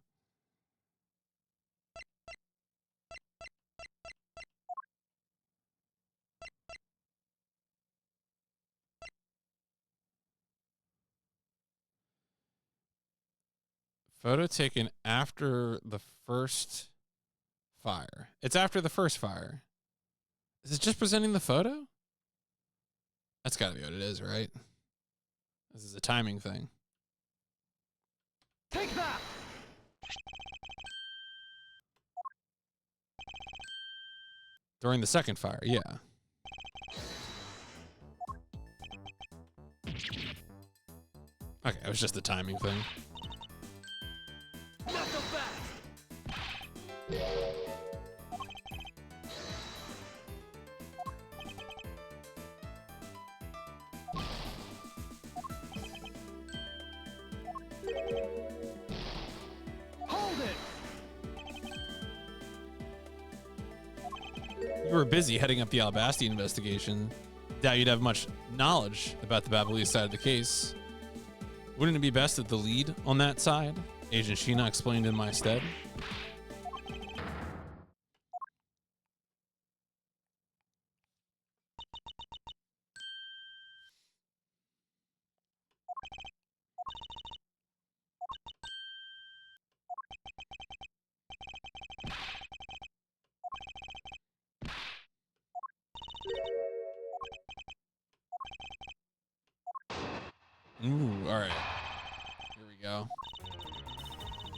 Photo taken after the first fire. It's after the first fire. Is it just presenting the photo? That's got to be what it is, right? This is a timing thing. Take that! During the second fire, yeah. Okay, it was just the timing thing. Not so fast! Hold it! You were busy heading up the Alabasti investigation. Doubt you'd have much knowledge about the Babalese side of the case. Wouldn't it be best if the lead on that side? Agent Sheena explained in my stead. Ooh, all right. Here we go.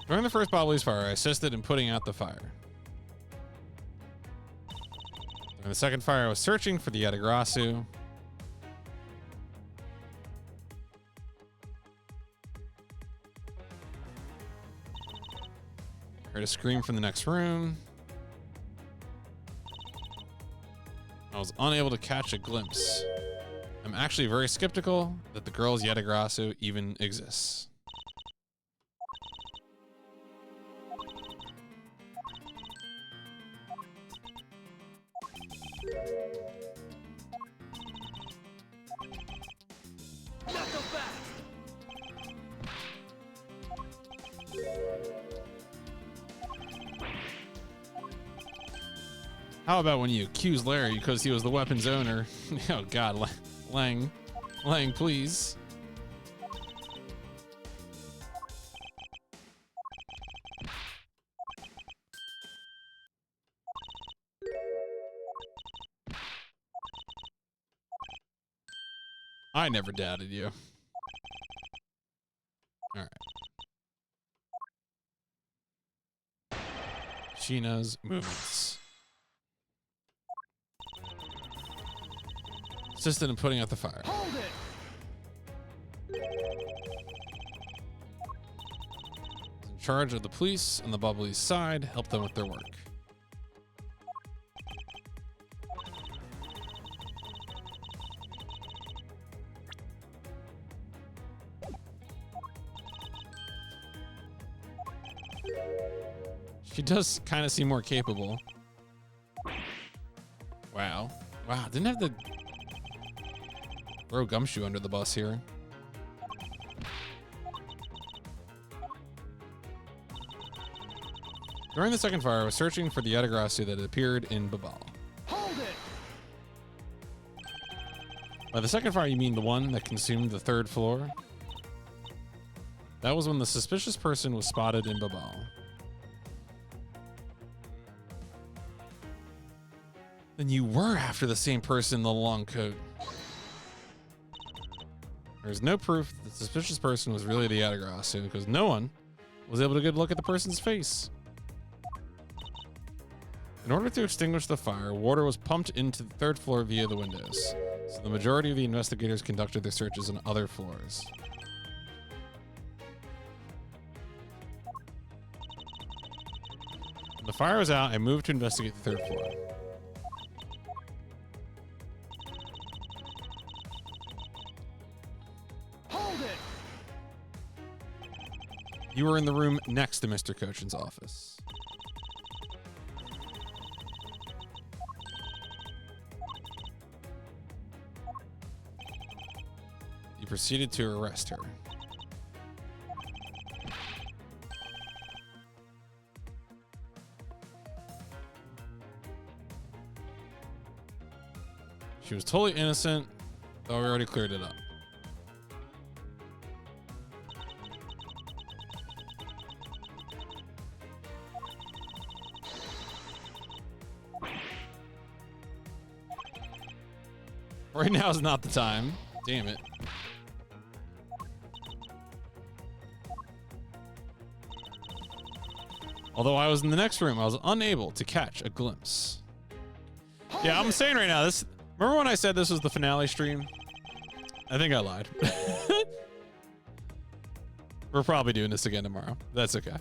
During the first Babalese fire, I assisted in putting out the fire. During the second fire, I was searching for the Yatagarasu. Heard a scream from the next room. I was unable to catch a glimpse. I'm actually very skeptical that the girl's Yatagarasu even exists. Not so fast! How about when you accuse Larry because he was the weapon's owner? Oh God, Lang, please. I never doubted you. All right. Sheena's movements. Assisted in putting out the fire. Hold it! Was in charge of the police on the Babalese side, helped them with their work. She does kind of seem more capable. Wow. Wow, didn't have to throw Gumshoe under the bus here. During the second fire, I was searching for the Yatagarasu that appeared in Babal. Hold it! By the second fire, you mean the one that consumed the third floor? That was when the suspicious person was spotted in Babal. Then you were after the same person in the long coat. There's no proof that the suspicious person was really the Atagrass, because no one was able to get a look at the person's face. In order to extinguish the fire, water was pumped into the third floor via the windows, so the majority of the investigators conducted their searches on other floors. When the fire was out, I moved to investigate the third floor. Hold it! You were in the room next to Mr. Cochin's office. You proceeded to arrest her. She was totally innocent, though we already cleared it up. Right now is not the time. Damn it. Although I was in the next room, I was unable to catch a glimpse. Yeah, I'm saying right now, this. Remember when I said this was the finale stream? I think I lied. We're probably doing this again tomorrow. That's okay.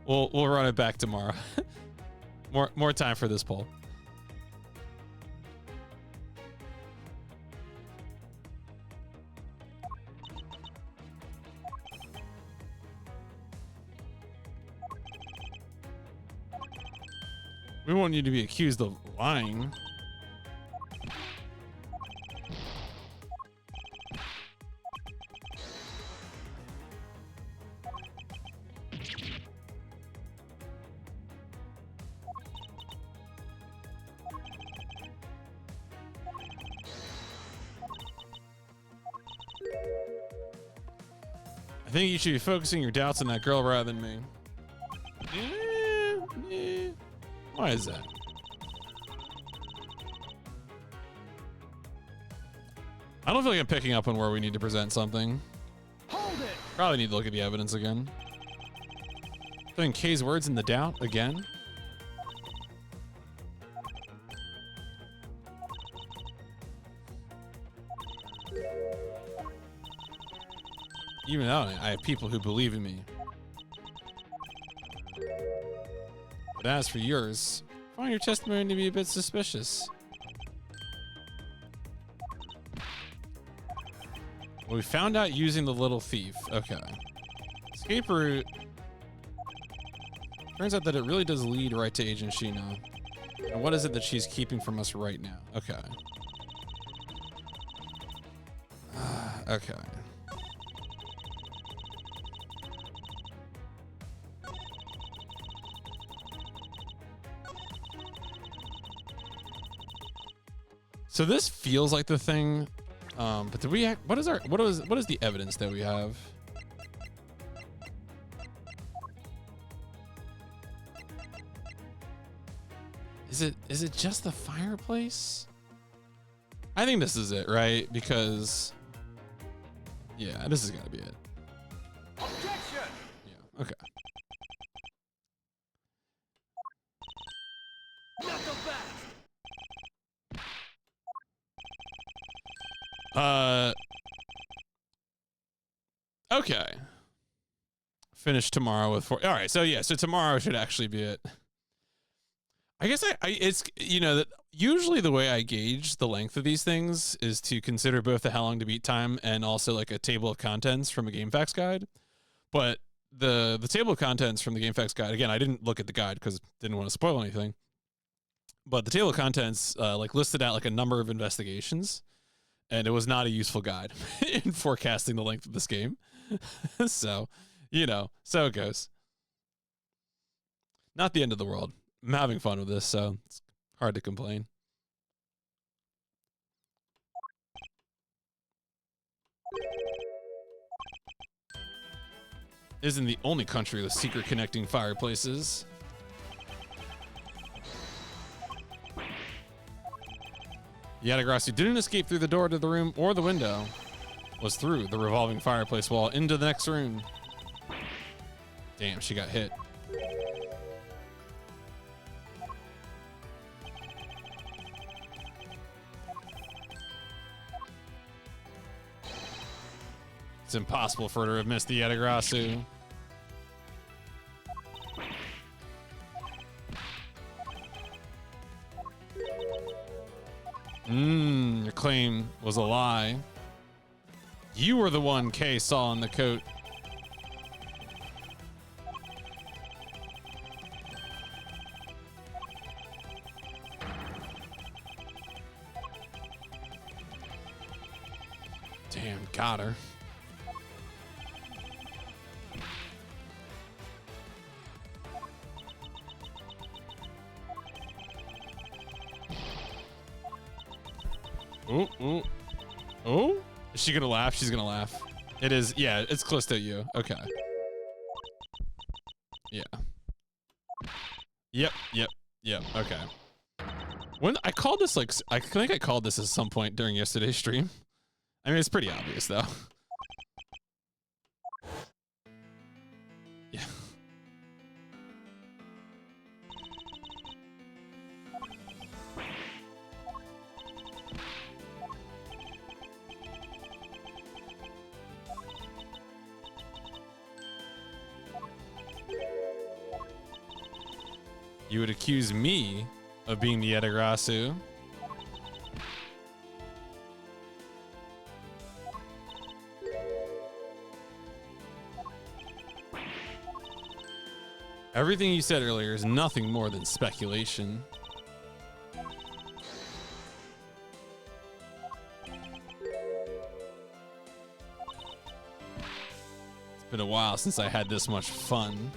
We'll run it back tomorrow. More time for this poll. We want you to be accused of lying. I think you should be focusing your doubts on that girl rather than me. Why is that? I don't feel like I'm picking up on where we need to present something. Hold it! Probably need to look at the evidence again. Putting K's words in the doubt again. Even though I have people who believe in me. But as for yours, I find your testimony to be a bit suspicious. Well, we found out using the little thief. Okay. Escape route. Turns out that it really does lead right to Agent Shino. And what is it that she's keeping from us right now? Okay. Okay. So this feels like the thing, but do we? What is the evidence that we have? Is it just the fireplace? I think this is it, right? Because yeah, this is gotta be it. Objection! Yeah. Okay. Not so fast! Okay. Finish tomorrow with 4. All right. So yeah. So tomorrow should actually be it. I guess it's, you know, that usually the way I gauge the length of these things is to consider both the how long to beat time and also like a table of contents from a game facts guide. But the table of contents from the game facts guide, again, I didn't look at the guide because didn't want to spoil anything. But the table of contents like listed out like a number of investigations, and it was not a useful guide in forecasting the length of this game. So, you know, so it goes. Not the end of the world. I'm having fun with this, so it's hard to complain. Isn't the only country with secret connecting fireplaces. Yatagrasu didn't escape through the door to the room or the window. Was through the revolving fireplace wall into the next room. Damn, she got hit. It's impossible for her to have missed the Yatagrasu. Your claim was a lie. You were the one Kay saw in the coat. Damn, got her. Ooh, ooh. Oh? Is she gonna laugh? She's gonna laugh. It is, yeah, it's close to you. Okay. Yeah. Yep, okay. When I called this, like, I think I called this at some point during yesterday's stream. I mean, it's pretty obvious, though. Yeah. You would accuse me of being the Yatagrasu. Everything you said earlier is nothing more than speculation. It's been a while since I had this much fun.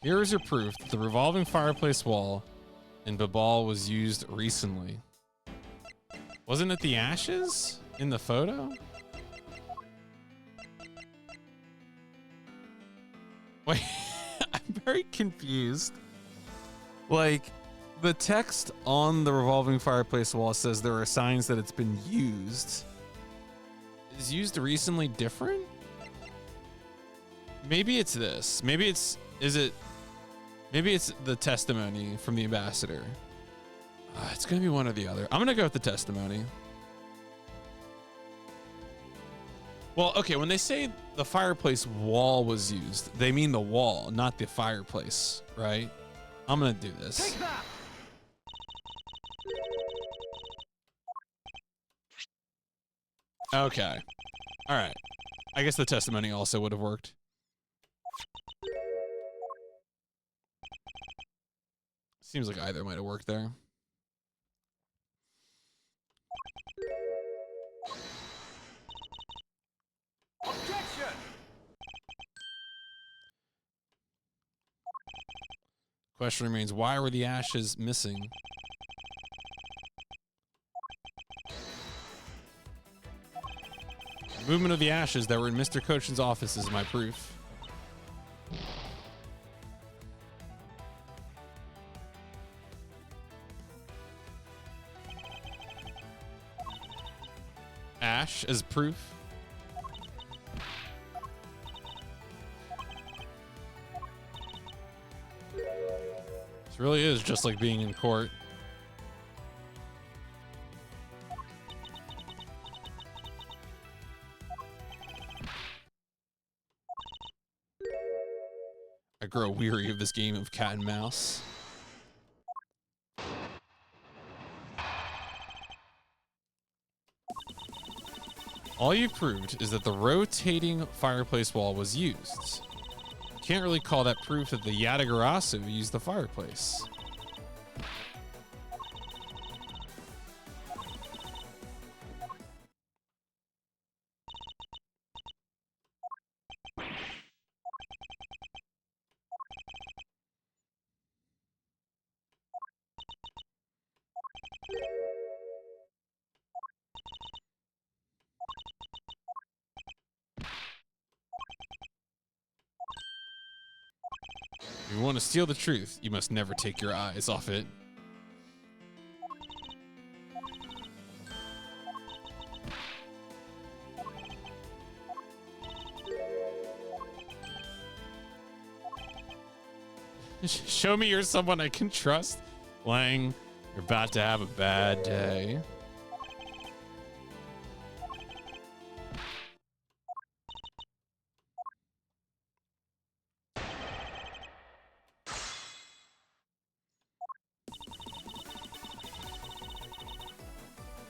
Here is your proof that the revolving fireplace wall in Babal was used recently. Wasn't it the ashes in the photo? Wait, I'm very confused. Like, the text on the revolving fireplace wall says there are signs that it's been used. Is used recently different? Maybe it's this. Maybe it's, maybe it's the testimony from the ambassador. It's gonna be one or the other. I'm gonna go with the testimony. Well, okay, when they say the fireplace wall was used, they mean the wall, not the fireplace, right? I'm gonna do this. Take that! Okay. All right. I guess the testimony also would have worked. Seems like either might have worked there. Objection! Question remains, why were the ashes missing? The movement of the ashes that were in Mr. Kochin's office is my proof. Ash as proof. This really is just like being in court. I grow weary of this game of cat and mouse. All you've proved is that the rotating fireplace wall was used. You can't really call that proof that the Yatagarasu used the fireplace. you want to steal the truth, you must never take your eyes off it. Show me you're someone I can trust. Lang, you're about to have a bad day.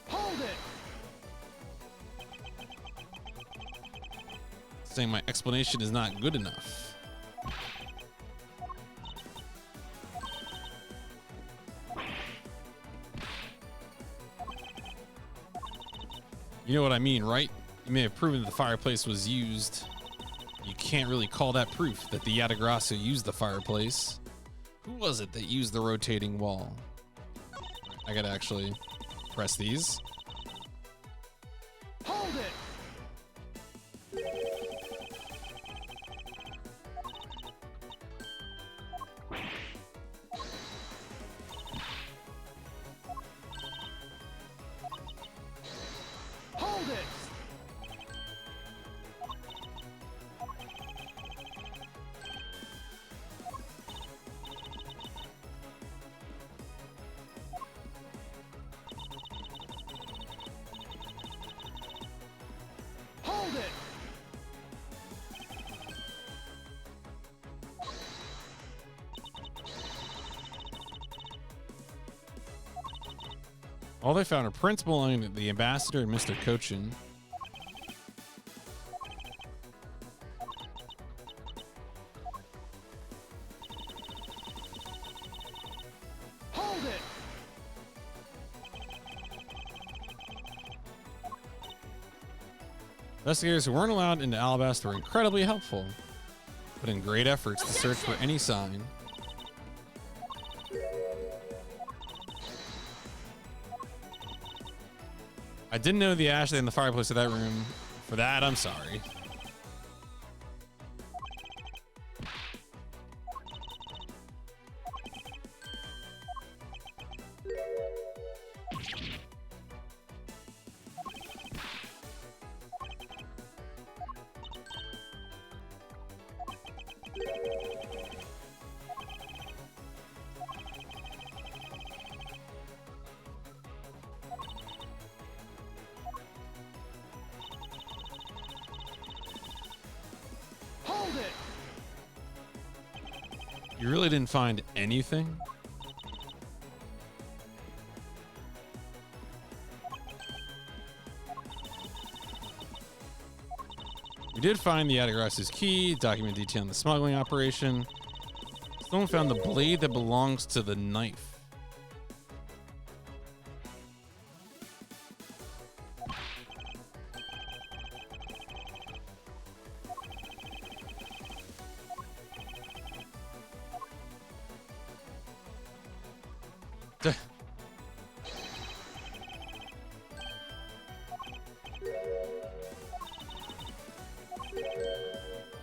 Hold it! Saying my explanation is not good enough. You know what I mean, right? You may have proven that the fireplace was used. You can't really call that proof that the Yatagrasu used the fireplace. Who was it that used the rotating wall? I gotta actually press these. Hold it! Hold it! Hold it! All they found are prints belonging to the ambassador and Mr. Cochin. Hold it! Investigators who weren't allowed into Alabasta were incredibly helpful, put in great efforts to search for any sign. I didn't know the ashtray in the fireplace of that room. For that, I'm sorry. Hold it! You really didn't find anything? We did find the Yatagrasu's key, document detailing the smuggling operation. Someone found the blade that belongs to the knife.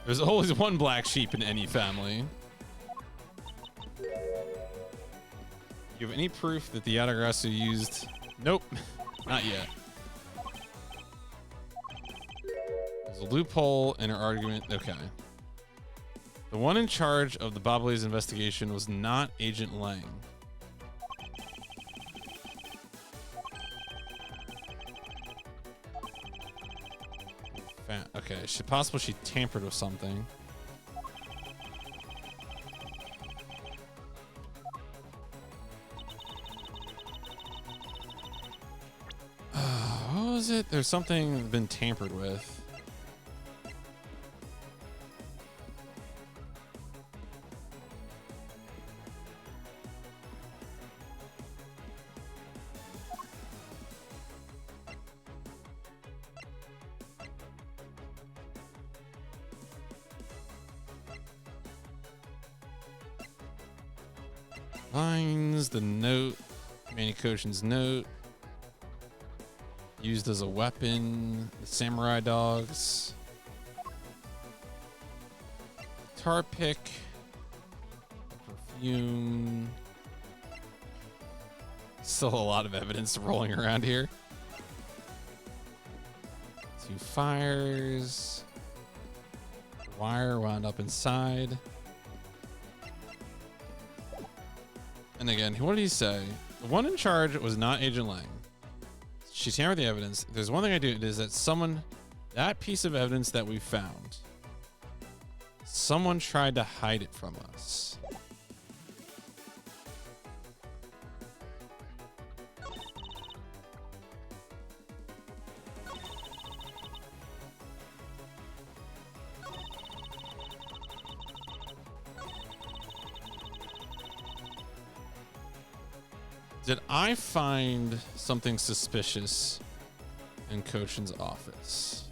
There's always one black sheep in any family. You have any proof that the Yatagrasu used? Nope, not yet. There's a loophole in her argument. Okay. The one in charge of the Bobbleys investigation was not Agent Lang. Okay, it's possible she tampered with something. What was it? There's something been tampered with. Lines, the note, Manny Koshin's note, used as a weapon, the samurai dogs, tar pick, Fume. Still a lot of evidence rolling around here. 2 fires. Wire wound up inside. And again, what did he say? The one in charge was not Agent Lang. She tampered the evidence. There's one thing I do. It is that that piece of evidence that we found, someone tried to hide it from us. Did I find something suspicious in Kochin's office?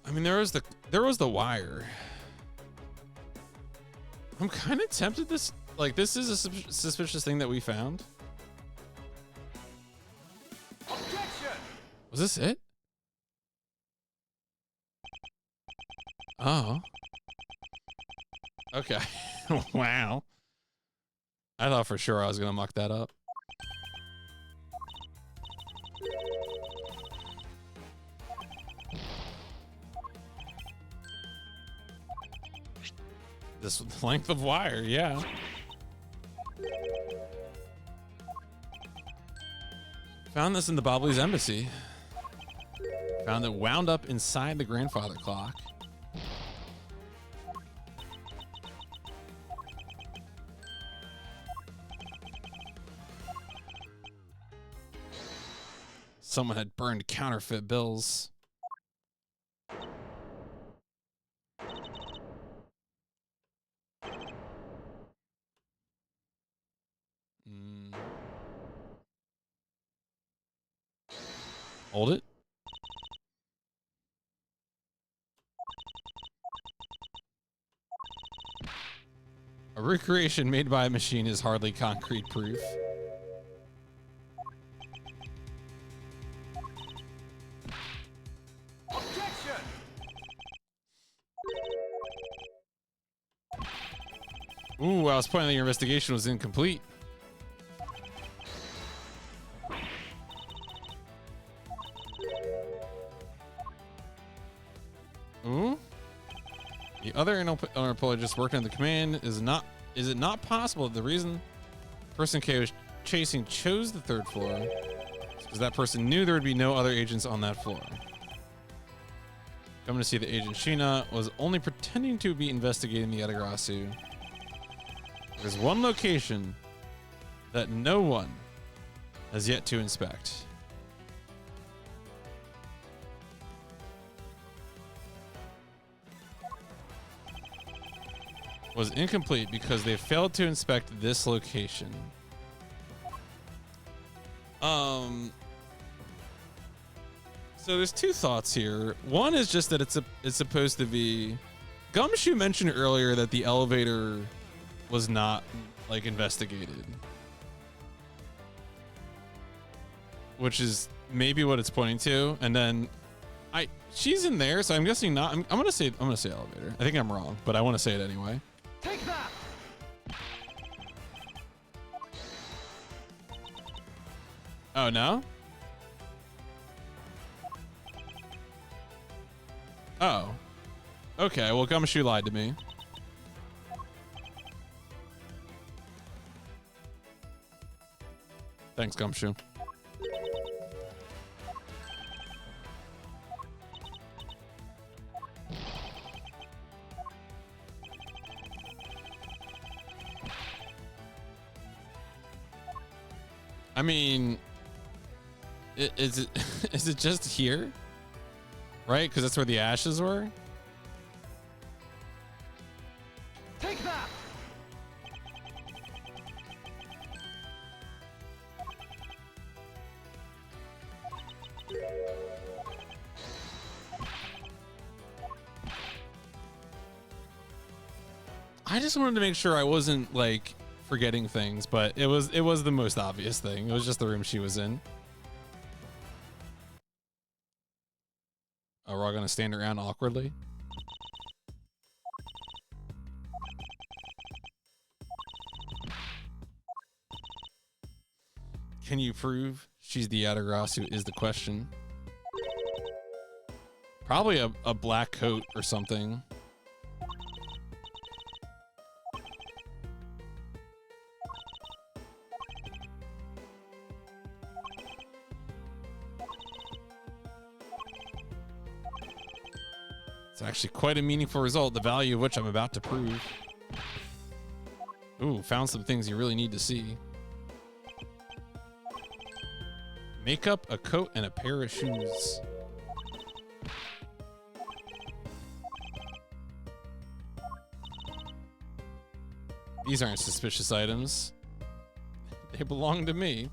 I mean, there was the wire. I'm kind of tempted this is a suspicious thing that we found. Objection! Was this it? Oh. Okay. Wow. I thought for sure I was gonna muck that up. This length of wire, yeah. Found this in the Bobley's embassy. Found it wound up inside the grandfather clock. Someone had burned counterfeit bills. Hold it. A recreation made by a machine is hardly concrete proof. Objection! Ooh, I was pointing that your investigation was incomplete. Ooh. The other anthropologist working on the command is it not possible that the reason person K was chasing chose the 3rd floor because that person knew there would be no other agents on that floor. Coming to see that Agent Sheena was only pretending to be investigating the Edagarasu. There's one location that no one has yet to inspect. Was incomplete because they failed to inspect this location. So there's 2 thoughts here. One is just that it's supposed to be. Gumshoe mentioned earlier that the elevator was not like investigated, which is maybe what it's pointing to. And then she's in there, so I'm guessing not. I'm gonna say elevator. I think I'm wrong, but I want to say it anyway. Take that! Oh, no? Oh. Okay, well, Gumshoe lied to me. Thanks, Gumshoe. I mean, is it just here? Right? Because that's where the ashes were? Take that! I just wanted to make sure I wasn't like forgetting things, but it was the most obvious thing. It was just the room she was in. Oh, we're all gonna stand around awkwardly. Can you prove she's the Yatagarasu is the question. Probably a black coat or something. It's actually quite a meaningful result, the value of which I'm about to prove. Ooh, found some things you really need to see. Makeup, a coat, and a pair of shoes. These aren't suspicious items. They belong to me.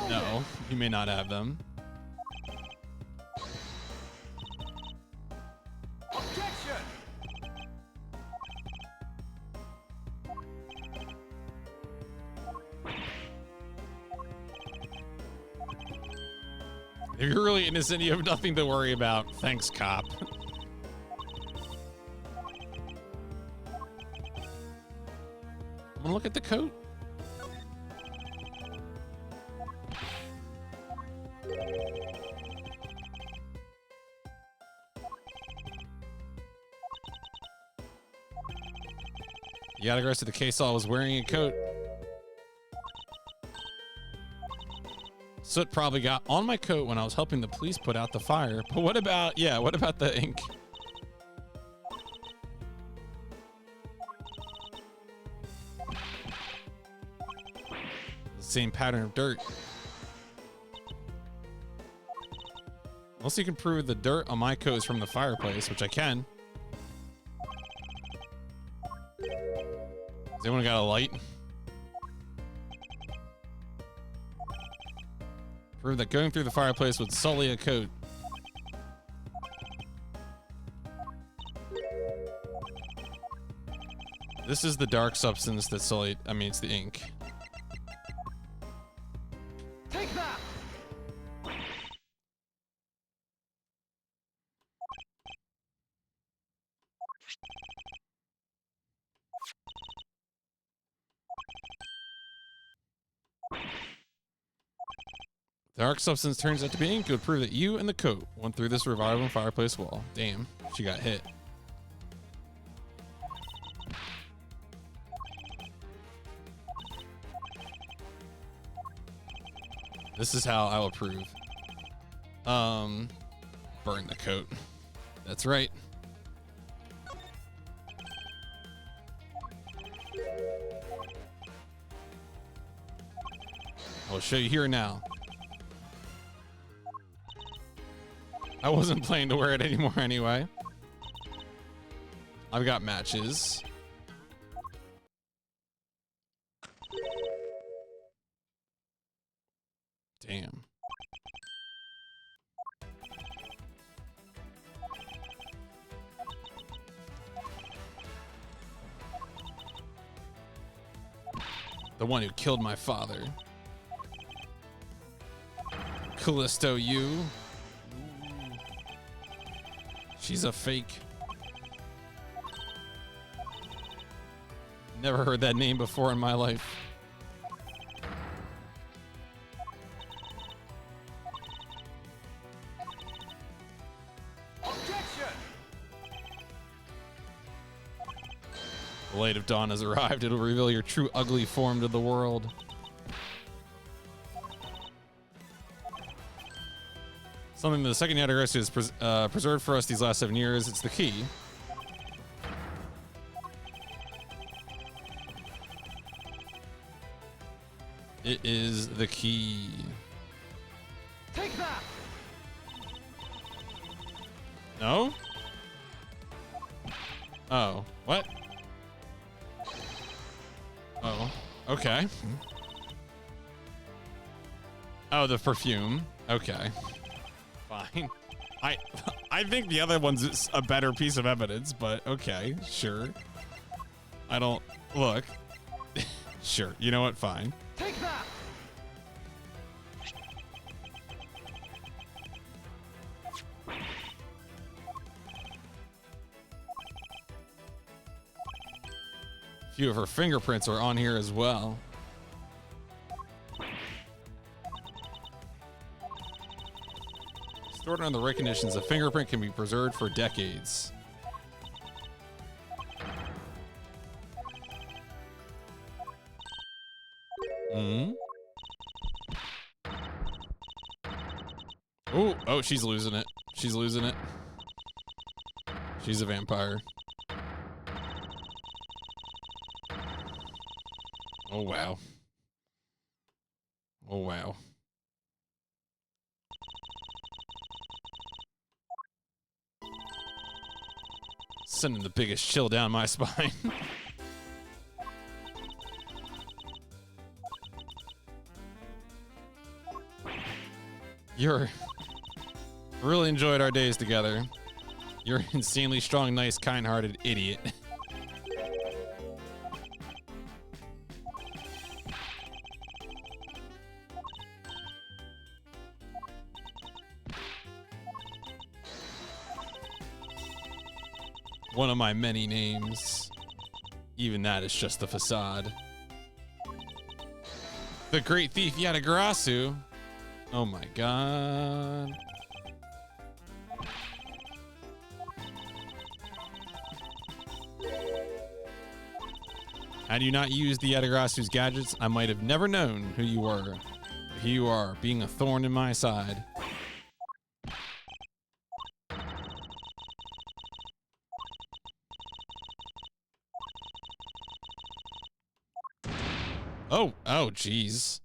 No, you may not have them. Objection! If you're really innocent, you have nothing to worry about. Thanks, cop. I'm gonna look at the coat. You gotta go to the case. I was wearing a coat. Soot probably got on my coat when I was helping the police put out the fire. But what about, yeah, what about the ink? The same pattern of dirt. Unless you can prove the dirt on my coat is from the fireplace, which I can. Has anyone got a light? Prove that going through the fireplace would sully a coat. This is the dark substance that sullied. I mean, it's the ink. Take that! Dark substance turns out to be ink. It would prove that you and the coat went through this revival fireplace wall. Damn, she got hit. This is how I will prove. Burn the coat. That's right. I'll show you here now. I wasn't planning to wear it anymore anyway. I've got matches. Damn. The one who killed my father. Callisto, you. She's a fake. Never heard that name before in my life. Objection! The light of dawn has arrived. It'll reveal your true ugly form to the world. Something that the second Yatagarasu has preserved for us these last 7 years. It's the key. It is the key. Take that! No? Oh, what? Oh, okay. Oh, the perfume. Okay. Fine. I think the other one's a better piece of evidence, but okay, sure. I don't look. Sure. You know what? Fine. Take that! A few of her fingerprints are on here as well. Stored under the right conditions, a fingerprint can be preserved for decades. Hmm. Oh, she's losing it. She's losing it. She's a vampire. Oh, wow. Oh, wow. Sending the biggest chill down my spine. Really enjoyed our days together. You're an insanely strong, nice, kind-hearted idiot. One of my many names. Even that is just a facade. The great thief Yatagarasu. Oh my god. Had you not used the Yatagarasu's gadgets, I might have never known who you were. But here you are, being a thorn in my side. Oh, jeez.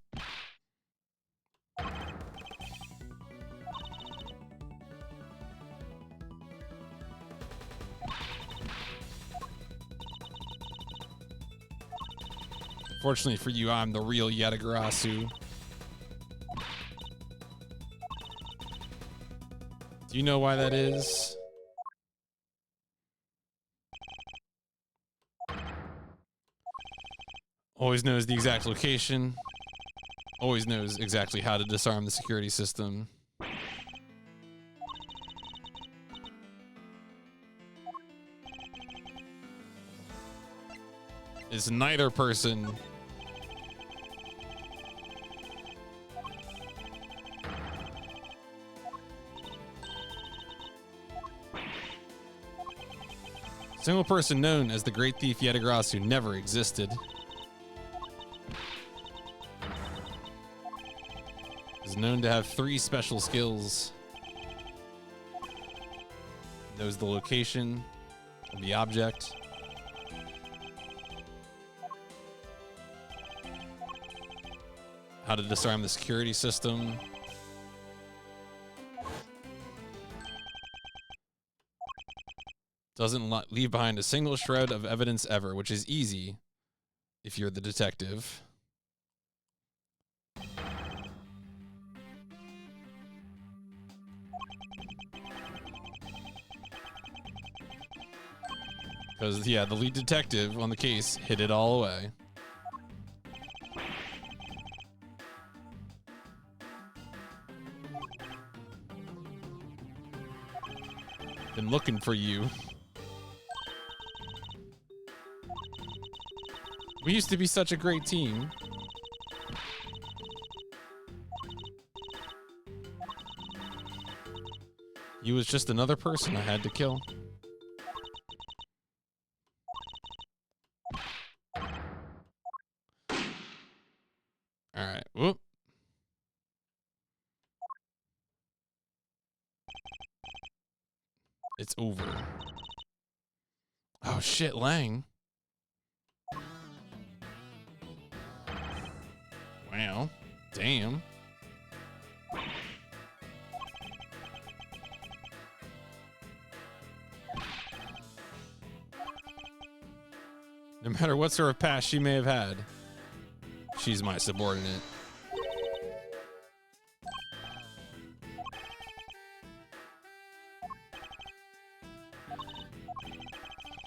Fortunately for you, I'm the real Yatagarasu. Do you know why that is? Always knows the exact location. Always knows exactly how to disarm the security system. Is neither person. Single person known as the Great Thief Yatagarasu never existed. Is known to have 3 special skills. Knows the location of the object. How to disarm the security system. Doesn't leave behind a single shred of evidence ever, which is easy if you're the detective. Because, yeah, the lead detective on the case hid it all away. Been looking for you. We used to be such a great team. You was just another person I had to kill. Alright, whoop. It's over. Oh shit, Lang. Wow. Damn. No matter what sort of past she may have had, she's my subordinate.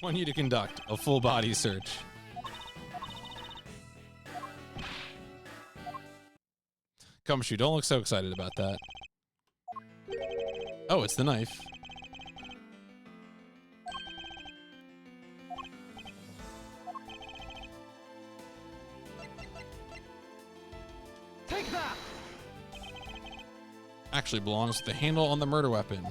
I want you to conduct a full body search. Gumshoe, don't look so excited about that. Oh, it's the knife. Take that! Actually belongs to the handle on the murder weapon.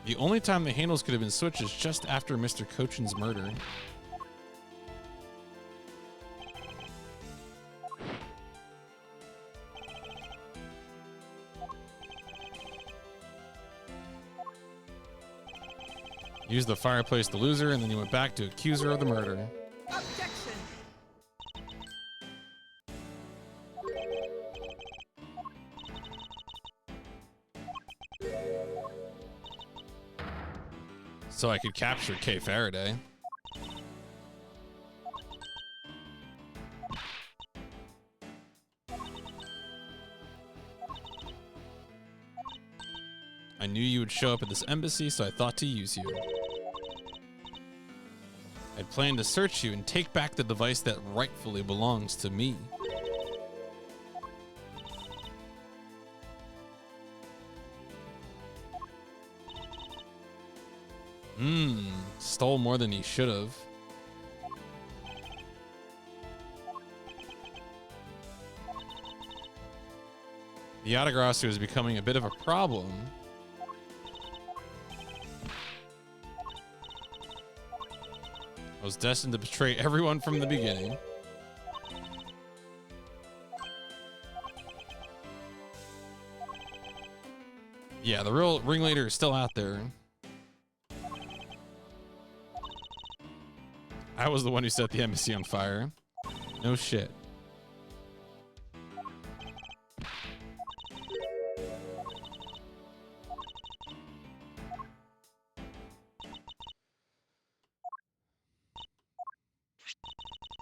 The only time the handles could have been switched is just after Mr. Cochin's murder. Used the fireplace to lose her, and then you went back to accuse her of the murder. Objection. So I could capture Kay Faraday. I knew you would show up at this embassy, so I thought to use you. I'd planned to search you and take back the device that rightfully belongs to me. Stole more than he should have. The Autograssi is becoming a bit of a problem. I was destined to betray everyone from the beginning. Yeah, the real ringleader is still out there. I was the one who set the embassy on fire. No shit.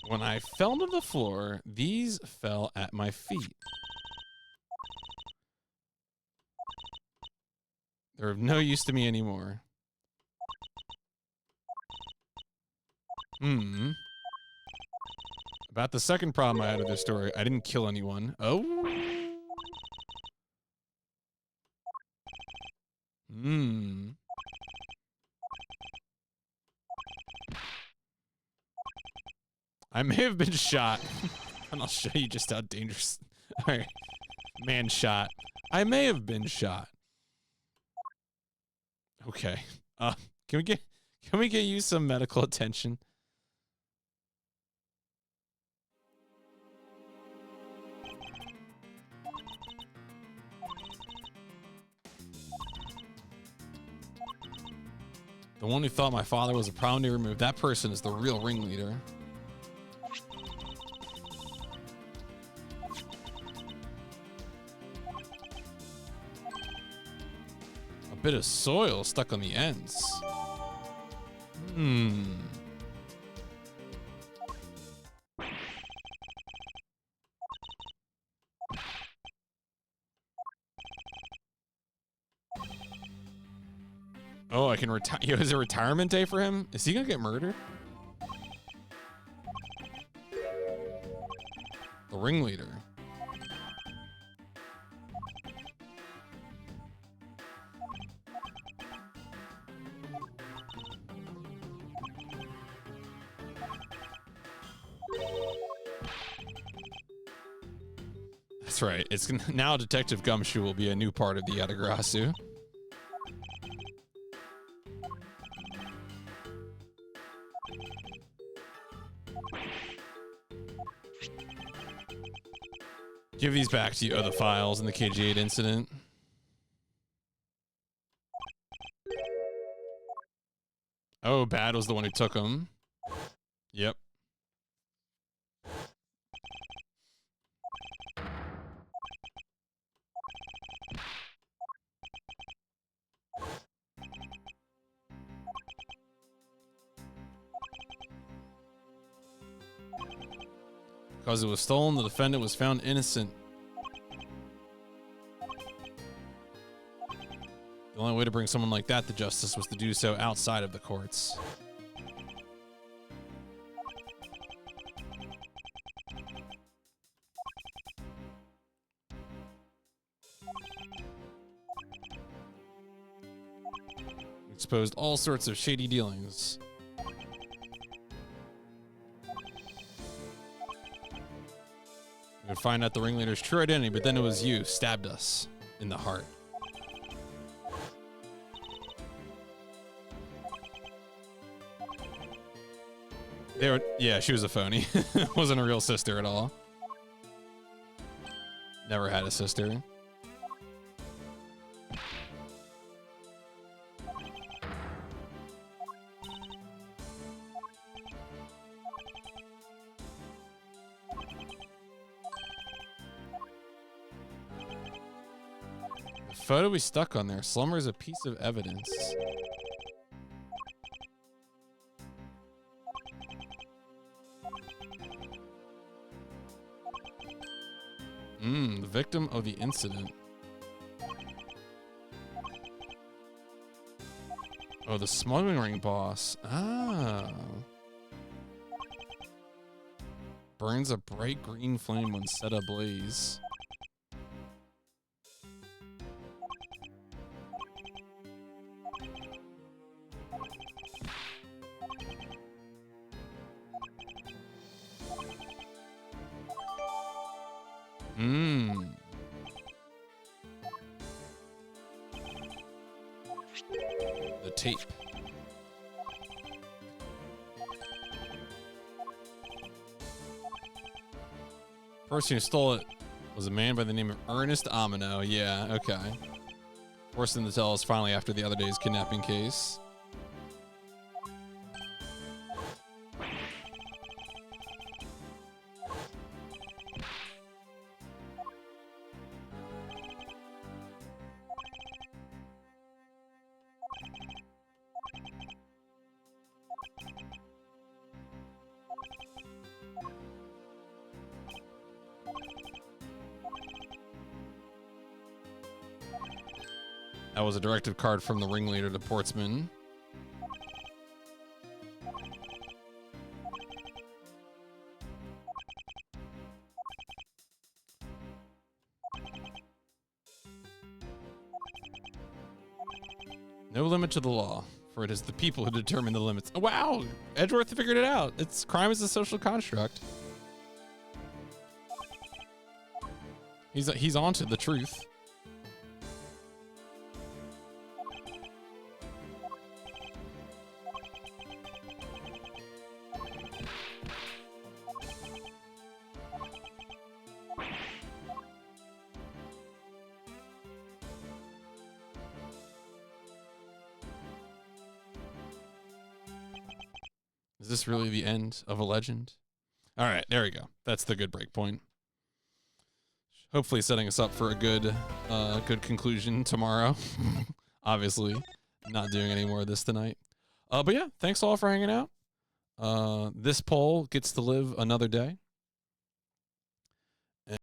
When I fell to the floor, these fell at my feet. They're of no use to me anymore. About the second problem I had with this story, I didn't kill anyone. Oh. I may have been shot. And I'll show you just how dangerous. All right. Man shot. I may have been shot. Okay. Can we get you some medical attention? The one who thought my father was a problem to remove, that person is the real ringleader. A bit of soil stuck on the ends. Oh, I can retire. Yo, is it retirement day for him? Is he gonna get murdered? The ringleader. That's right. It's now Detective Gumshoe will be a new part of the Yatagrasu. Give these back to you. Oh, the files in the KG8 incident. Oh, Bad was the one who took them. Yep. Because it was stolen, the defendant was found innocent. The only way to bring someone like that to justice was to do so outside of the courts. exposed all sorts of shady dealings. We would find out the ringleader's true identity, but then it was you stabbed us in the heart. Yeah, she was a phony. Wasn't a real sister at all. Never had a sister. The photo we stuck on there. Slumber is a piece of evidence. The victim of the incident. Oh, the smuggling ring boss. Ah. Burns a bright green flame when set ablaze. The tape. Person who stole it was a man by the name of Ernest Amino. Yeah, okay. Forced them to tell us finally after the other day's kidnapping case. That was a directive card from the ringleader to Portsman. No limit to the law, for it is the people who determine the limits. Oh, wow, Edgeworth figured it out. It's crime is a social construct. He's onto the truth. Is this really the end of a legend? All right, there we go. That's the good break point. Hopefully setting us up for a good conclusion tomorrow. Obviously, not doing any more of this tonight. But yeah, thanks all for hanging out. This poll gets to live another day.